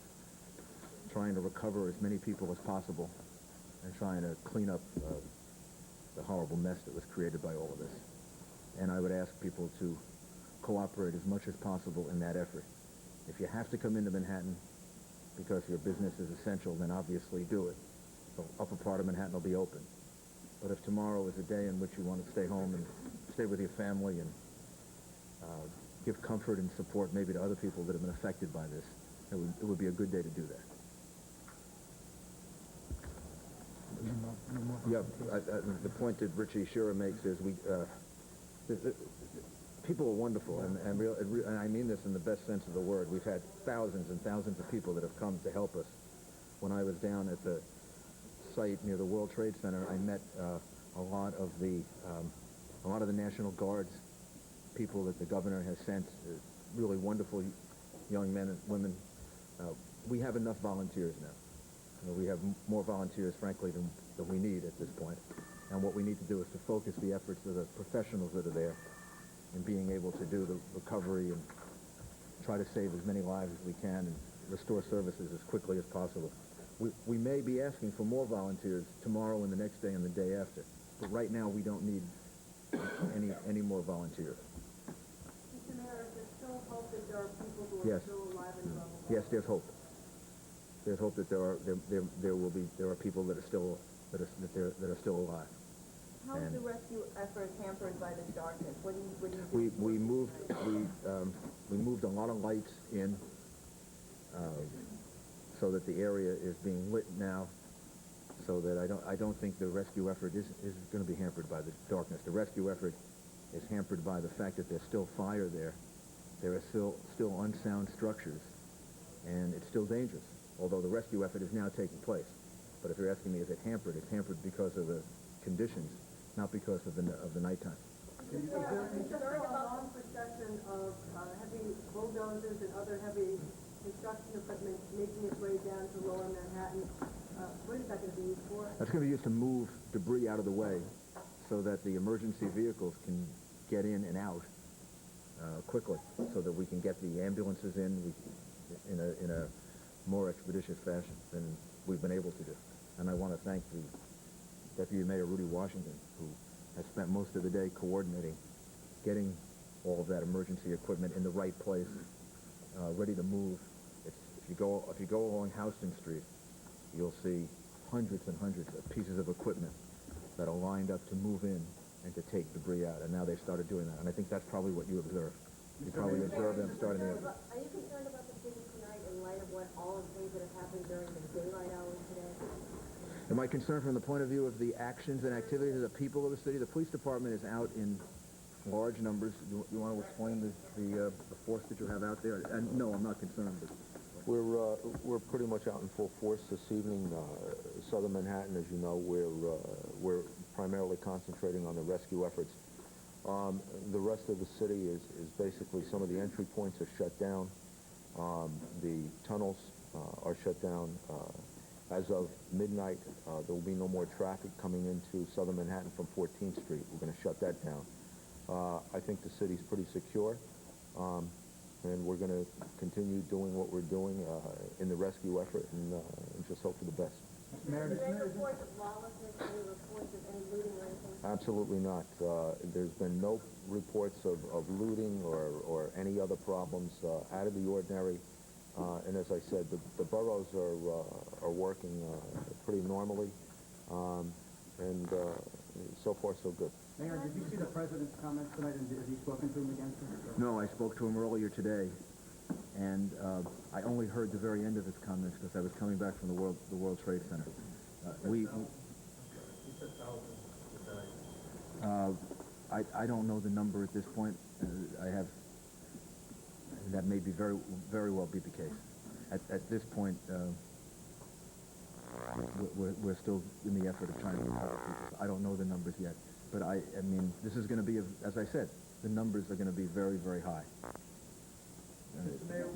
trying to recover as many people as possible and trying to clean up the horrible mess that was created by all of this. And I would ask people to cooperate as much as possible in that effort. If you have to come into Manhattan because your business is essential, then obviously do it. The upper part of Manhattan will be open. But if tomorrow is a day in which you want to stay home and stay with your family and give comfort and support maybe to other people that have been affected by this, it would be a good day to do that. Yeah, the point that Richie Shearer makes is people are wonderful, and I mean this in the best sense of the word. We've had thousands and thousands of people that have come to help us. When I was down at the site near the World Trade Center, I met a lot of the National Guard's people that the governor has sent, really wonderful young men and women. We have enough volunteers now. We have more volunteers, frankly, than we need at this point. And what we need to do is to focus the efforts of the professionals that are there in being able to do the recovery and try to save as many lives as we can and restore services as quickly as possible. We may be asking for more volunteers tomorrow and the next day and the day after, but right now we don't need any more volunteers. Mr. Mayor, is there still hope that there are people who are still alive and well? Yes, there's hope. There's hope that there are people that are still alive. How is the rescue effort hampered by the darkness? What do you do? We moved a lot of lights in so that the area is being lit now, so that I don't think the rescue effort is going to be hampered by the darkness. The rescue effort is hampered by the fact that there's still fire there. There are still unsound structures, and it's still dangerous, although the rescue effort is now taking place. But if you're asking me, is it hampered? It's hampered because of the conditions, not because of the nighttime. Is there a long procession of heavy bulldozers and other heavy construction equipment making its way down to lower Manhattan? What is that going to be used for? That's going to be used to move debris out of the way so that the emergency vehicles can get in and out quickly, so that we can get the ambulances in a more expeditious fashion than we've been able to do. And I want to thank the Deputy Mayor Rudy Washington, who has spent most of the day coordinating, getting all of that emergency equipment in the right place, ready to move. If you go along Houston Street, you'll see hundreds and hundreds of pieces of equipment that are lined up to move in and to take debris out. And now they've started doing that. And I think that's probably what you observed. You probably observed them starting there. Are you concerned about the city tonight in light of what all of the things that have happened during the daylight hours today? Am I concerned from the point of view of the actions and activities of the people of the city? The police department is out in large numbers. You want to explain the force that you have out there? And no, I'm not concerned. But we're pretty much out in full force this evening. Southern Manhattan, as you know, we're primarily concentrating on the rescue efforts. The rest of the city is basically, some of the entry points are shut down. The tunnels are shut down. As of midnight, there will be no more traffic coming into southern Manhattan from 14th Street. We're going to shut that down. I think the city's pretty secure, and we're going to continue doing what we're doing in the rescue effort and just hope for the best. Are there any reports of lawlessness, any reports of any looting or anything? Absolutely not. There's been no reports of looting or any other problems out of the ordinary. And as I said, the boroughs are working pretty normally, and so far so good. Mayor, did you see the president's comments tonight, and have you spoken to him again? No, I spoke to him earlier today, and I only heard the very end of his comments because I was coming back from the World Trade Center. I don't know the number at this point. That may be very well be the case. At this point, we're still in the effort of trying to recover people. I don't know the numbers yet, but I mean, this is going to be, as I said, the numbers are going to be very, very high.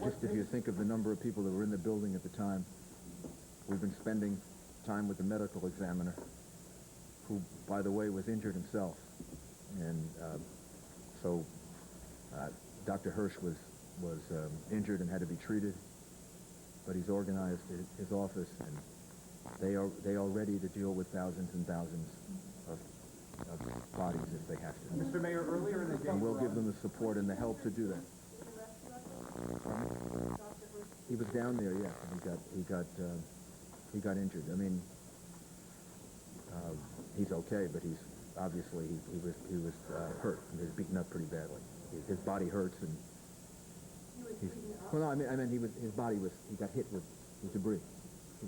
Just if you think of the number of people that were in the building at the time, we've been spending time with the medical examiner, who, by the way, was injured himself, and so Dr. Hirsch was injured and had to be treated, but he's organized his office, and they are ready to deal with thousands and thousands of bodies if they have to. Mr. Mayor, earlier in the day... And we'll give them the support and the help to do that. He was down there, yeah. He got injured. I mean, he's okay, but he's obviously he was hurt. He was beaten up pretty badly. His body hurts, and well, no, I mean his body he got hit with debris.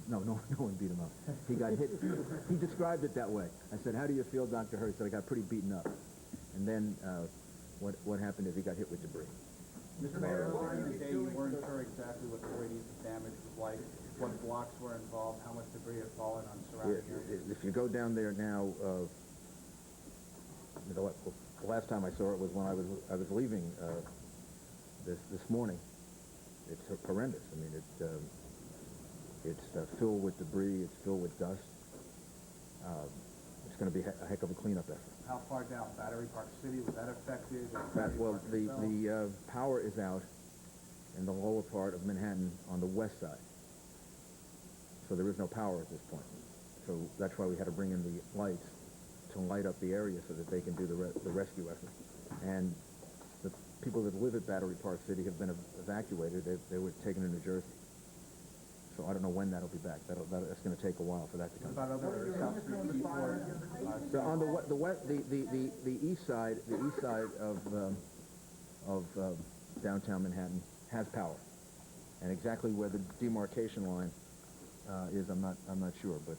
No one beat him up. He got hit. He described it that way. I said, "How do you feel, Dr. Hirsch?" He said, "I got pretty beaten up." And then what happened is he got hit with debris. Mr. Mayor, earlier in the day, you weren't sure exactly what the radius of damage was like, what blocks were involved, how much debris had fallen on surrounding areas. If you go down there now, the last time I saw it was when I was leaving this morning. It's horrendous. I mean, it's filled with debris. It's filled with dust. It's going to be a heck of a cleanup effort. How far down? Battery Park City, was that affected? Well, the power is out in the lower part of Manhattan on the west side. So there is no power at this point. So that's why we had to bring in the lights to light up the area so that they can do the rescue effort. And the people that live at Battery Park City have been evacuated. They were taken to New Jersey. So I don't know when that'll be back. That's going to take a while for that to come. What about other South Street Seaport? So on the east side of downtown Manhattan has power, and exactly where the demarcation line is, I'm not sure. But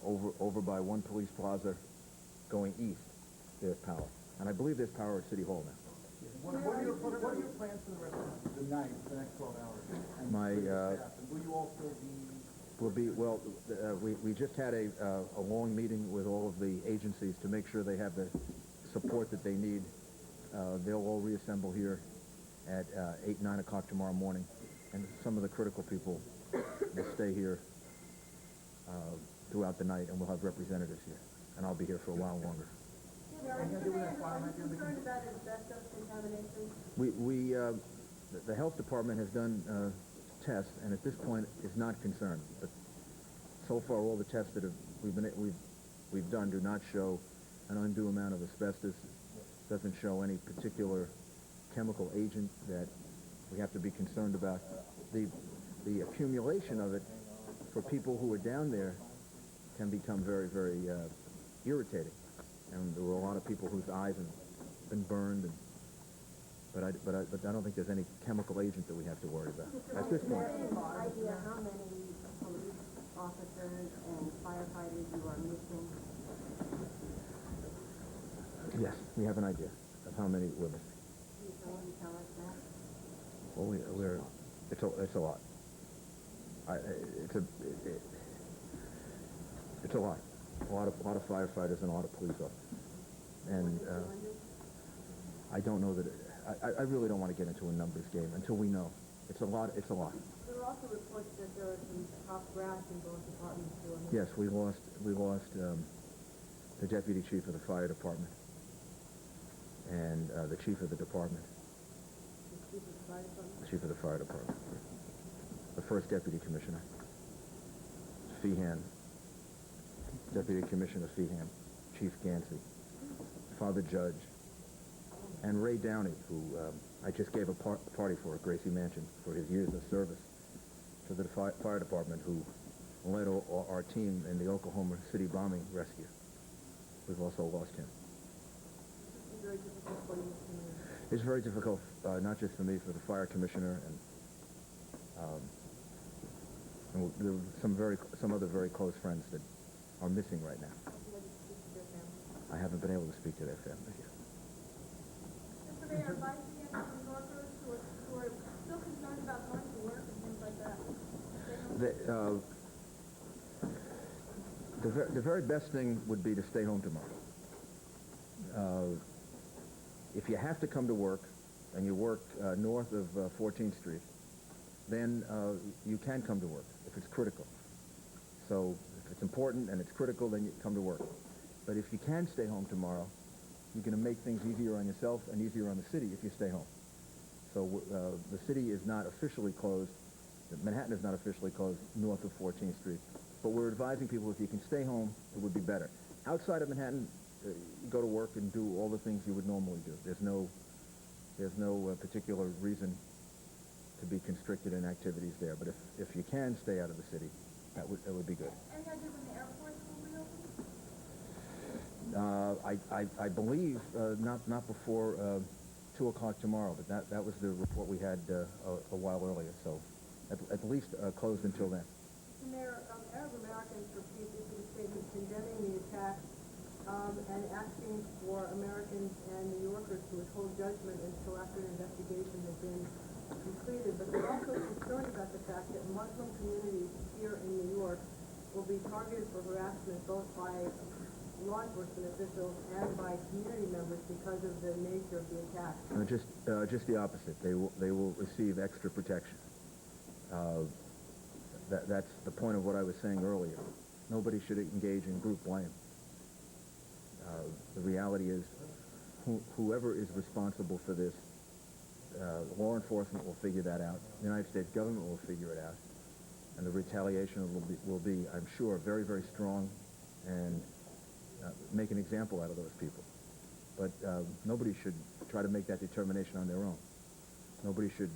over by One Police Plaza, going east, there's power, and I believe there's power at City Hall now. What are your plans for the rest of the night, the next 12 hours? Will you all still be... We just had a long meeting with all of the agencies to make sure they have the support that they need. They'll all reassemble here at 8, 9 o'clock tomorrow morning, and some of the critical people will stay here throughout the night, and we'll have representatives here, and I'll be here for a while longer. Are you concerned about asbestos contamination? The health department has done tests, and at this point is not concerned. But so far, all the tests that we've done do not show an undue amount of asbestos. Doesn't show any particular chemical agent that we have to be concerned about. The accumulation of it for people who are down there can become very, very irritating. And there were a lot of people whose eyes have been burned, but I don't think there's any chemical agent that we have to worry about at this point. Do you have any idea how many police officers and firefighters you are missing? Yes, we have an idea of how many we're missing. Can you tell us that? Well, it's a lot. It's a lot. A lot of firefighters and a lot of police officers. And I don't know that I really don't want to get into a numbers game until we know. It's a lot. It's a lot. There are also reports that there are some top brass in both departments too. Yes, we lost the deputy chief of the fire department and the chief of the department. The chief of the fire department? The chief of the fire department. The first deputy commissioner. Feehan. Deputy Commissioner Feehan. Chief Gansey. Father Judge. And Ray Downey, who I just gave a party for at Gracie Mansion for his years of service to the fire department, who led our team in the Oklahoma City bombing rescue. We've also lost him. It's very difficult for you. It's very difficult, not just for me, for the fire commissioner, and there are some other very close friends that are missing right now. I haven't been able to speak to their families yet. Mr. Mayor, advice against New Yorkers who are still concerned about going to work and things like that. The very best thing would be to stay home tomorrow. If you have to come to work, and you work north of 14th Street, then you can come to work if it's critical. So if it's important and it's critical, then you come to work. But if you can stay home tomorrow, you're going to make things easier on yourself and easier on the city if you stay home. So the city is not officially closed. Manhattan is not officially closed north of 14th Street. But we're advising people if you can stay home, it would be better. Outside of Manhattan, you go to work and do all the things you would normally do. There's no particular reason to be constricted in activities there. But if you can stay out of the city, that would be good. Any idea when the airports will reopen? I believe not before 2 o'clock tomorrow, but that was the report we had a while earlier. So at least closed until then. Mr. Mayor, Arab Americans repeatedly issued statements condemning the attack and asking for Americans and New Yorkers to withhold judgment until after an investigation has been completed. But they're also concerned about the fact that Muslim communities here in New York will be targeted for harassment both by law enforcement officials and by community members because of the nature of the attack. Just the opposite. They will receive extra protection. That's the point of what I was saying earlier. Nobody should engage in group blame. The reality is, whoever is responsible for this, law enforcement will figure that out. The United States government will figure it out. And the retaliation will be, I'm sure, very, very strong and make an example out of those people. But nobody should try to make that determination on their own. Nobody should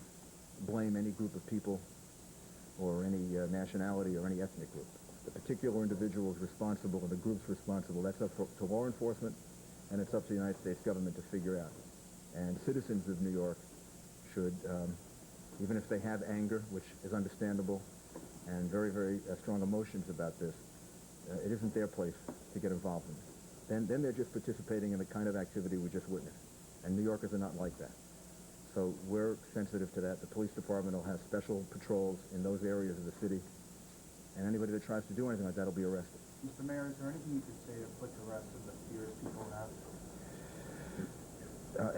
blame any group of people or any nationality or any ethnic group. The particular individual is responsible and the group's responsible. That's up to law enforcement, and it's up to the United States government to figure out. And citizens of New York should, even if they have anger, which is understandable, and very, very strong emotions about this, it isn't their place to get involved in it. Then they're just participating in the kind of activity we just witnessed. And New Yorkers are not like that. So we're sensitive to that. The police department will have special patrols in those areas of the city. And anybody that tries to do anything like that will be arrested. Mr. Mayor, is there anything you could say to put to rest of the fears people have?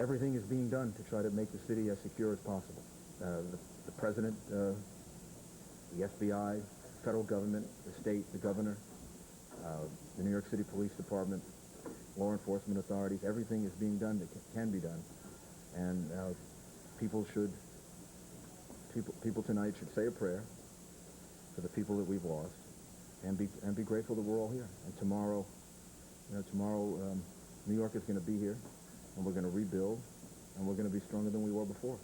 Everything is being done to try to make the city as secure as possible. The president, the FBI, federal government, the state, the governor, the New York City Police Department, law enforcement authorities, everything is being done that can be done. And people tonight should say a prayer for the people that we've lost, and be grateful that we're all here. And tomorrow, New York is going to be here, and we're going to rebuild, and we're going to be stronger than we were before.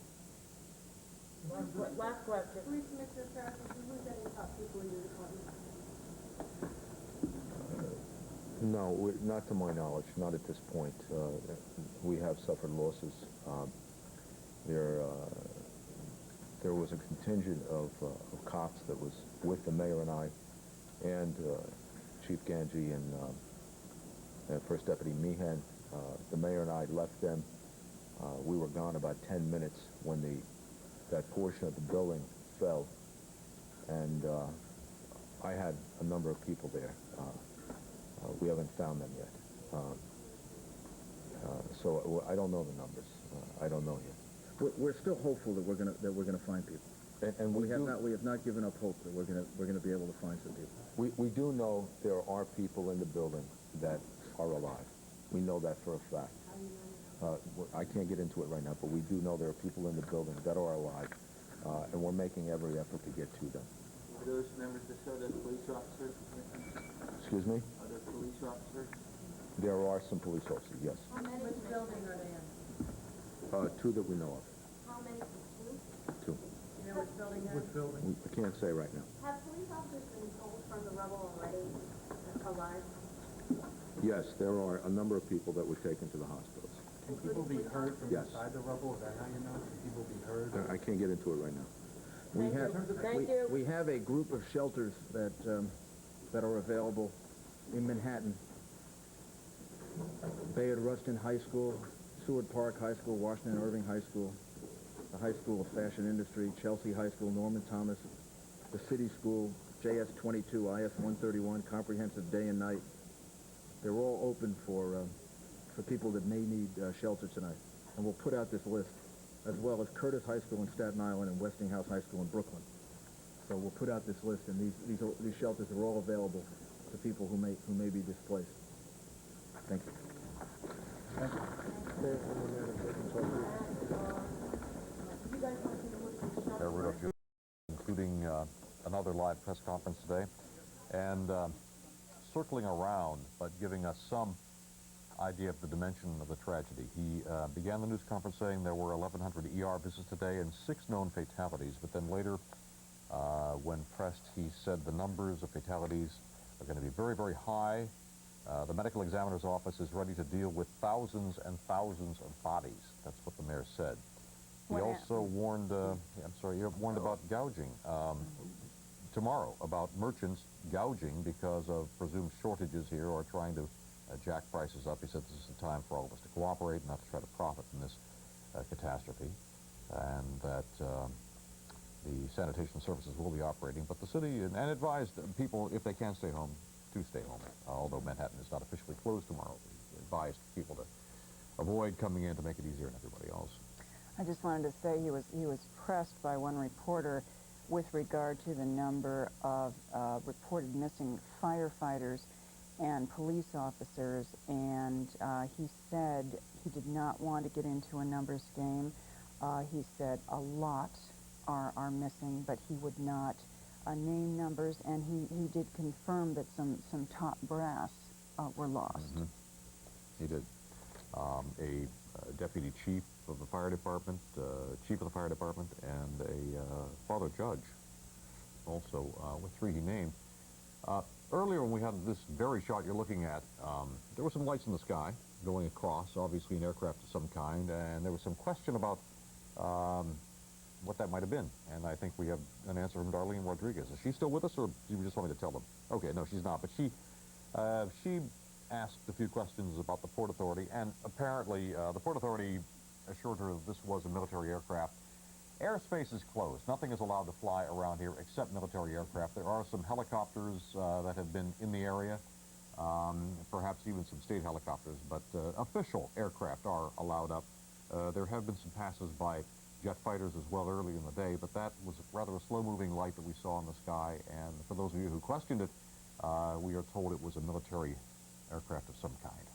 Last question. Police Commissioner Farris, did you lose any top people in your department? No, not to my knowledge, not at this point. We have suffered losses. There was a contingent of cops that was with the mayor and I, and Chief Ganji and First Deputy Meehan. The mayor and I left them. We were gone about 10 minutes when that portion of the building fell, and I had a number of people there. We haven't found them yet. So I don't know the numbers. I don't know yet. We're still hopeful that we're gonna find people. And we have not given up hope that we're going to be able to find some people. We do know there are people in the building that are alive. We know that for a fact. I can't get into it right now, but we do know there are people in the building that are alive, and we're making every effort to get to them. Are those members of the police officers? Excuse me? Are there police officers? There are some police officers, yes. How many? Which building are they in? Two that we know of. How many? Two. You know which building they're in? I can't say right now. Have police officers been told from the rubble already alive? Yes, there are a number of people that were taken to the hospitals. Can people be heard from Yes. inside the rubble? Is that how you know? Can people be heard? I can't get into it right now. We have a group of shelters that are available in Manhattan. Bayard Rustin High School, Seward Park High School, Washington Irving High School, the High School of Fashion Industry, Chelsea High School, Norman Thomas, the City School, JS 22, IS 131, Comprehensive Day and Night. They're all open for people that may need shelter tonight. And we'll put out this list, as well as Curtis High School in Staten Island and Westinghouse High School in Brooklyn. So we'll put out this list, and these shelters are all available to people who may be displaced. Thank you. Rudolph, including another live press conference today, and circling around, but giving us some idea of the dimension of the tragedy. He began the news conference saying there were 1,100 ER visits today and 6 known fatalities, but then later, when pressed, he said the numbers of fatalities are going to be very, very high. The medical examiner's office is ready to deal with thousands and thousands of bodies. That's what the mayor said. He also warned, he warned about gouging tomorrow, about merchants gouging because of presumed shortages here or trying to jack prices up. He said this is the time for all of us to cooperate, not to try to profit from this catastrophe, and that the sanitation services will be operating, but the city and advised people, if they can stay home, to stay home, although Manhattan is not officially closed tomorrow. He advised people to avoid coming in to make it easier on everybody else. I just wanted to say he was pressed by one reporter with regard to the number of reported missing firefighters and police officers, and he said he did not want to get into a numbers game. He said a lot are missing, but he would not name numbers, and he did confirm that some top brass were lost. Mm-hmm. He did. A deputy chief of the fire department, chief of the fire department, and a father judge, also with 3 he named. Earlier when we had this very shot you're looking at, there were some lights in the sky going across, obviously an aircraft of some kind, and there was some question about what that might have been. And I think we have an answer from Darlene Rodriguez. Is she still with us, or do you just want me to tell them? Okay, no, she's not, but she asked a few questions about the Port Authority, and apparently the Port Authority assured her that this was a military aircraft. Airspace is closed. Nothing is allowed to fly around here except military aircraft. There are some helicopters that have been in the area, perhaps even some state helicopters, but official aircraft are allowed up. There have been some passes by jet fighters as well early in the day, but that was rather a slow-moving light that we saw in the sky, and for those of you who questioned it, we are told it was a military aircraft of some kind.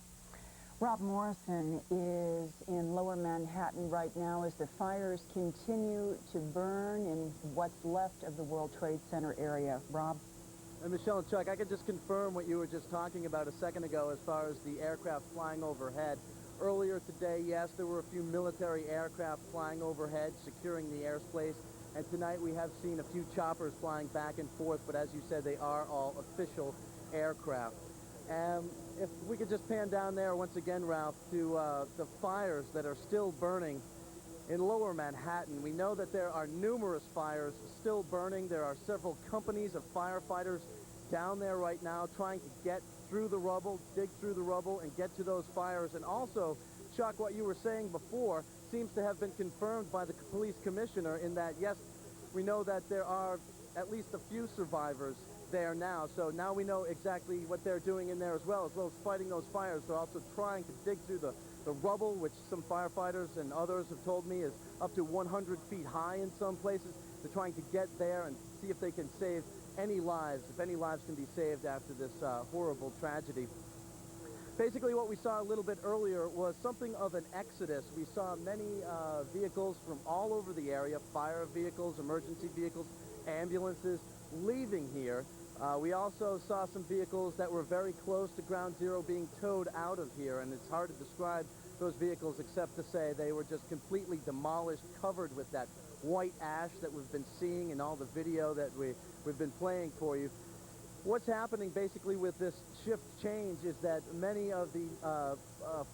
Rob Morrison is in Lower Manhattan right now as the fires continue to burn in what's left of the World Trade Center area. Rob? And Michelle and Chuck, I could just confirm what you were just talking about a second ago as far as the aircraft flying overhead. Earlier today, yes, there were a few military aircraft flying overhead, securing the airspace. And tonight we have seen a few choppers flying back and forth, but as you said, they are all official aircraft. If we could just pan down there once again, Ralph, to the fires that are still burning in Lower Manhattan. We know that there are numerous fires still burning. There are several companies of firefighters down there right now trying to get through the rubble, dig through the rubble, and get to those fires. And also, Chuck, what you were saying before seems to have been confirmed by the police commissioner in that, yes, we know that there are at least a few survivors there now. So now we know exactly what they're doing in there as well as fighting those fires. They're also trying to dig through the rubble, which some firefighters and others have told me is up to 100 feet high in some places. They're trying to get there and see if they can save any lives, if any lives can be saved after this horrible tragedy. Basically, what we saw a little bit earlier was something of an exodus. We saw many vehicles from all over the area, fire vehicles, emergency vehicles, ambulances, leaving here. We also saw some vehicles that were very close to Ground Zero being towed out of here, and it's hard to describe those vehicles except to say they were just completely demolished, covered with that white ash that we've been seeing in all the video that we've been playing for you. What's happening basically with this shift change is that many of the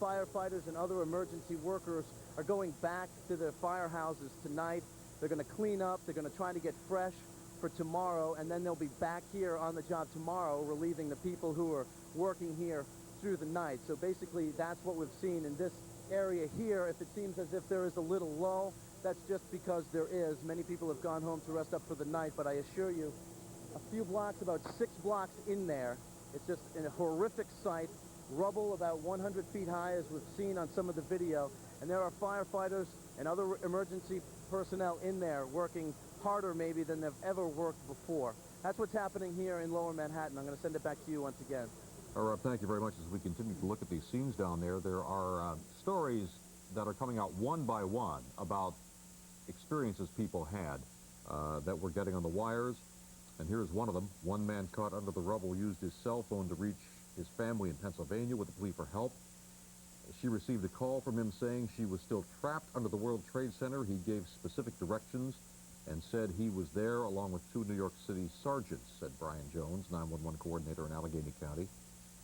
firefighters and other emergency workers are going back to their firehouses tonight. They're going to clean up, they're going to try to get fresh for tomorrow, and then they'll be back here on the job tomorrow, relieving the people who are working here through the night. So basically that's what we've seen in this area here. If it seems as if there is a little lull, that's just because there is. Many people have gone home to rest up for the night, but I assure you, a few blocks, about 6 blocks in there, it's just a horrific sight. Rubble about 100 feet high, as we've seen on some of the video, and there are firefighters and other emergency personnel in there working harder maybe than they've ever worked before. That's what's happening here in Lower Manhattan. I'm going to send it back to you once again. Rob, thank you very much. As we continue to look at these scenes down there, there are stories that are coming out one by one about experiences people had that we're getting on the wires. And here's one of them. One man caught under the rubble used his cell phone to reach his family in Pennsylvania with a plea for help. She received a call from him saying she was still trapped under the World Trade Center. He gave specific directions and said he was there along with 2 New York City sergeants, said Brian Jones, 911 coordinator in Allegheny County.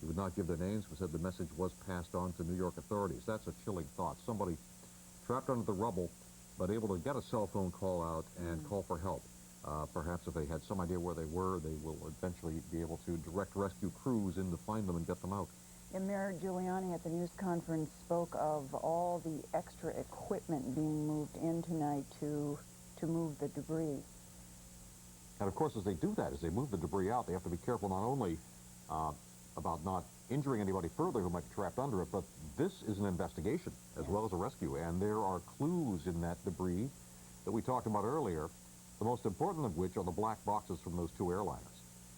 He would not give their names, but said the message was passed on to New York authorities. That's a chilling thought. Somebody trapped under the rubble, but able to get a cell phone call out and call for help. Perhaps if they had some idea where they were, they will eventually be able to direct rescue crews in to find them and get them out. And Mayor Giuliani at the news conference spoke of all the extra equipment being moved in tonight to move the debris. And of course, as they do that, as they move the debris out, they have to be careful not only about not injuring anybody further who might be trapped under it, but this is an investigation as well as a rescue. And there are clues in that debris that we talked about earlier, the most important of which are the black boxes from those 2 airliners.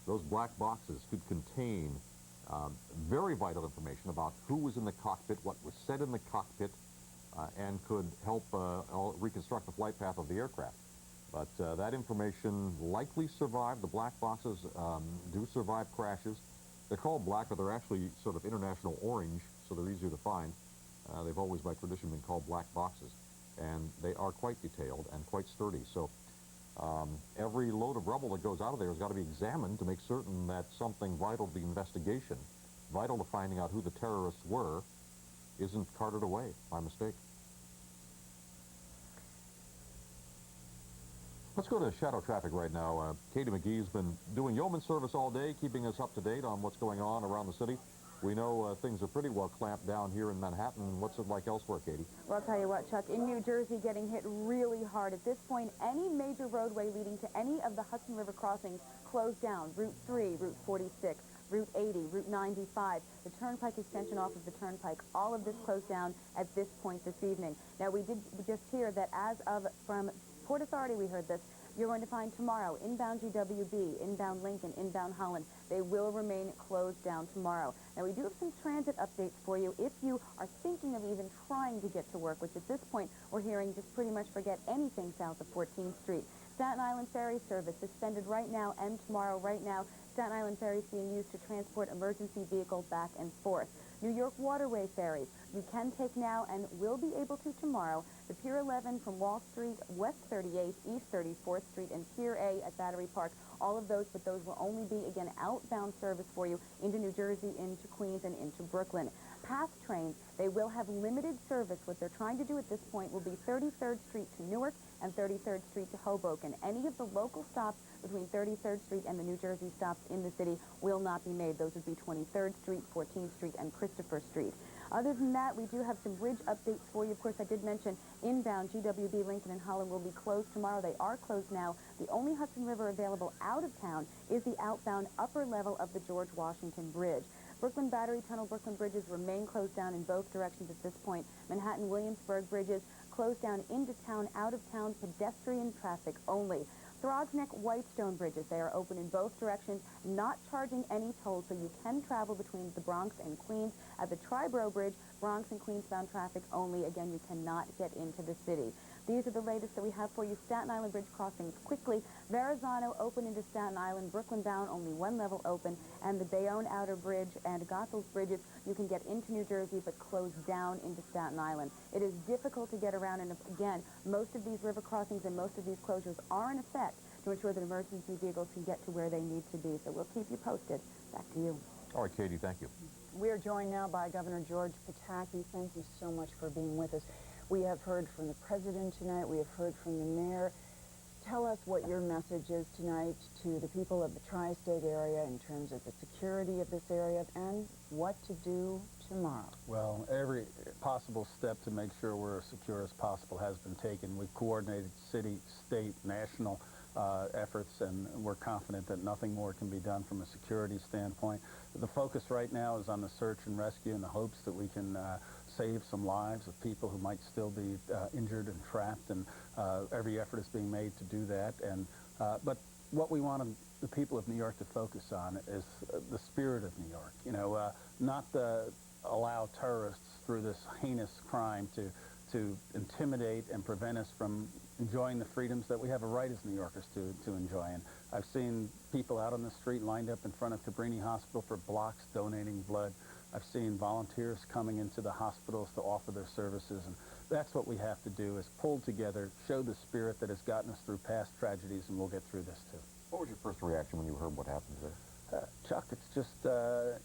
Those black boxes could contain very vital information about who was in the cockpit, what was said in the cockpit, and could help reconstruct the flight path of the aircraft. But that information likely survived. The black boxes do survive crashes. They're called black, but they're actually sort of international orange, so they're easier to find. They've always, by tradition, been called black boxes. And they are quite detailed and quite sturdy. So every load of rubble that goes out of there has got to be examined to make certain that something vital to the investigation, vital to finding out who the terrorists were, isn't carted away by mistake. Let's go to shadow traffic right now. Katie McGee's been doing yeoman service all day, keeping us up to date on what's going on around the city. We know things are pretty well clamped down here in Manhattan. What's it like elsewhere, Katie? Well, I'll tell you what, Chuck, in New Jersey, getting hit really hard. At this point, any major roadway leading to any of the Hudson River crossings closed down. Route 3, Route 46, Route 80, Route 95, the Turnpike extension off of the Turnpike, all of this closed down at this point this evening. Now, we did just hear that from Port Authority, we heard this, you're going to find tomorrow, inbound GWB, inbound Lincoln, inbound Holland, they will remain closed down tomorrow. Now, we do have some transit updates for you. If you are thinking of even trying to get to work, which at this point we're hearing just pretty much forget anything south of 14th Street. Staten Island Ferry service suspended right now and tomorrow. Right now, Staten Island Ferry is being used to transport emergency vehicles back and forth. New York Waterway ferries, you can take now and will be able to tomorrow. The Pier 11 from Wall Street, West 38th, East 34th Street, and Pier A at Battery Park. All of those, but those will only be, again, outbound service for you into New Jersey, into Queens, and into Brooklyn. Past trains, they will have limited service. What they're trying to do at this point will be 33rd Street to Newark and 33rd Street to Hoboken. Any of the local stops between 33rd Street and the New Jersey stops in the city will not be made. Those would be 23rd Street, 14th Street, and Christopher Street. Other than that, we do have some bridge updates for you. Of course, I did mention inbound GWB, Lincoln, and Holland will be closed tomorrow. They are closed now. The only Hudson River available out of town is the outbound upper level of the George Washington Bridge. Brooklyn Battery Tunnel, Brooklyn bridges remain closed down in both directions at this point. Manhattan Williamsburg bridges closed down into town, out of town, pedestrian traffic only. Throgsneck, Whitestone bridges, they are open in both directions, not charging any toll, so you can travel between the Bronx and Queens. At the Triborough Bridge, Bronx and Queens bound traffic only. Again, you cannot get into the city. These are the latest that we have for you. Staten Island Bridge crossings quickly. Verrazano open into Staten Island. Brooklyn bound, only one level open. And the Bayonne Outer Bridge and Goethals bridges, you can get into New Jersey but close down into Staten Island. It is difficult to get around, and again, most of these river crossings and most of these closures are in effect to ensure that emergency vehicles can get to where they need to be. So we'll keep you posted. Back to you. All right, Katie, thank you. We are joined now by Governor George Pataki. Thank you so much for being with us. We have heard from the president tonight. We have heard from the mayor. Tell us what your message is tonight to the people of the tri-state area in terms of the security of this area and what to do tomorrow. Well, every possible step to make sure we're as secure as possible has been taken. We've coordinated city, state, national efforts, and we're confident that nothing more can be done from a security standpoint. The focus right now is on the search and rescue in the hopes that we can save some lives of people who might still be injured and trapped, and every effort is being made to do that. And but what we want the people of New York to focus on is the spirit of New York. You know, not allow terrorists through this heinous crime to intimidate and prevent us from enjoying the freedoms that we have a right as New Yorkers to enjoy. And I've seen people out on the street lined up in front of Cabrini Hospital for blocks donating blood. I've seen volunteers coming into the hospitals to offer their services, and that's what we have to do, is pull together, show the spirit that has gotten us through past tragedies, and we'll get through this too. What was your first reaction when you heard what happened there? Chuck, it's just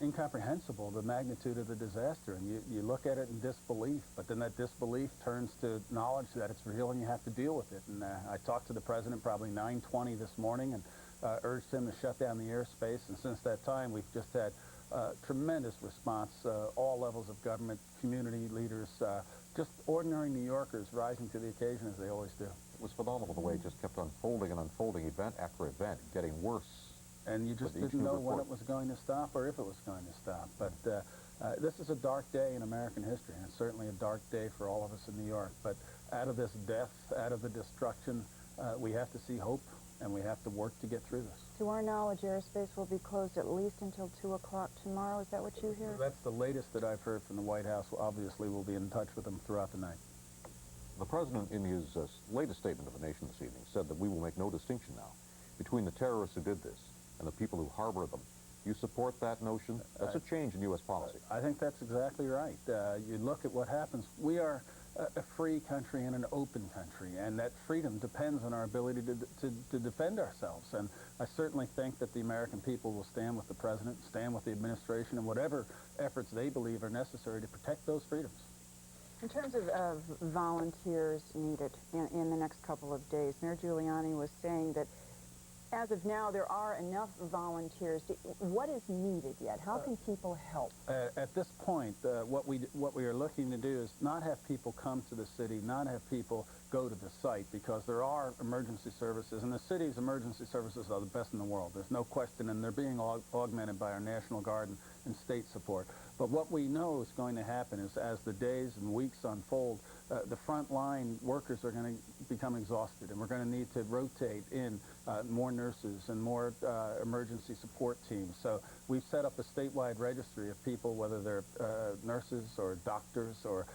incomprehensible, the magnitude of the disaster, and you look at it in disbelief, but then that disbelief turns to knowledge that it's real and you have to deal with it. And I talked to the president probably 9:20 this morning and urged him to shut down the airspace, and since that time we've just had tremendous response, all levels of government, community leaders, just ordinary New Yorkers rising to the occasion as they always do. It was phenomenal the way it just kept unfolding and unfolding, event after event, getting worse. And you just didn't know when it was going to stop or if it was going to stop. But this is a dark day in American history, and it's certainly a dark day for all of us in New York. But out of this death, out of the destruction, we have to see hope, and we have to work to get through this. To our knowledge, airspace will be closed at least until 2 o'clock tomorrow. Is that what you hear? That's the latest that I've heard from the White House. Obviously, we'll be in touch with them throughout the night. The president, in his latest statement to the nation this evening, said that we will make no distinction now between the terrorists who did this and the people who harbor them. You support that notion? That's a change in U.S. policy. I think that's exactly right. You look at what happens. We are a free country and an open country, and that freedom depends on our ability to defend ourselves. And I certainly think that the American people will stand with the president, stand with the administration, and whatever efforts they believe are necessary to protect those freedoms. In terms of volunteers needed in the next couple of days, Mayor Giuliani was saying that as of now, there are enough volunteers. What is needed yet? How can people help? At this point, what we are looking to do is not have people come to the city, not have people go to the site, because there are emergency services, and the city's emergency services are the best in the world. There's no question, and they're being augmented by our National Guard and state support. But what we know is going to happen is, as the days and weeks unfold, the frontline workers are going to become exhausted, and we're going to need to rotate in more nurses and more emergency support teams. So we've set up a statewide registry of people, whether they're nurses or doctors or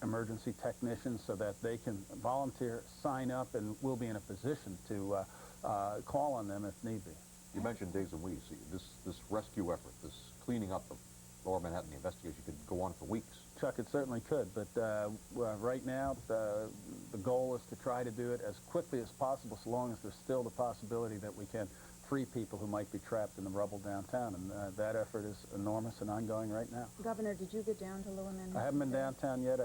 emergency technicians, so that they can volunteer, sign up, and we'll be in a position to call on them if need be. You mentioned days and weeks. This rescue effort, this cleaning up of Lower Manhattan, the investigation could go on for weeks. Chuck, it certainly could, but right now the goal is to try to do it as quickly as possible, so long as there's still the possibility that we can free people who might be trapped in the rubble downtown, and that effort is enormous and ongoing right now. Governor, did you get down to Lower Manhattan? I haven't been downtown yet.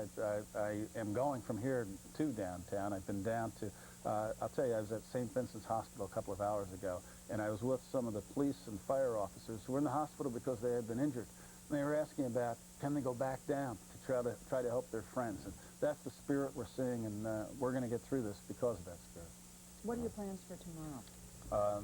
I am going from here to downtown. I've been down to, I'll tell you, I was at St. Vincent's Hospital a couple of hours ago, and I was with some of the police and fire officers who were in the hospital because they had been injured. And they were asking about, can they go back down to try to help their friends? And that's the spirit we're seeing, and we're going to get through this because of that spirit. What are your plans for tomorrow?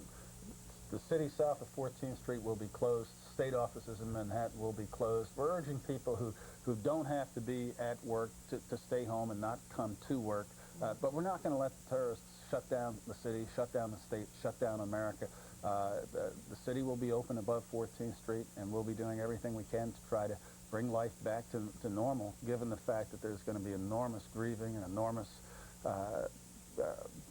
The city south of 14th Street will be closed. State offices in Manhattan will be closed. We're urging people who don't have to be at work to stay home and not come to work. But we're not going to let the terrorists shut down the city, shut down the state, shut down America. The city will be open above 14th Street, and we'll be doing everything we can to try to bring life back to normal, given the fact that there's going to be enormous grieving and enormous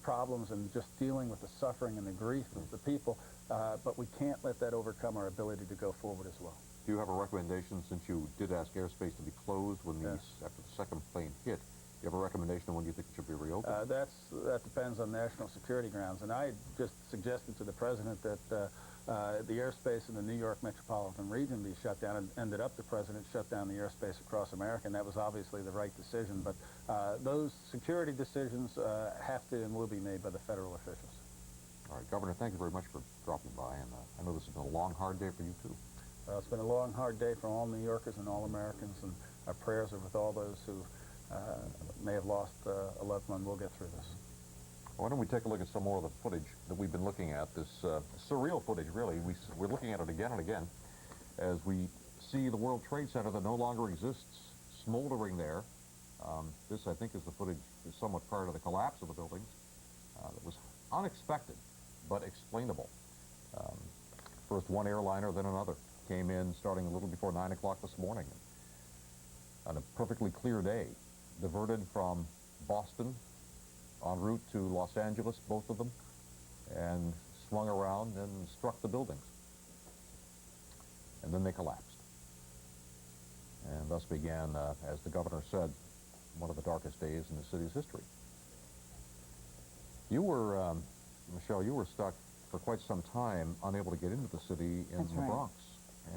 problems and just dealing with the suffering and the grief of the people. But we can't let that overcome our ability to go forward as well. Do you have a recommendation, since you did ask airspace to be closed when after the second plane hit? Do you have a recommendation on when you think it should be reopened? That depends on national security grounds. And I just suggested to the president that the airspace in the New York metropolitan region be shut down, and ended up the president shut down the airspace across America, and that was obviously the right decision. But those security decisions have to and will be made by the federal officials. All right, Governor, thank you very much for dropping by, and I know this has been a long, hard day for you, too. It's been a long, hard day for all New Yorkers and all Americans, and our prayers are with all those who may have lost a loved one. We'll get through this. Why don't we take a look at some more of the footage that we've been looking at, this surreal footage, really. We're looking at it again and again as we see the World Trade Center that no longer exists, smoldering there. This, I think, is the footage is somewhat prior to the collapse of the buildings. That was unexpected, but explainable. First one airliner, then another, came in starting a little before 9 o'clock this morning on a perfectly clear day, diverted from Boston en route to Los Angeles, both of them, and swung around and struck the buildings. And then they collapsed. And thus began, as the governor said, one of the darkest days in the city's history. You were, Michelle, you were stuck for quite some time, unable to get into the city in the Bronx.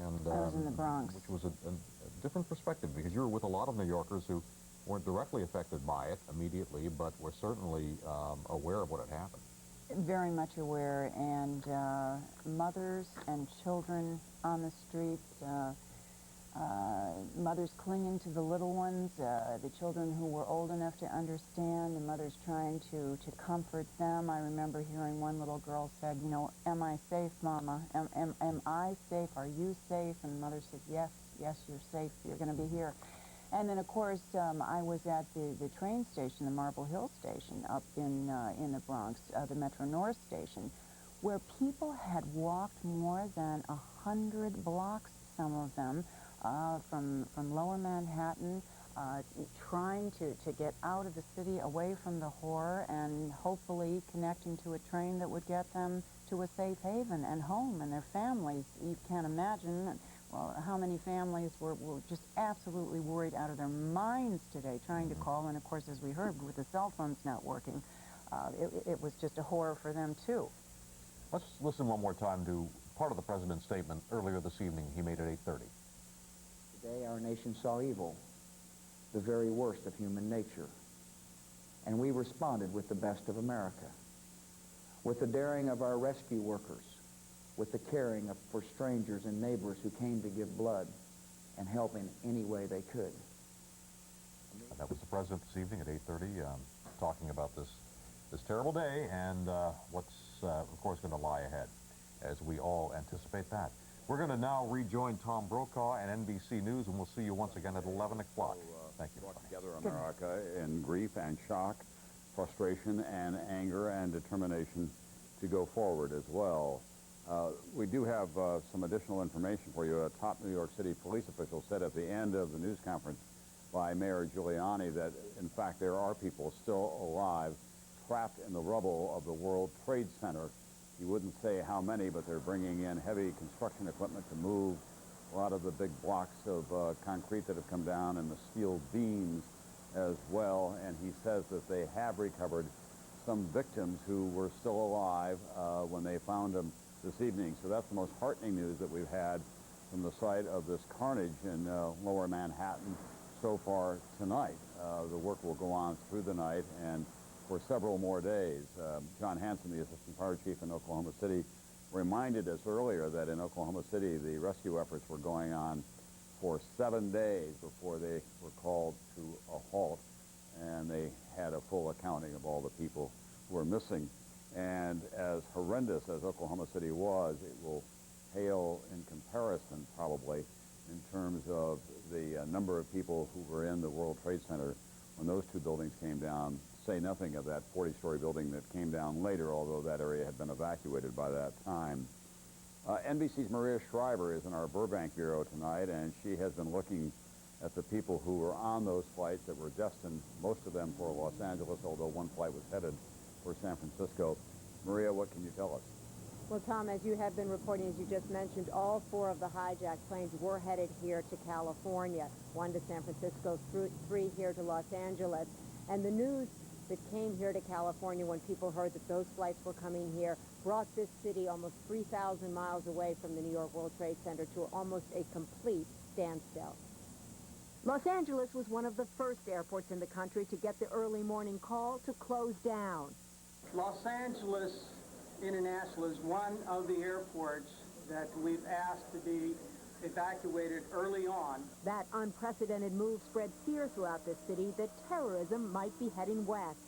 And, I was in the Bronx. Which was a different perspective, because you were with a lot of New Yorkers who weren't directly affected by it immediately, but were certainly aware of what had happened. Very much aware, and mothers and children on the streets, mothers clinging to the little ones, the children who were old enough to understand, the mothers trying to comfort them. I remember hearing one little girl said, you know, am I safe, Mama? Am I safe? Are you safe? And the mother said, yes, yes, you're safe. You're going to be here. And then, of course, I was at the train station, the Marble Hill station up in the Bronx, the Metro North station, where people had walked more than 100 blocks, some of them, from Lower Manhattan, trying to get out of the city, away from the horror, and hopefully connecting to a train that would get them to a safe haven and home and their families. You can't imagine how many families were just absolutely worried out of their minds today, trying to call, and of course, as we heard, with the cell phones not working, it was just a horror for them too. Let's listen one more time to part of the president's statement earlier this evening. He made at 8:30. Today our nation saw evil, the very worst of human nature, and we responded with the best of America, with the daring of our rescue workers, with the caring for strangers and neighbors who came to give blood and help in any way they could. And that was the president this evening at 8:30, talking about this terrible day and what's, of course, going to lie ahead, as we all anticipate that. We're going to now rejoin Tom Brokaw and NBC News, and we'll see you once again at 11 o'clock. Thank you. Brought together America in grief and shock, frustration and anger and determination to go forward as well. We do have some additional information for you. A top New York City police official said at the end of the news conference by Mayor Giuliani that, in fact, there are people still alive trapped in the rubble of the World Trade Center. He wouldn't say how many, but they're bringing in heavy construction equipment to move a lot of the big blocks of concrete that have come down and the steel beams as well. And he says that they have recovered some victims who were still alive when they found them this evening. So that's the most heartening news that we've had from the site of this carnage in Lower Manhattan so far tonight. The work will go on through the night and for several more days. John Hanson, the assistant fire chief in Oklahoma City, reminded us earlier that in Oklahoma City the rescue efforts were going on for 7 days before they were called to a halt, and they had a full accounting of all the people who were missing. And as horrendous as Oklahoma City was, it will pale in comparison, probably, in terms of the number of people who were in the World Trade Center when those two buildings came down, say nothing of that 40-story building that came down later, although that area had been evacuated by that time. NBC's Maria Shriver is in our Burbank Bureau tonight, and she has been looking at the people who were on those flights that were destined, most of them for Los Angeles, although one flight was headed for San Francisco. Maria, what can you tell us? Well, Tom, as you have been reporting, as you just mentioned, all 4 of the hijacked planes were headed here to California, 1 to San Francisco, 3 here to Los Angeles. And the news that came here to California when people heard that those flights were coming here brought this city almost 3,000 miles away from the New York World Trade Center to almost a complete standstill. Los Angeles was one of the first airports in the country to get the early morning call to close down. Los Angeles International is one of the airports that we've asked to be evacuated early on. That unprecedented move spread fear throughout the city that terrorism might be heading west.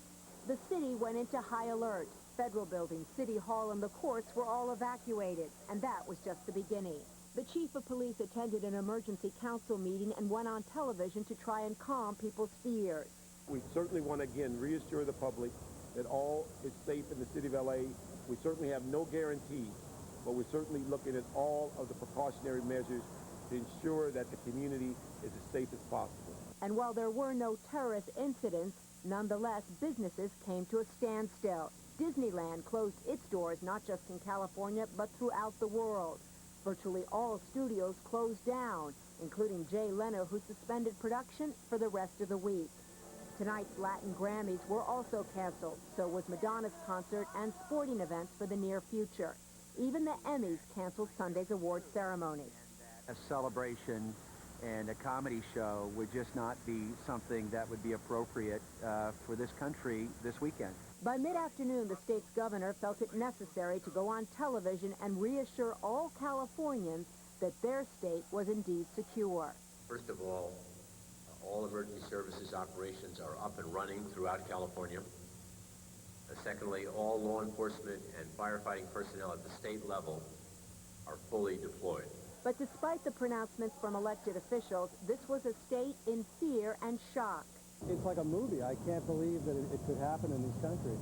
The city went into high alert. Federal buildings, City Hall, and the courts were all evacuated, and that was just the beginning. The chief of police attended an emergency council meeting and went on television to try and calm people's fears. We certainly want to, again, reassure the public that all is safe in the city of L.A. We certainly have no guarantees, but we're certainly looking at all of the precautionary measures to ensure that the community is as safe as possible. And while there were no terrorist incidents, nonetheless, businesses came to a standstill. Disneyland closed its doors not just in California, but throughout the world. Virtually all studios closed down, including Jay Leno, who suspended production for the rest of the week. Tonight's Latin Grammys were also canceled, so was Madonna's concert and sporting events for the near future. Even the Emmys canceled Sunday's award ceremony. A celebration and a comedy show would just not be something that would be appropriate for this country this weekend. By mid-afternoon, the state's governor felt it necessary to go on television and reassure all Californians that their state was indeed secure. First of all emergency services operations are up and running throughout California. Secondly, all law enforcement and firefighting personnel at the state level are fully deployed. But despite the pronouncements from elected officials, this was a state in fear and shock. It's like a movie. I can't believe that it could happen in this country.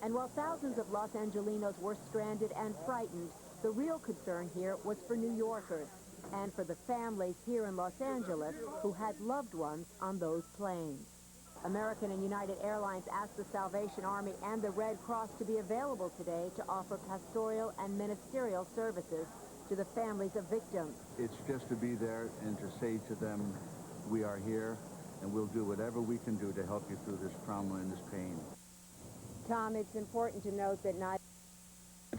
And while thousands of Los Angelinos were stranded and frightened, the real concern here was for New Yorkers and for the families here in Los Angeles who had loved ones on those planes. American and United Airlines asked the Salvation Army and the Red Cross to be available today to offer pastoral and ministerial services to the families of victims. It's just to be there and to say to them, we are here, and we'll do whatever we can do to help you through this trauma and this pain. Tom, it's important to note that not...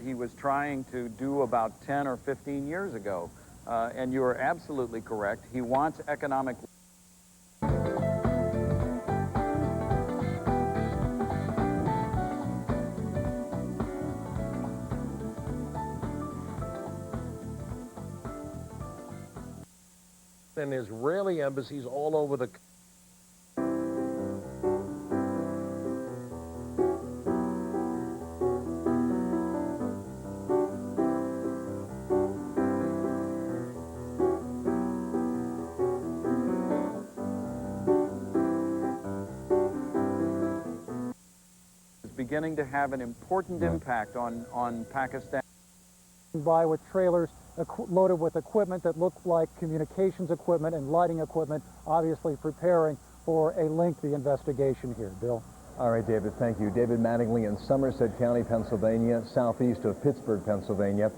He was trying to do about 10 or 15 years ago, and you are absolutely correct. He wants economic... And Israeli embassies all over the is beginning to have an important impact on Pakistan. By with trailers loaded with equipment that looked like communications equipment and lighting equipment, obviously preparing for a lengthy investigation here. Bill? All right, David, thank you. David Mattingly in Somerset County, Pennsylvania, southeast of Pittsburgh, Pennsylvania.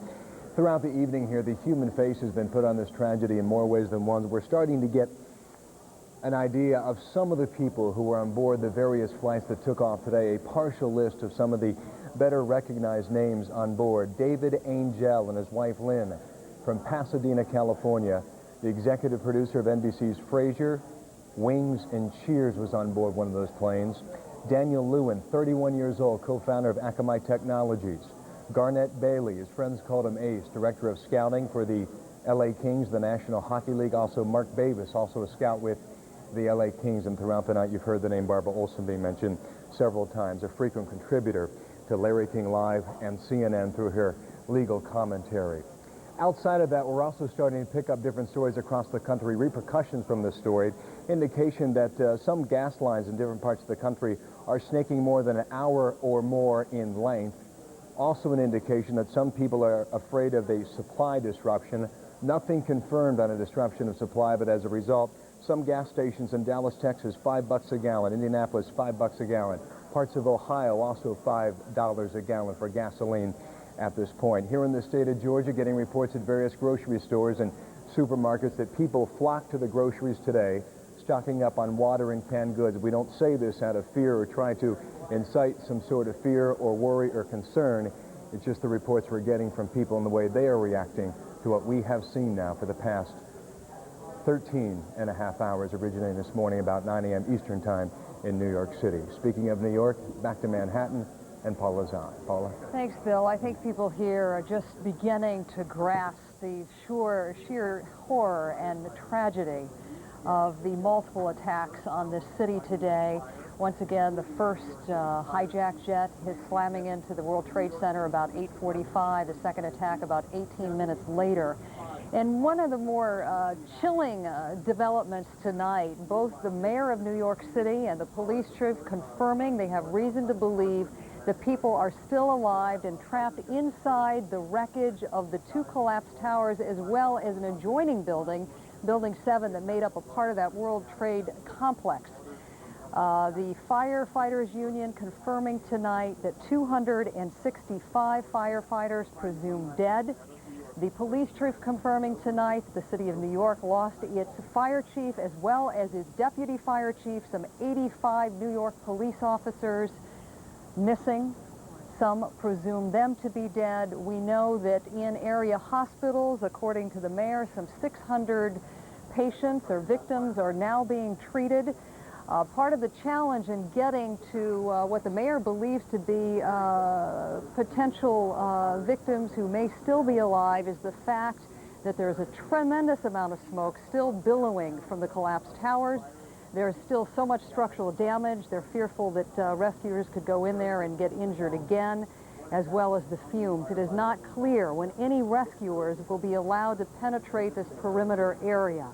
Throughout the evening here, the human face has been put on this tragedy in more ways than one. We're starting to get an idea of some of the people who were on board the various flights that took off today, a partial list of some of the better recognized names on board. David Angel and his wife Lynn from Pasadena, California. The executive producer of NBC's Frasier, Wings, and Cheers was on board one of those planes. Daniel Lewin, 31 years old, co-founder of Akamai Technologies. Garnett Bailey, his friends called him Ace, director of scouting for the LA Kings, the National Hockey League. Also Mark Bavis, also a scout with the LA Kings, and throughout the night you've heard the name Barbara Olson being mentioned several times, a frequent contributor to Larry King Live and CNN through her legal commentary. Outside of that, we're also starting to pick up different stories across the country, repercussions from this story, indication that some gas lines in different parts of the country are snaking more than an hour or more in length. Also an indication that some people are afraid of a supply disruption. Nothing confirmed on a disruption of supply, but as a result, some gas stations in Dallas, Texas, $5 a gallon. Indianapolis, $5 a gallon. Parts of Ohio, also $5 a gallon for gasoline at this point. Here in the state of Georgia, getting reports at various grocery stores and supermarkets that people flock to the groceries today, stocking up on water and canned goods. We don't say this out of fear or try to incite some sort of fear or worry or concern. It's just the reports we're getting from people and the way they are reacting to what we have seen now for the past 13 and a half hours, originating this morning about 9 a.m. Eastern Time in New York City. Speaking of New York, back to Manhattan and Paula Zahn. Paula? Thanks, Bill. I think people here are just beginning to grasp the sheer horror and the tragedy of the multiple attacks on this city today. Once again, the first hijacked jet is slamming into the World Trade Center about 8:45, the second attack about 18 minutes later. And one of the more chilling developments tonight, both the mayor of New York City and the police chief confirming they have reason to believe the people are still alive and trapped inside the wreckage of the two collapsed towers, as well as an adjoining building, Building 7, that made up a part of that World Trade complex. The Firefighters Union confirming tonight that 265 firefighters presumed dead. The police chief confirming tonight the city of New York lost its fire chief as well as its deputy fire chief, some 85 New York police officers missing. Some presume them to be dead. We know that in area hospitals, according to the mayor, some 600 patients or victims are now being treated. Part of the challenge in getting to what the mayor believes to be potential victims who may still be alive is the fact that there's a tremendous amount of smoke still billowing from the collapsed towers. There's still so much structural damage. They're fearful that rescuers could go in there and get injured again, as well as the fumes. It is not clear when any rescuers will be allowed to penetrate this perimeter area.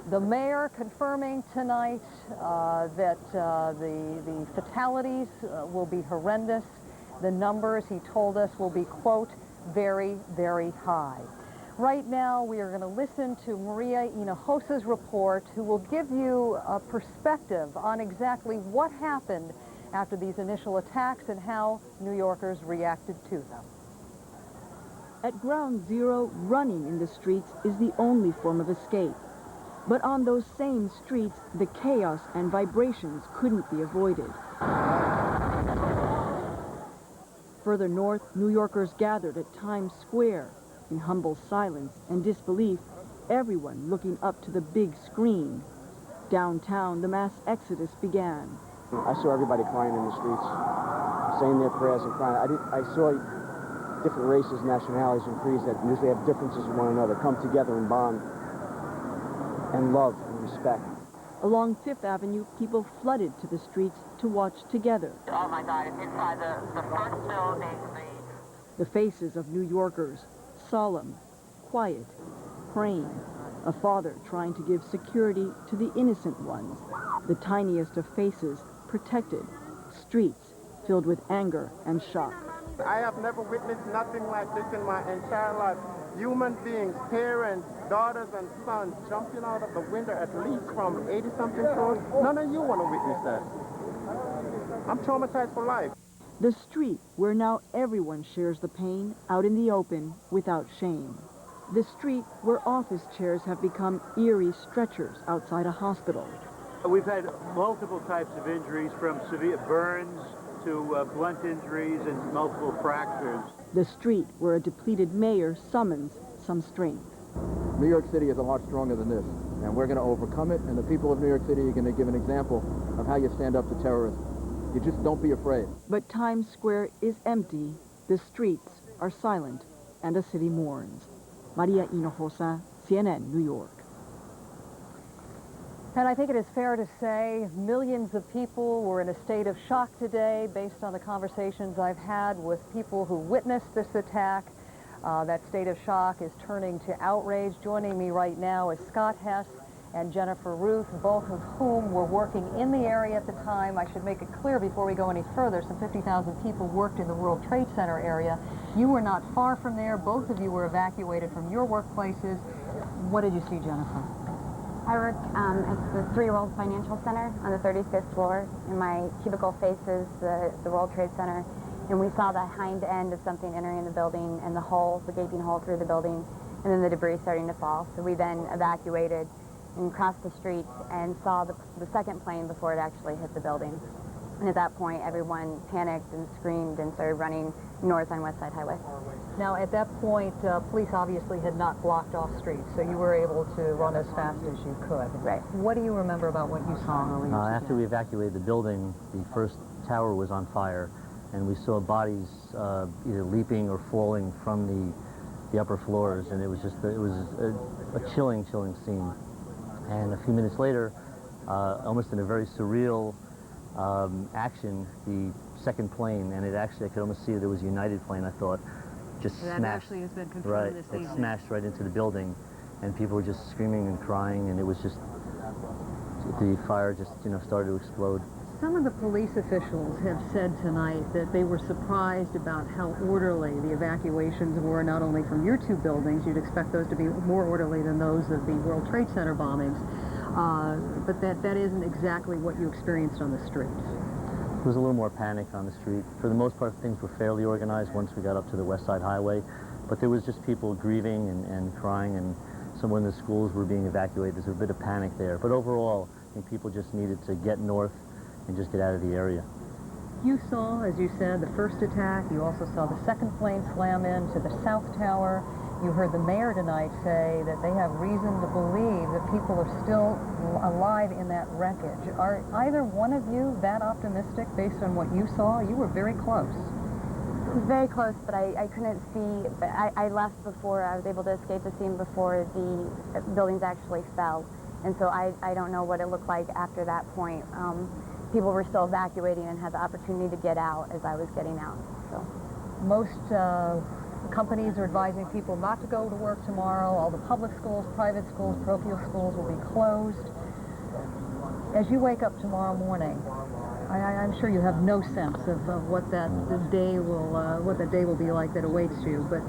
The mayor confirming tonight that the fatalities will be horrendous. The numbers, he told us, will be, quote, very, very high. Right now, we are going to listen to Maria Hinojosa's report, who will give you a perspective on exactly what happened after these initial attacks and how New Yorkers reacted to them. At ground zero, running in the streets is the only form of escape. But on those same streets, the chaos and vibrations couldn't be avoided. Further north, New Yorkers gathered at Times Square. In humble silence and disbelief, everyone looking up to the big screen. Downtown, the mass exodus began. I saw everybody crying in the streets, saying their prayers and crying. I saw different races, nationalities, and creeds that usually have differences with one another come together and bond and love and respect. Along Fifth Avenue, people flooded to the streets to watch together. Oh my God, it's inside the first building. The faces of New Yorkers, solemn, quiet, praying. A father trying to give security to the innocent ones. The tiniest of faces protected. Streets filled with anger and shock. I have never witnessed nothing like this in my entire life. Human beings, parents, daughters and sons jumping out of the window at least from 80-something floors. None of you want to witness that. I'm traumatized for life. The street where now everyone shares the pain out in the open without shame. The street where office chairs have become eerie stretchers outside a hospital. We've had multiple types of injuries, from severe burns to blunt injuries and multiple fractures. The street where a depleted mayor summons some strength. New York City is a lot stronger than this, and we're going to overcome it, and the people of New York City are going to give an example of how you stand up to terrorists. You just don't be afraid. But Times Square is empty, the streets are silent, and the city mourns. Maria Hinojosa, CNN, New York. And I think it is fair to say millions of people were in a state of shock today based on the conversations I've had with people who witnessed this attack. That state of shock is turning to outrage. Joining me right now is Scott Hess and Jennifer Ruth, both of whom were working in the area at the time. I should make it clear before we go any further, some 50,000 people worked in the World Trade Center area. You were not far from there. Both of you were evacuated from your workplaces. What did you see, Jennifer? I work at the Three World Financial Center on the 35th floor, and my cubicle faces the World Trade Center, and we saw the hind end of something entering the building and the hole, the gaping hole through the building, and then the debris starting to fall. So we then evacuated and crossed the street and saw the second plane before it actually hit the building. And at that point, everyone panicked and screamed and started running north on West Side Highway. Now, at that point, police obviously had not blocked off streets, so you were able to run as fast as you could. Right. What do you remember about what you saw earlier today? After we evacuated the building, the first tower was on fire, and we saw bodies either leaping or falling from the upper floors, and it was just a chilling scene. And a few minutes later, almost in a very surreal action, the second plane, and it actually, I could almost see that it was a United plane, I thought, just that smashed. Actually has been confirmed right, this it evening. smashed right into the building, and people were just screaming and crying, and it was just, the fire just, started to explode. Some of the police officials have said tonight that they were surprised about how orderly the evacuations were, not only from your two buildings. You'd expect those to be more orderly than those of the World Trade Center bombings, but that isn't exactly what you experienced on the street. There was a little more panic on the street. For the most part, things were fairly organized once we got up to the West Side Highway, but there was just people grieving and crying, and some of the schools were being evacuated. There's a bit of panic there, but overall, I think people just needed to get north and just get out of the area. You saw, as you said, the first attack. You also saw the second plane slam into the South Tower. You heard the mayor tonight say that they have reason to believe that people are still alive in that wreckage. Are either one of you that optimistic based on what you saw? You were very close. Very close, but I couldn't see. But I left before I was able to escape the scene before the buildings actually fell. And so I don't know what it looked like after that point. People were still evacuating and had the opportunity to get out as I was getting out. So most companies are advising people not to go to work tomorrow. All the public schools, private schools, parochial schools will be closed. As you wake up tomorrow morning, I'm sure you have no sense of what that day will be like that awaits you. But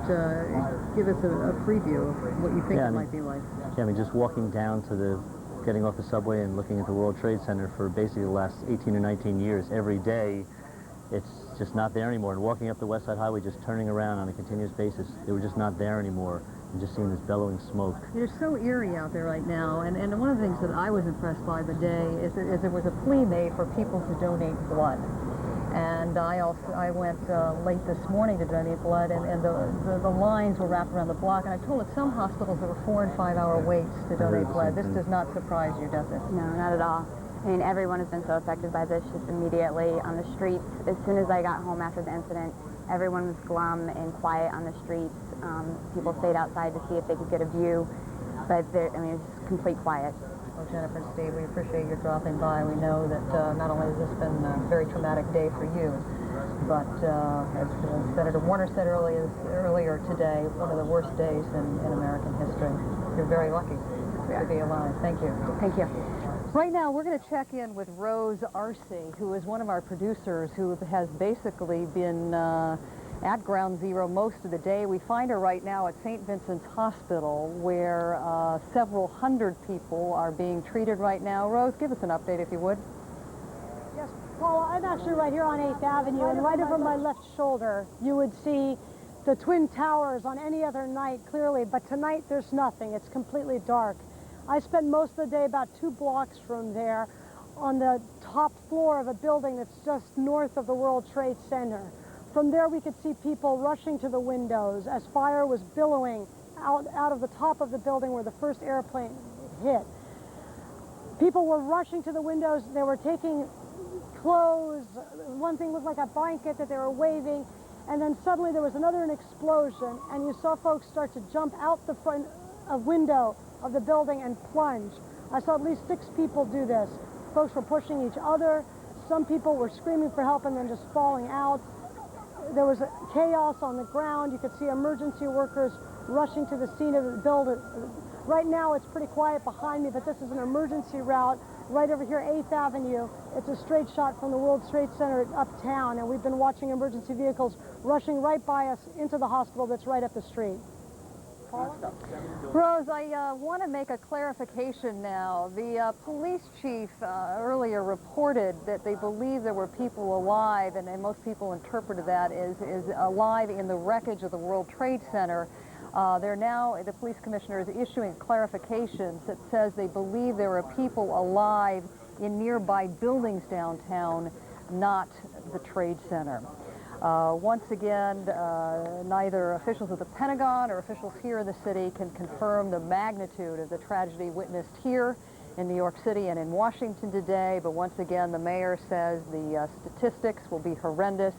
give us a preview of what you think it might be like. Yeah, I mean, just walking down to getting off the subway and looking at the World Trade Center for basically the last 18 or 19 years, every day, it's just not there anymore. And walking up the West Side Highway, just turning around on a continuous basis, they were just not there anymore. And just seeing this bellowing smoke. It's so eerie out there right now, and one of the things that I was impressed by the day is there was a plea made for people to donate blood. And I went late this morning to donate blood, and the lines were wrapped around the block. And I told at some hospitals there were 4- and 5-hour waits to donate blood. This does not surprise you, does it? no, not at all. I mean, everyone has been so affected by this just immediately on the streets. As soon as I got home after the incident, everyone was glum and quiet on the streets. People stayed outside to see if they could get a view, but it was just complete quiet. Well, Jennifer and Steve, we appreciate your dropping by. We know that not only has this been a very traumatic day for you, but as Senator Warner said earlier today, one of the worst days in American history. You're very lucky to be alive. Thank you. Thank you. Right now, we're going to check in with Rose Arce, who is one of our producers who has basically been at Ground Zero most of the day. We find her right now at St. Vincent's Hospital, where several hundred people are being treated right now. Rose, give us an update, if you would. Yes, Paula, I'm actually right here on 8th Avenue, and right over my left shoulder, you would see the Twin Towers on any other night clearly, but tonight there's nothing. It's completely dark. I spent most of the day about 2 blocks from there on the top floor of a building that's just north of the World Trade Center. From there we could see people rushing to the windows as fire was billowing out of the top of the building where the first airplane hit. People were rushing to the windows. They were taking clothes. One thing looked like a blanket that they were waving. And then suddenly there was an explosion, and you saw folks start to jump out the front window of the building and plunge. I saw at least 6 people do this. Folks were pushing each other. Some people were screaming for help and then just falling out. There was chaos on the ground. You could see emergency workers rushing to the scene of the building. Right now it's pretty quiet behind me, but this is an emergency route right over here, 8th Avenue. It's a straight shot from the World Trade Center uptown, and we've been watching emergency vehicles rushing right by us into the hospital that's right up the street. Rose, I want to make a clarification now. The police chief earlier reported that they believe there were people alive, and most people interpreted that as alive in the wreckage of the World Trade Center. The police commissioner is issuing clarifications that says they believe there are people alive in nearby buildings downtown, not the Trade Center. Once again, neither officials at the Pentagon or officials here in the city can confirm the magnitude of the tragedy witnessed here in New York City and in Washington today, but once again, the mayor says the statistics will be horrendous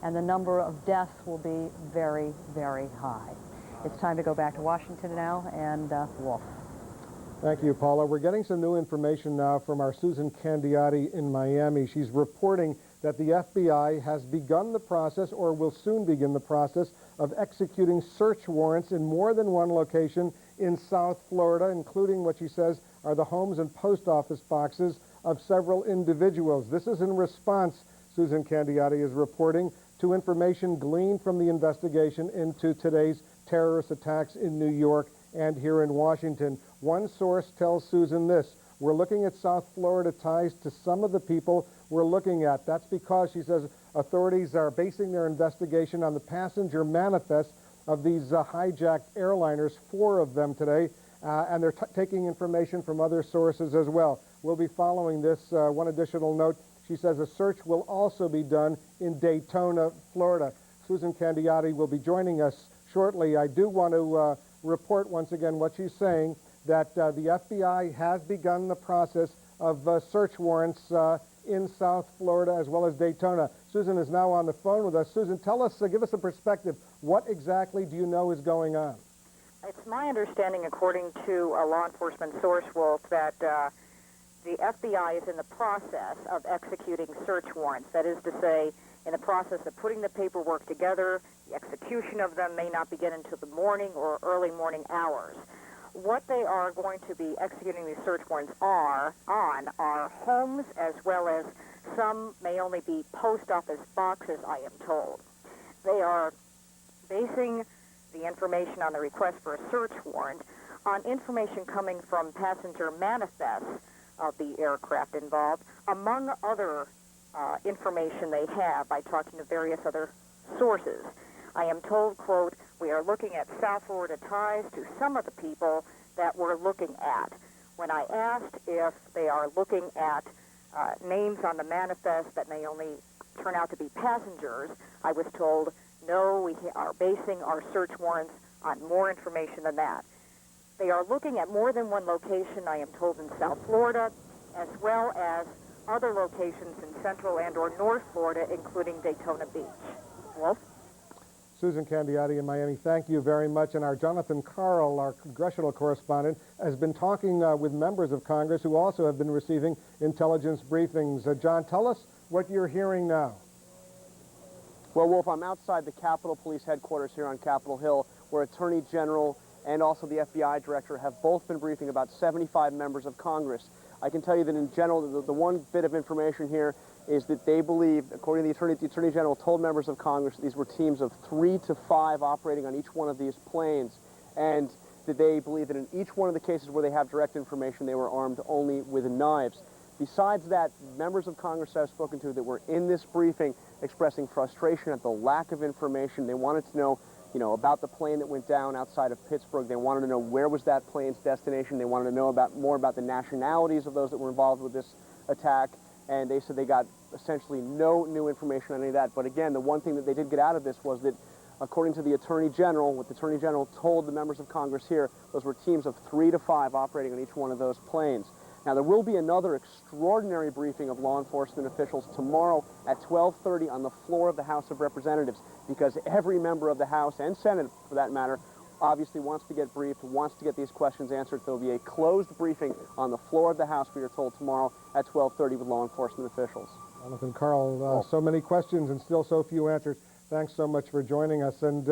and the number of deaths will be very, very high. It's time to go back to Washington now, and Wolf. Thank you, Paula. We're getting some new information now from our Susan Candiotti in Miami. She's reporting that the FBI has begun the process, or will soon begin the process, of executing search warrants in more than one location in South Florida, including what she says are the homes and post office boxes of several individuals. This is in response, Susan Candiotti is reporting, to information gleaned from the investigation into today's terrorist attacks in New York and here in Washington. One source tells Susan this: we're looking at South Florida ties to some of the people we're looking at. That's because, she says, authorities are basing their investigation on the passenger manifest of these hijacked airliners, 4 of them today, and they're taking information from other sources as well. We'll be following this. One additional note, she says a search will also be done in Daytona, Florida. Susan Candiotti will be joining us shortly. I do want to report once again what she's saying, that the FBI has begun the process of search warrants in South Florida as well as Daytona. Susan is now on the phone with us. Susan, tell us, give us a perspective. What exactly do you know is going on? It's my understanding, according to a law enforcement source, Wolf, that the FBI is in the process of executing search warrants. That is to say, in the process of putting the paperwork together. The execution of them may not begin until the morning or early morning hours. What they are going to be executing these search warrants are homes, as well as some may only be post office boxes, I am told. They are basing the information on the request for a search warrant on information coming from passenger manifests of the aircraft involved, among other information they have by talking to various other sources. I am told, quote, we are looking at South Florida ties to some of the people that we're looking at. When I asked if they are looking at names on the manifest that may only turn out to be passengers, I was told, no, we are basing our search warrants on more information than that. They are looking at more than one location, I am told, in South Florida, as well as other locations in Central and or North Florida, including Daytona Beach. Wolf? Susan Candiotti in Miami, thank you very much. And our Jonathan Karl, our congressional correspondent, has been talking with members of Congress who also have been receiving intelligence briefings. John, tell us what you're hearing now. Well, Wolf, I'm outside the Capitol Police headquarters here on Capitol Hill, where Attorney General and also the FBI Director have both been briefing about 75 members of Congress. I can tell you that in general, the one bit of information here is that they believe, according to the Attorney General told members of Congress, these were teams of 3 to 5 operating on each one of these planes, and that they believe that in each one of the cases where they have direct information, they were armed only with knives. Besides that, members of Congress I've spoken to that were in this briefing expressing frustration at the lack of information. They wanted to know, about the plane that went down outside of Pittsburgh. They wanted to know where was that plane's destination. They wanted to know more about the nationalities of those that were involved with this attack. And they said they got essentially no new information on any of that. But again, the one thing that they did get out of this was that, according to the Attorney General, what the Attorney General told the members of Congress here, those were teams of 3 to 5 operating on each one of those planes. Now, there will be another extraordinary briefing of law enforcement officials tomorrow at 12:30 on the floor of the House of Representatives, because every member of the House and Senate, for that matter, obviously wants to get briefed, wants to get these questions answered. There will be a closed briefing on the floor of the House, we are told, tomorrow at 12:30 with law enforcement officials. Jonathan Karl, so many questions and still so few answers. Thanks so much for joining us. And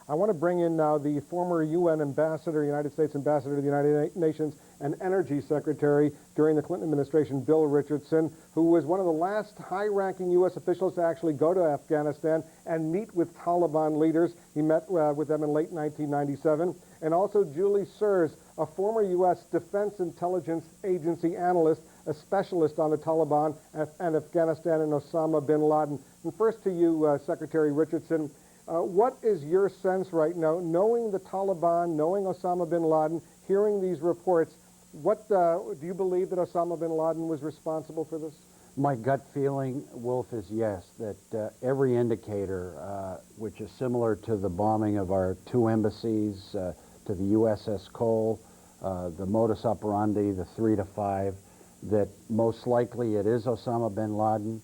I want to bring in now the former UN ambassador, United States ambassador to the United Nations and Energy Secretary during the Clinton administration, Bill Richardson, who was one of the last high-ranking U.S. officials to actually go to Afghanistan and meet with Taliban leaders. He met with them in late 1997. And also Julie Surs, a former U.S. Defense Intelligence Agency analyst, a specialist on the Taliban and Afghanistan and Osama bin Laden. And first to you, Secretary Richardson, what is your sense right now, knowing the Taliban, knowing Osama bin Laden, hearing these reports, what do you believe that Osama bin Laden was responsible for this? My gut feeling, Wolf, is yes, that every indicator, which is similar to the bombing of our 2 embassies, to the USS Cole, the modus operandi, the 3 to 5, that most likely it is Osama bin Laden.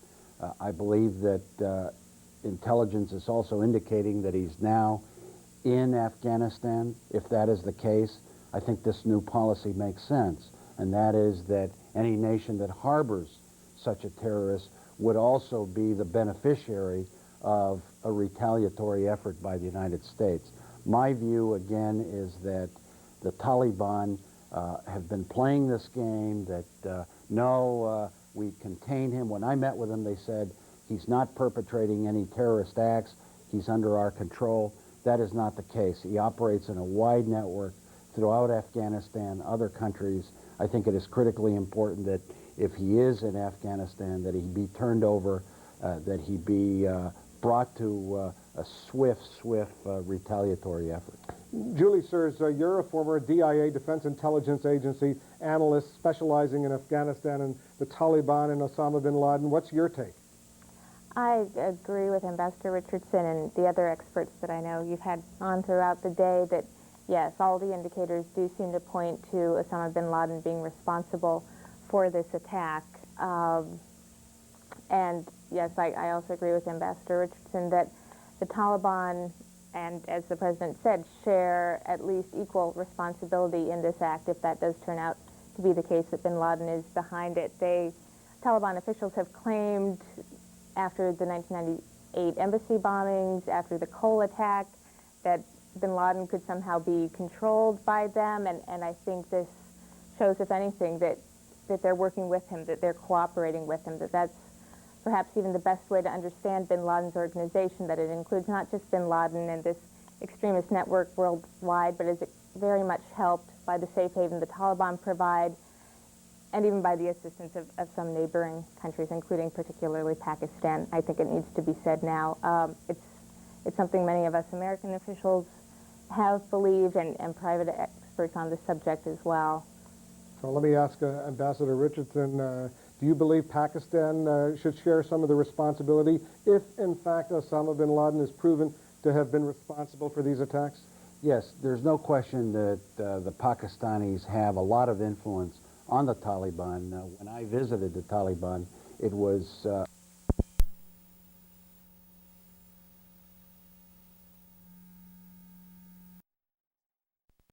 I believe that intelligence is also indicating that he's now in Afghanistan. If that is the case, I think this new policy makes sense, and that is that any nation that harbors such a terrorist would also be the beneficiary of a retaliatory effort by the United States. My view, again, is that the Taliban have been playing this game, that we contain him. When I met with him, they said he's not perpetrating any terrorist acts, he's under our control. That is not the case. He operates in a wide network throughout Afghanistan, other countries. I think it is critically important that if he is in Afghanistan, that he be turned over, that he be brought to a swift retaliatory effort. Julie Surs, you're a former DIA, Defense Intelligence Agency analyst specializing in Afghanistan and the Taliban and Osama bin Laden. What's your take? I agree with Ambassador Richardson and the other experts that I know you've had on throughout the day that, yes, all the indicators do seem to point to Osama bin Laden being responsible for this attack. And yes, I also agree with Ambassador Richardson that the Taliban, and as the President said, share at least equal responsibility in this act if that does turn out to be the case that bin Laden is behind it. Taliban officials have claimed after the 1998 embassy bombings, after the Cole attack, that bin Laden could somehow be controlled by them, and I think this shows, if anything, that they're working with him, that they're cooperating with him, that's perhaps even the best way to understand bin Laden's organization, that it includes not just bin Laden and this extremist network worldwide, but is very much helped by the safe haven the Taliban provide, and even by the assistance of some neighboring countries, including particularly Pakistan. I think it needs to be said now. It's something many of us American officials have believed, and private experts on the subject as well. So let me ask Ambassador Richardson, do you believe Pakistan should share some of the responsibility if, in fact, Osama bin Laden is proven to have been responsible for these attacks? Yes, there's no question that the Pakistanis have a lot of influence on the Taliban. When I visited the Taliban, it was